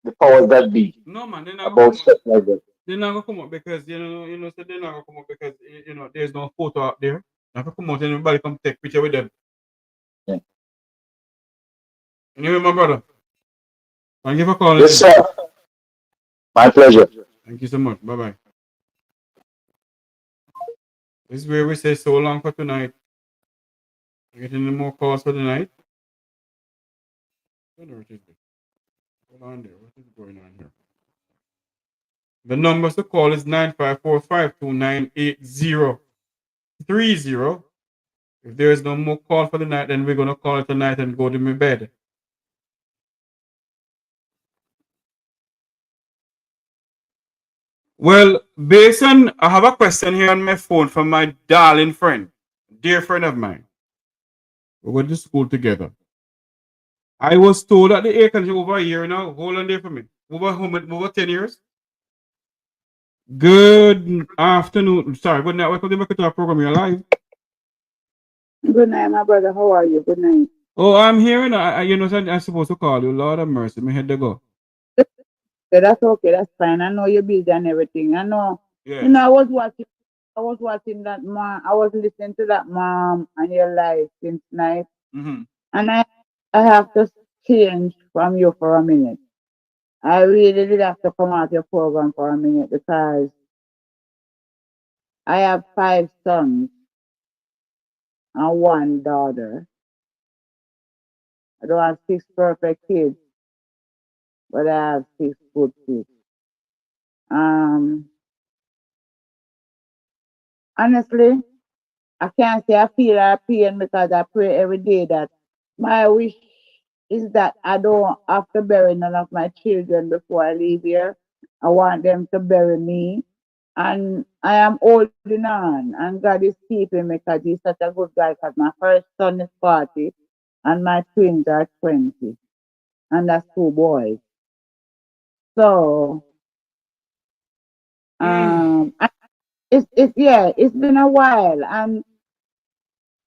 The powers that be. No man, they're not about stuff like that. They're not gonna come up because so they're not gonna come up because there's no photo out there. Not gonna come out and everybody come take picture with them. Yeah. Anyway, my brother. Thank you for calling. Yes, sir. My pleasure. Thank you so much. Bye bye. This is where we say so long for tonight. Getting any more calls for tonight? Hold on there. What is going on here? The numbers to call is 954-529-8030. If there is no more call for the night, then we're gonna call it tonight and go to my bed. Well, Basin, I have a question here on my phone from my darling friend, dear friend of mine. We went to school together. I was told that the air conditioner over a year now. Hold on there for me. Over 10 years. Good afternoon. Sorry, good night. Welcome back to our program. You're live. Good night, my brother. How are you? Good night. Oh, I'm here. I'm supposed to call you. Lord have mercy. My head to go. So that's okay, that's fine. I know you're busy and everything. I know. You Yes. know, I was watching that mom. I was listening to that mom and your life since night, Mm-hmm. and I have to change from you for a minute. I really did have to come out your program for a minute because I have 5 sons and 1 daughter. I don't have 6 perfect kids, but I have 6 good kids. Um, honestly, I can't say I feel our pain because I pray every day that my wish is that I don't have to bury none of my children before I leave here. I want them to bury me. And I am holding on, and God is keeping me because He's such a good God. Because my first son is 40, and my twins are 20, and that's 2 boys. So, Mm. and it's yeah, it's been a while, and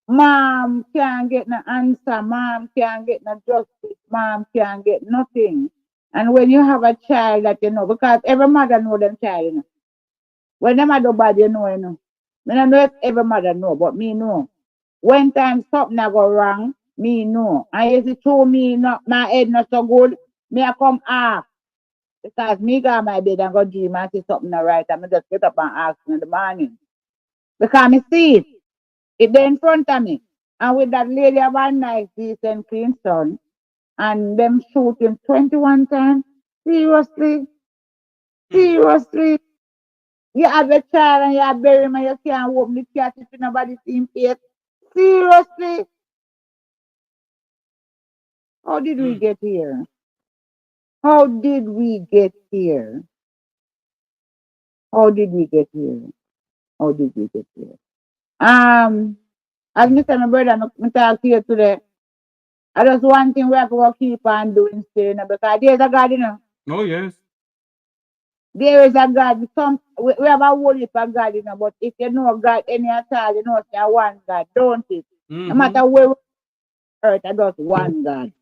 mom can't get no answer. Mom can't get no justice. Mom can't get nothing. And when you have a child that you know, because every mother know them child, you know. When them a do bad, you know. Me don't know if every mother know, but me know. When time something a go wrong, me know. And if it show me not my head not so good, me I come ask. Because me go on my bed and go dream and see something not right, and me just get up and ask in the morning. Because me see it. It there in front of me. And with that lady of a nice, decent, clean son, and them shooting 21 times. Seriously? Mm. Seriously? You have a child and you bury him and you can't open the cat if nobody see him face. Seriously? How did we Mm. get here? How did we get here? How did we get here? How did we get here? As Mr. My brother, I talk to you today. I just one thing we have to keep on doing still, you know, because there's a God, you know. Oh yes. There is a God. We have a whole heap of God, you know, but if you know God any at all, you know, say one God, don't it? No Mm-hmm. matter where we earth, I just one God.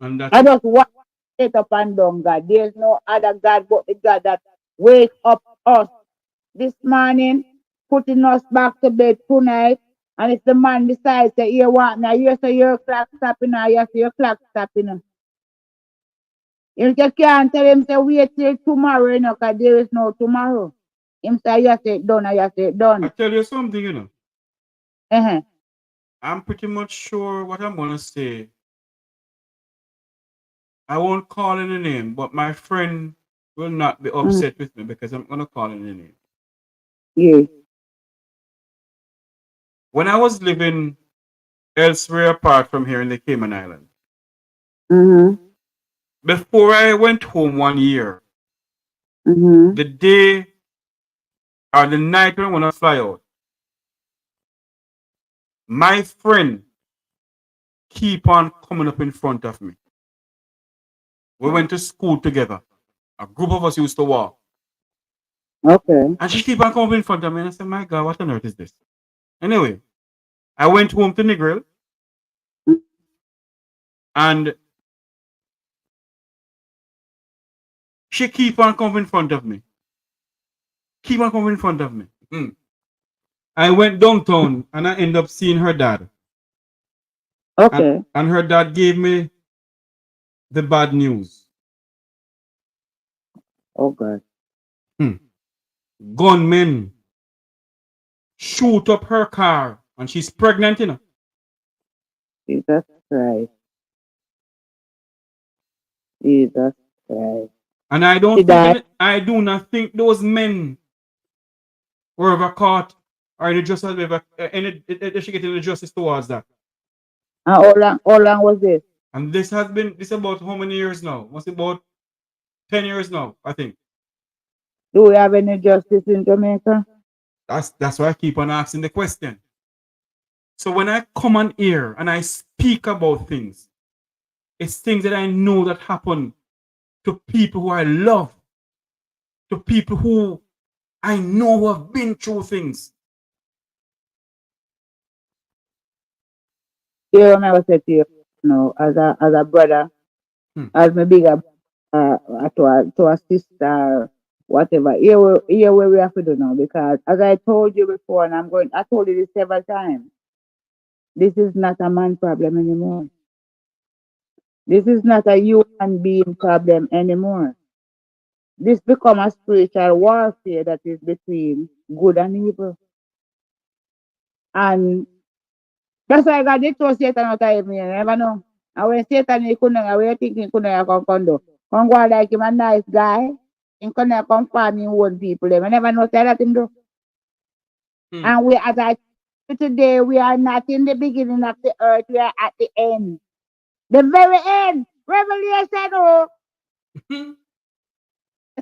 And that's I it. just one straight up and down God. There's no other God but the God that wake up us this morning, putting us back to bed tonight. And if the man decides that you want now, you say your clock stopping now, you say your clock stopping. If you can't tell him, say, wait till tomorrow, you know, because there is no tomorrow. Him say, you say it done, and you say it I done. tell you something, you know. Uh-huh. I'm pretty much sure what I'm gonna say. I won't call any name, but my friend will not be Mm, upset with me because I'm gonna call any name. yeah. When I was living elsewhere apart from here in the Cayman Islands, Mm-hmm. before I went home 1 year, Mm-hmm. the day or the night when I'm gonna fly out, my friend keep on coming up in front of me. We went to school together. A group of us used to walk. Okay. And she keep on coming in front of me. And I said, my God, what on earth is this? Anyway, I went home to Negril and she keep on coming in front of me. Keep on coming in front of me. Mm. I went downtown and I end up seeing her dad. And, Okay. and her dad gave me the bad news. Oh, God. Hmm. Gunmen shoot up her car and she's pregnant, you know. Jesus Christ. Jesus Christ. And I She don't think died. any, I do not think those men were ever caught or any justice ever any they should get any justice towards that. And how long was this? And this about how many years now? Must be about 10 years now, I think. Do we have any justice in Jamaica? That's why I keep on asking the question. So when I come on here and I speak about things, it's things that I know that happen to people who I love, to people who I know who have been through things. You remember said to you, you know, as a brother, Hmm. as my bigger, to a sister, whatever. Here where we have to do now, because as I told you before, and I told you this several times, this is not a man problem anymore. This is not a human being problem anymore. This become a spiritual warfare that is between good and evil. And that's why God did throw Satan out of heaven, you never know. And when Satan he couldn't, when you think he couldn't come do. Come go like him a nice guy, he couldn't come farm him own people. Them. I never know say that him do. And we as I today, we are not in the beginning of the earth, we are at the end. The very end. Revelation, oh.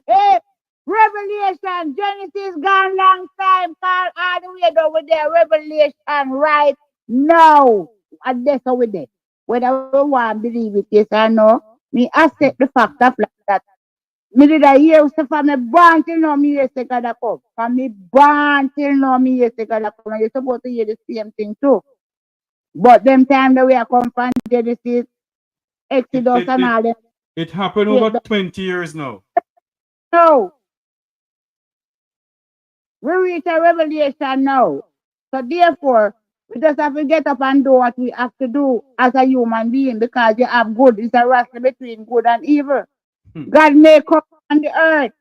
Hey, Revelation, Genesis gone long time, call all the way down with there. Revelation right now. And that's how we there. Whether we want to believe it, yes or no, me accept the fact of like that. Me did a year so from me born till now, me yes God a come. From me born till now, me yes God a come. And you're supposed to hear the same thing too. But them time that we are come from Genesis, Exodus and all them. It happened over 20 years now. No. We reach a revelation now. So therefore, we just have to get up and do what we have to do as a human being, because you have good. It's a wrestle between good and evil. God made couple on the earth.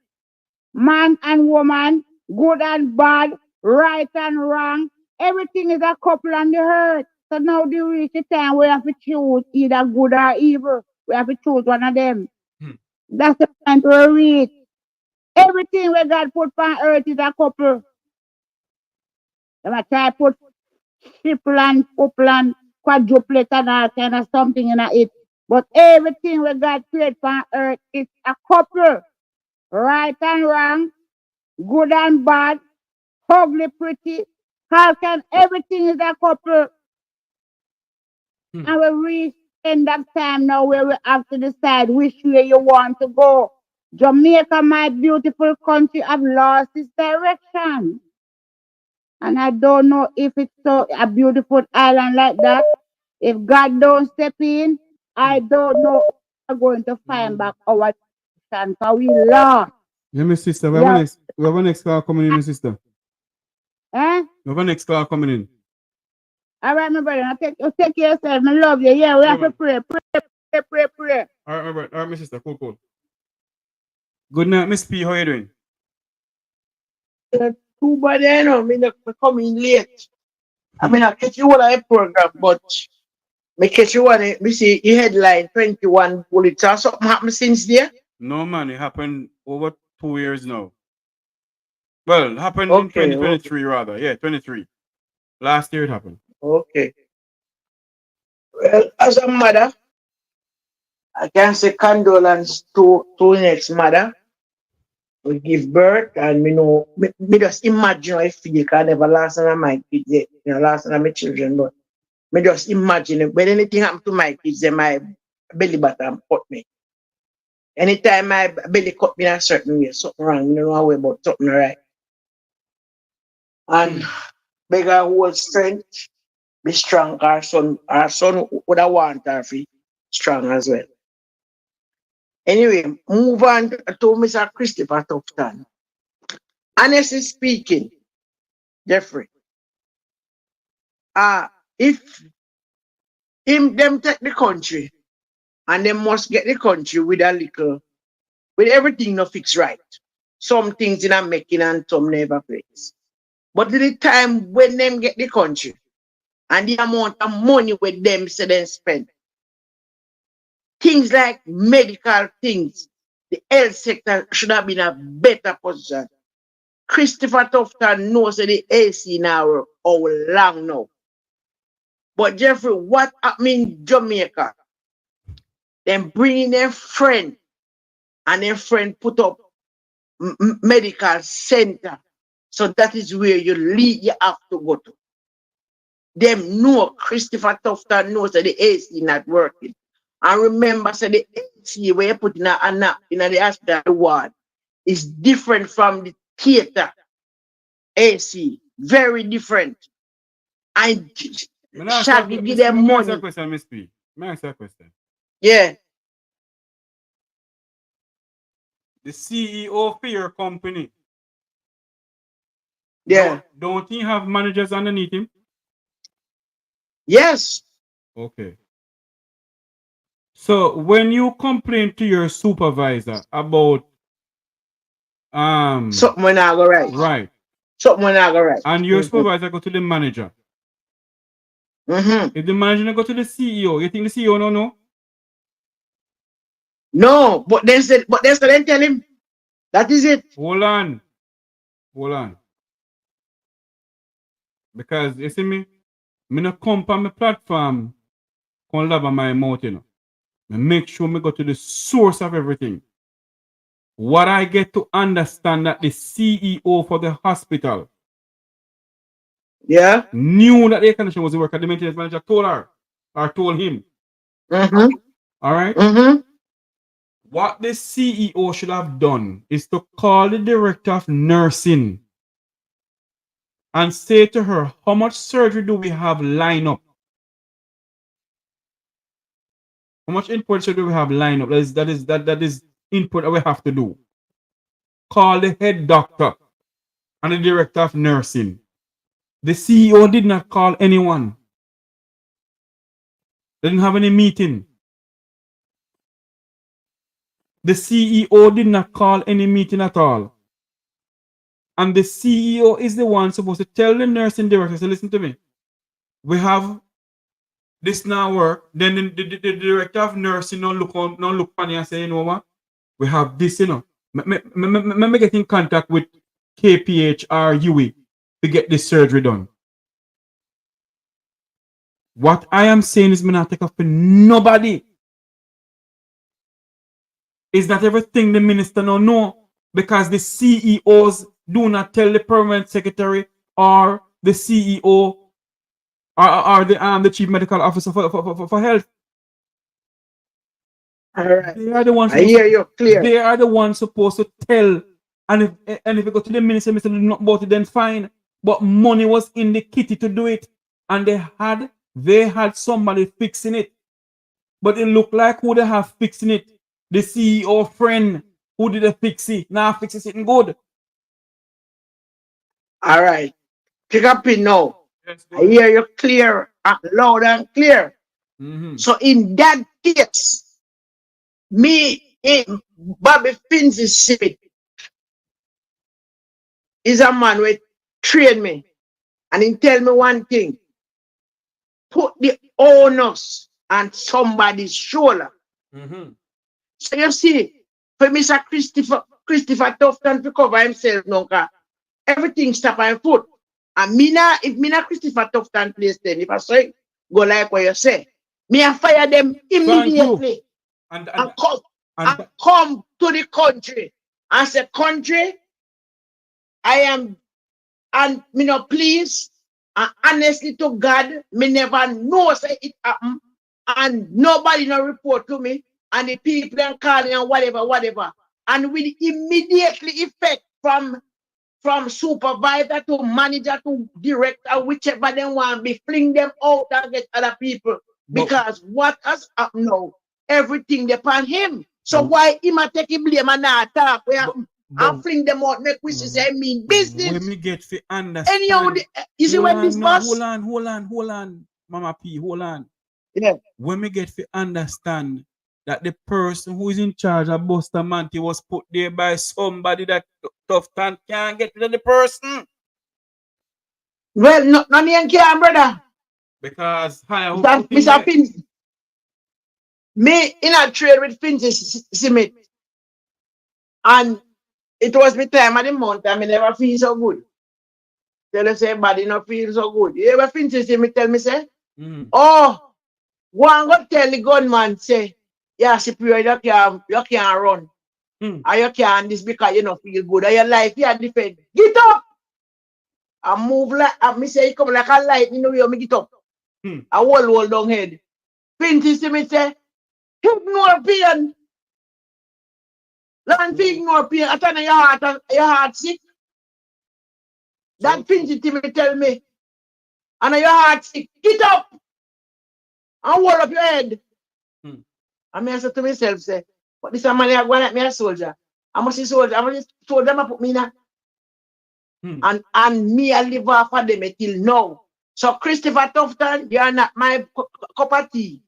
Man and woman, good and bad, right and wrong. Everything is a couple on the earth. So now we reach the time we have to choose either good or evil. We have to choose one of them. That's the time to reach. Everything where God put on earth is a couple. They might try put triple and couple and quadruplet and all kind of something in it. But everything where God created on earth is a couple. Right and wrong, good and bad, ugly, pretty. How can everything is a couple? And we reach end of time now where we have to decide which way you want to go. Jamaica, my beautiful country, have lost its direction. And I don't know if it's so a beautiful island like that. If God don't step in, I don't know if we're going to find back our direction. So we lost. Yeah, my sister, we have a next call coming in, my sister. Eh? We have a next call coming in. All right, my brother. Take care of yourself. I love you. Yeah, we have to pray. All right, my sister. Cool. Good night, Miss P. How you doing? Too bad, you know, me not coming late. I mean, I catch you on a program, but me catch you on it. Me see the headline 21 bullets. Or something happened since there? No, man. It happened over 2 years now. Well, it happened in 2023 rather. Yeah, 23. Last year it happened. Okay. Well, as a mother, I can say condolence to next mother. We give birth, and me just imagine how I feel, because I never lost one of my kids yet, lost one of my children, but me just imagine it. When anything happen to my kids, then my belly button cut me. Anytime my belly cut me in a certain way, something wrong, you don't know how about something right. And beg her whole strength, be strong. Our son would have want her to be strong as well. Anyway, move on to Mr. Christopher Tufton. Honestly speaking, Jeffrey, if them take the country, and they must get the country with everything not fixed right. Some things in a making and some never place. But the time when them get the country, and the amount of money with them say they spend, things like medical things, the health sector should have been a better position. Christopher Tufton knows that the AC now how long now. But Jeffrey, what happened in Jamaica? Them bringing their friend, and their friend put up medical center. So that is where you have to go to. Them know Christopher Tufton knows that the AC not working. And remember, so the AC where you put in the hospital ward is different from the theater AC. Very different. And Shaggy give them money. May I ask you a question, Miss P? May I ask you a question? Yeah. the CEO for your company. Yeah. Don't he have managers underneath him? Yes. Okay. So when you complain to your supervisor about something when I go right. right, Something when I go right. and your supervisor go to the manager. Mm-hmm. If the manager go to the CEO, you think the CEO no know? No, but then tell him that is it. Hold on. Because you see me no come on my platform, come love on my mouth, you know. I make sure me go to the source of everything. What I get to understand that the CEO for the hospital knew that the air condition was working. The maintenance manager told her or told him. Mm-hmm. All right. Mm-hmm. What the CEO should have done is to call the director of nursing and say to her, how much surgery do we have lined up? How much input do we have lined up? That is input that we have to do. Call the head doctor and the director of nursing. The CEO did not call anyone. They didn't have any meeting. The CEO did not call any meeting at all. And the CEO is the one supposed to tell the nursing director, say, listen to me. We have this now work. Then the director of nursing no look on you and say, you know what? We have this, you know. Me get in contact with KPH or UE to get this surgery done. What I am saying is me not take up for nobody. Is that everything the minister don't know? Because the CEOs do not tell the permanent secretary or the CEO or the chief medical officer for health. All right. They are the ones. I hear you clear. They are the ones supposed to tell. And if you go to the minister, do not about it, then fine. But money was in the kitty to do it, and they had somebody fixing it. But it looked like who they have fixing it. The CEO friend who did the fix it. Now fix it good. All right. Pick up it now. Yes, I hear you clear, loud and clear. Mm-hmm. So in that case, Bobby Finzi Smith is a man who train me. And he tell me one thing. Put the onus on somebody's shoulder. Mm-hmm. So you see, for Mr. Christopher Tufton to cover himself now, everything stop on foot. And if me not Christopher Tufton place then, if I say, go like what you say, me I fire them immediately. And come to the country and say, country, I am, and me no please, and honestly to God, me never know say it happen, and nobody no report to me, and the people are calling and whatever, and with immediately effect from supervisor to manager to director, whichever they want, be fling them out and get other people. Because what has happened now, everything depend him. So why him a take him blame and not talk? And fling them out, make we say mean business. When me get to understand. Anyhow, you see when this boss? Hold on, Mama P, hold on. Yeah. When me get to understand that the person who is in charge of Buster Manti was put there by somebody that Tufton can't get rid of the person. Well, no name can, brother. Because Mr. Finzi. Me in a trade with Finzi Smith. And it was my time of the month and I never feel so good. Tell us everybody not feel so good. You ever Finzi Smith tell me say? Oh, one go tell the gunman say, yeah, superior, you can't run. And you can't this because you don't feel good. And your life, you are defend. Get up! And move like, and me say, you come like a light, you know, you me get up. I hold down head. Finzi Smith say, ignore pain. Learn to ignore pain. I tell you, your heart sick. That Finzi Timmy tell me. And your heart sick. Get up! And hold up your head. And I said to myself, say, but this man here going like me a soldier. I must say them I put me in a, and me I live off of them till now. So Christopher Tufton, you are not my cup of tea.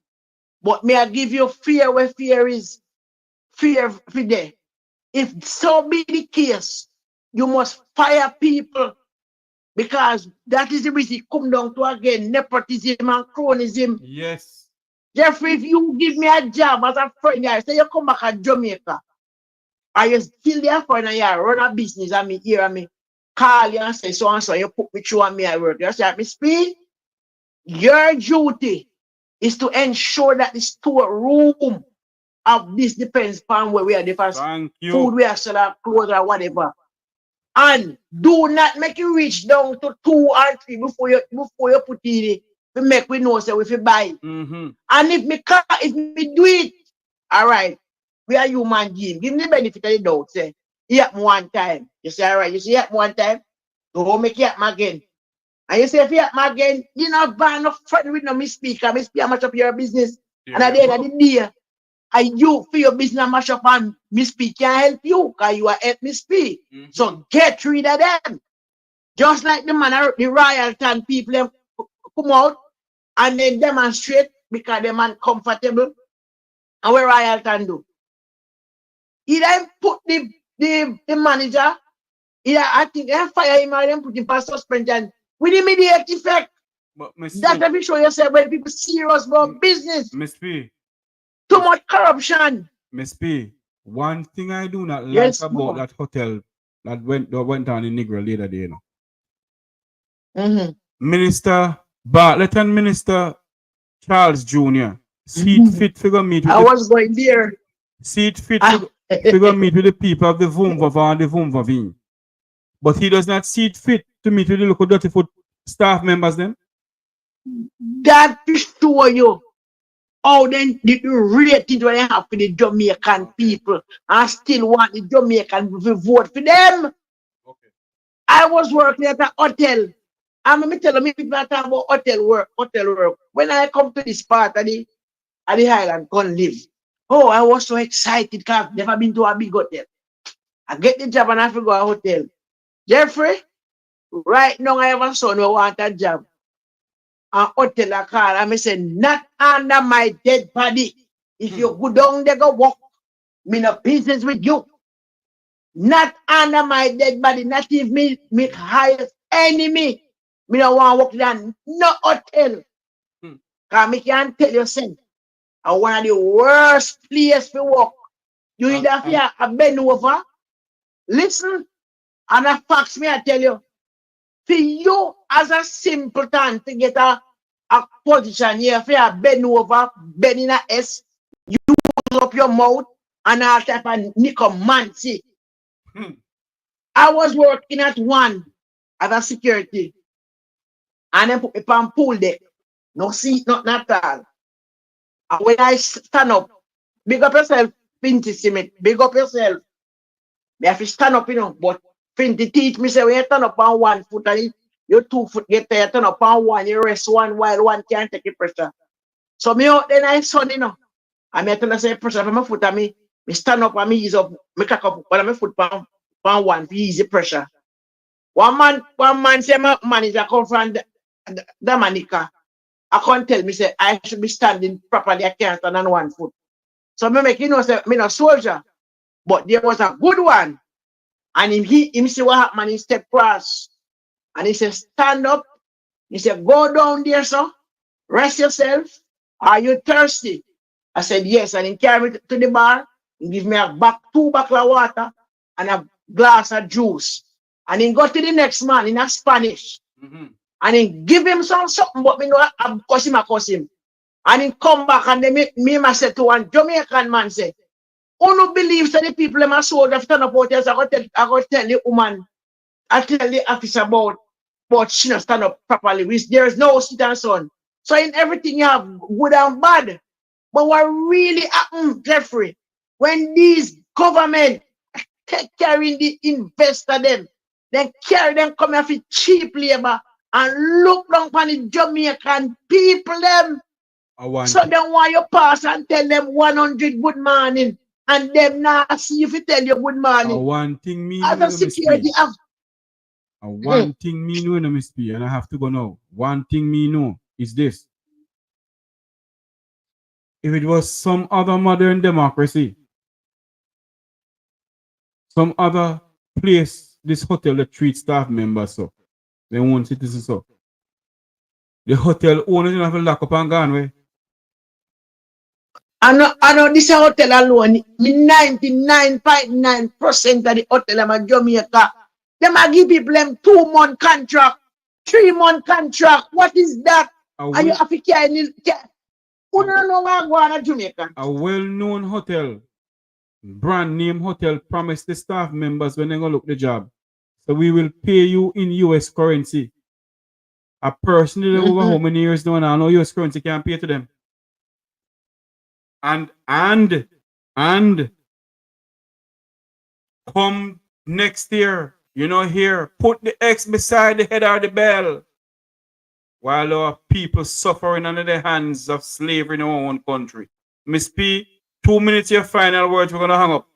But may I give you fear where fear is. Fear for there. If so be the case, you must fire people because that is the reason it come down to again nepotism and cronism. Yes. Jeffrey, if you give me a job as a friend, I say you come back to Jamaica, are you still there for a year, run a business and me hear me call you and say so and so, you put me through and me I work. You say, Miss P, your duty is to ensure that the storeroom of this depends upon where we are different food we are selling, clothes or whatever. And do not make you reach down to 2 or 3 before you put it to make we know so if you buy. And if me do it, all right, we are human beings. Give me the benefit of the doubt. Say, it happen one time. You say, all right, you see it happen one time, don't make it happen again. And you say, if it happen again, you know, ban no friend with no misspeak. Much up your business. And at the end of the day, and you for your business mash up and misspeak can help you because you are help misspeak. So get rid of them. Just like the man, the royalton people them come out and then demonstrate because the man comfortable. And what royalton do? He then put the manager, I think they fire him or then put him for suspension with immediate effect. That's let me show yourself when people serious about business. Miss P. Too much corruption. Miss P, one thing I do not like about that hotel that went down in Negril the other day, you know. Minister Bartlett and Minister Charles Jr. see it fit figure meet with was going there. See it fit figure meet with the people of the Vumvava and the Vumvavine. But he does not see it fit to meet with the local dirty foot staff members then. That is show you. Oh, then the rating what they have for the Jamaican people and still want the Jamaican to vote for them. Okay. I was working at a hotel. I'm telling me people talk about hotel work. When I come to this part of the island, come live. Oh, I was so excited because I've never been to a big hotel. I get the job and I have to go to a hotel. Jeffrey, right now I have a son who want a job. And hotel a call and I say, not under my dead body. If you go down there go walk, me no business with you. Not under my dead body, not if me highest enemy. Me no want to walk down no hotel. Because me can tell you something. One of the worst places to walk. You either fear a bend over. Listen, and a fax me I tell you. For you as a simpleton to get a position here, for a bend over, bend in a S, you use up your mouth and all type of necromancy. I was working at one as a security and then put me on pool deck. No seat, not at all. And when I stand up, big up yourself, Pinty Cement, big up yourself. Me have to stand up, you know, but Pinty teach me say when you stand up on 1 foot and your 2 foot get there, turn up on one, you rest one while one can't take the pressure. So me out then I son, you know. And me tell her say pressure from my foot and me stand up and me ease up, me cock up but my foot on one for easy pressure. One man say my manager come from the Manica. I can't tell me say I should be standing properly, I can't stand on 1 foot. So me make you know say me not soldier, but there was a good one. And him see what happened, he step cross. And he said, stand up. He said, go down there, sir. Rest yourself. Are you thirsty? I said, yes. And he carried me to the bar. He give me 2 bottles of water and a glass of juice. And he go to the next man in a Spanish. And he give him something, but me know I cuss him. And he come back and then me say to one Jamaican man say, who no believes that the people in my soul have stand up out there, so I go tell the woman, I tell the officer about she not stand up properly. There is no sit and son. So in everything you have good and bad. But what really happened, Jeffrey, when these government take carrying the investor them, then carry them come here for cheap labor and look down on the Jamaican people them. So then why you pass and tell them 100 good morning and them not see if you tell you good morning. One thing me As know, a security Miss P. One thing me know, Miss P, and I have to go now. One thing me know is this. If it was some other modern democracy, some other place, this hotel that treats staff members so, they want citizens so. The hotel owners don't have to lock up and gone away. I know this hotel alone, 99.9% of the hotel in Jamaica, them a give people them 2-month contract, 3-month contract. What is that? And you have to carry who don't know what go on Jamaica? A well-known hotel, brand name hotel, promised the staff members when they go look the job. So we will pay you in US currency. A person that over how many years now, and I know US currency can't pay to them. And come next year, here, put the X beside the head of the bell. While our people suffering under the hands of slavery in our own country. Miss P, 2 minutes your final words, we're gonna hang up.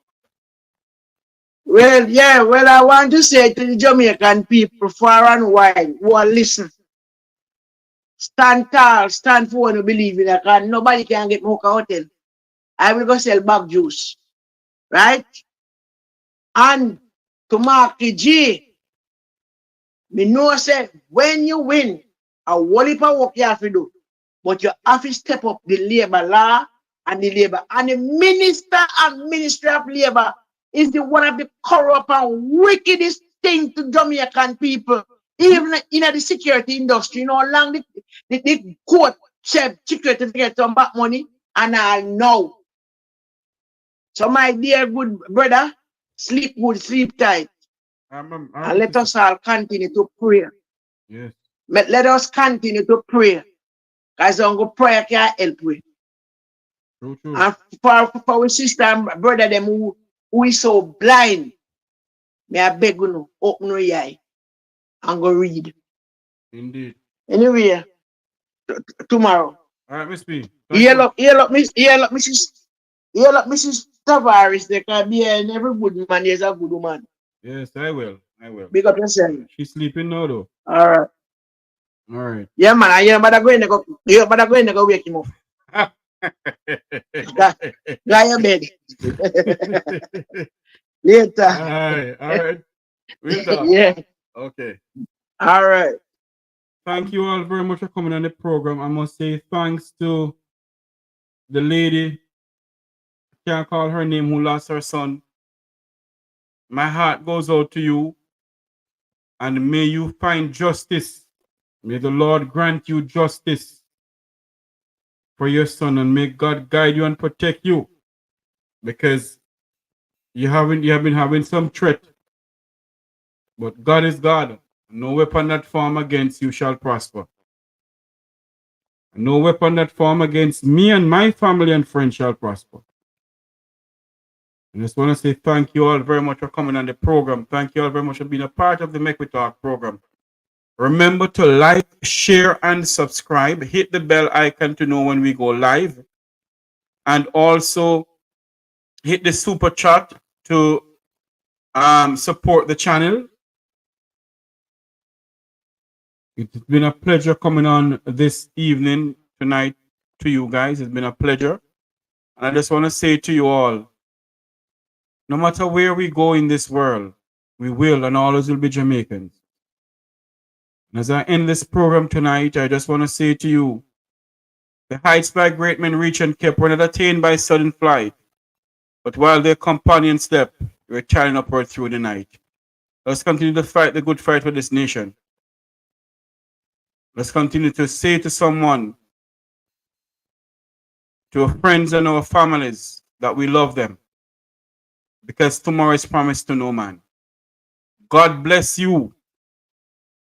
Well, I want to say to the Jamaican people far and wide who are listening. Stand tall, stand for what you believe in. Because nobody can get more hotel. I will go sell back juice. Right? And to Mark G, me know say when you win, a whole heap of work you have to do. But you have to step up the labor law and the labor. And the minister and ministry of labor is the one of the corrupt and wickedest thing to Jamaican people. Even in the security industry, long the court said security to get some back money, and I know. So my dear good brother, sleep good, sleep tight. And let us all continue to pray. Yes. Let us continue to pray. Because prayer can help we. True. And for our sister and brother them who is so blind, may I beg you, open your eye and go read. Indeed. Anyway, tomorrow. All right, Miss P. Mrs. Tavares, they can be and every good man is a good woman. Yes, I will. Big up yourself. She's sleeping now though. All right. Yeah, man, you're about to go in and go wake him up. Go your bed. Later. All right. We'll talk. Yeah. Okay. All right. Thank you all very much for coming on the program. I must say thanks to the lady, I can't call her name, who lost her son. My heart goes out to you, and may you find justice. May the Lord grant you justice for your son, and may God guide you and protect you, because you have been having some threat. But God is God. No weapon that form against you shall prosper. No weapon that form against me and my family and friends shall prosper. I just want to say thank you all very much for coming on the program. Thank you all very much for being a part of the Mek Wi Talk program. Remember to like, share, and subscribe. Hit the bell icon to know when we go live. And also hit the super chat to support the channel. It's been a pleasure coming on this evening, tonight, to you guys. It's been a pleasure. And I just want to say to you all, no matter where we go in this world, we will and always will be Jamaicans. And as I end this program tonight, I just want to say to you, the heights by great men reach and kept were not attained by sudden flight, but while their companions slept, they were carrying upward through the night. Let's continue to fight the good fight for this nation. Let's continue to say to someone, to our friends and our families, that we love them, because tomorrow is promised to no man. God bless you,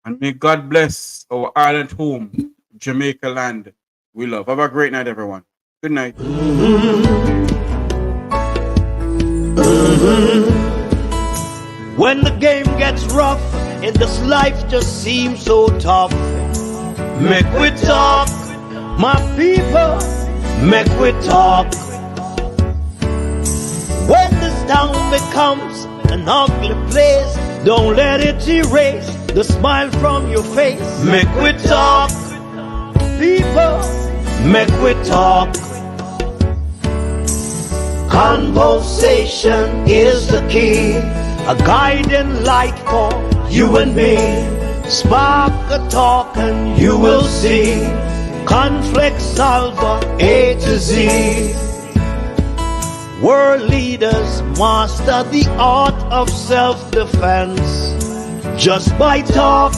and may God bless our island home, Jamaica land we love. Have a great night, everyone. Good night. When the game gets rough and this life just seems so tough, Mek Wi Talk, my people, Mek Wi Talk. town becomes an ugly place, don't let it erase the smile from your face. Mek we talk, people, mek we talk. Conversation is the key, a guiding light for you and me. Spark a talk and you will see. Conflict solver A to Z. World leaders master the art of self-defense just by talk.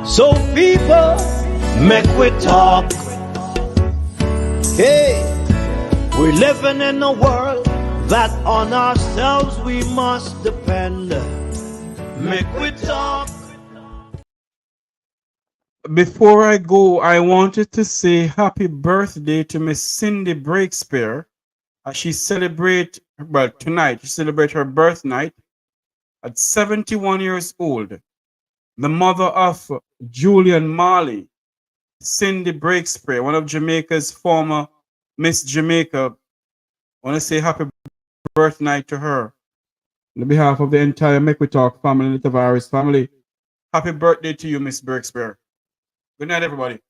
So people, mek we talk. Hey, we're living in a world that on ourselves we must depend. Mek we talk. Before I go, I wanted to say happy birthday to Miss Cindy Breakspear. She celebrate, well, tonight, she celebrate her birth night at 71 years old. The mother of Julian Marley, Cindy Breakspear, one of Jamaica's former Miss Jamaica. I want to say happy birth night to her. On behalf of the entire Mek Wi Talk family and the Tavares family, happy birthday to you, Miss Breakspear. Good night, everybody.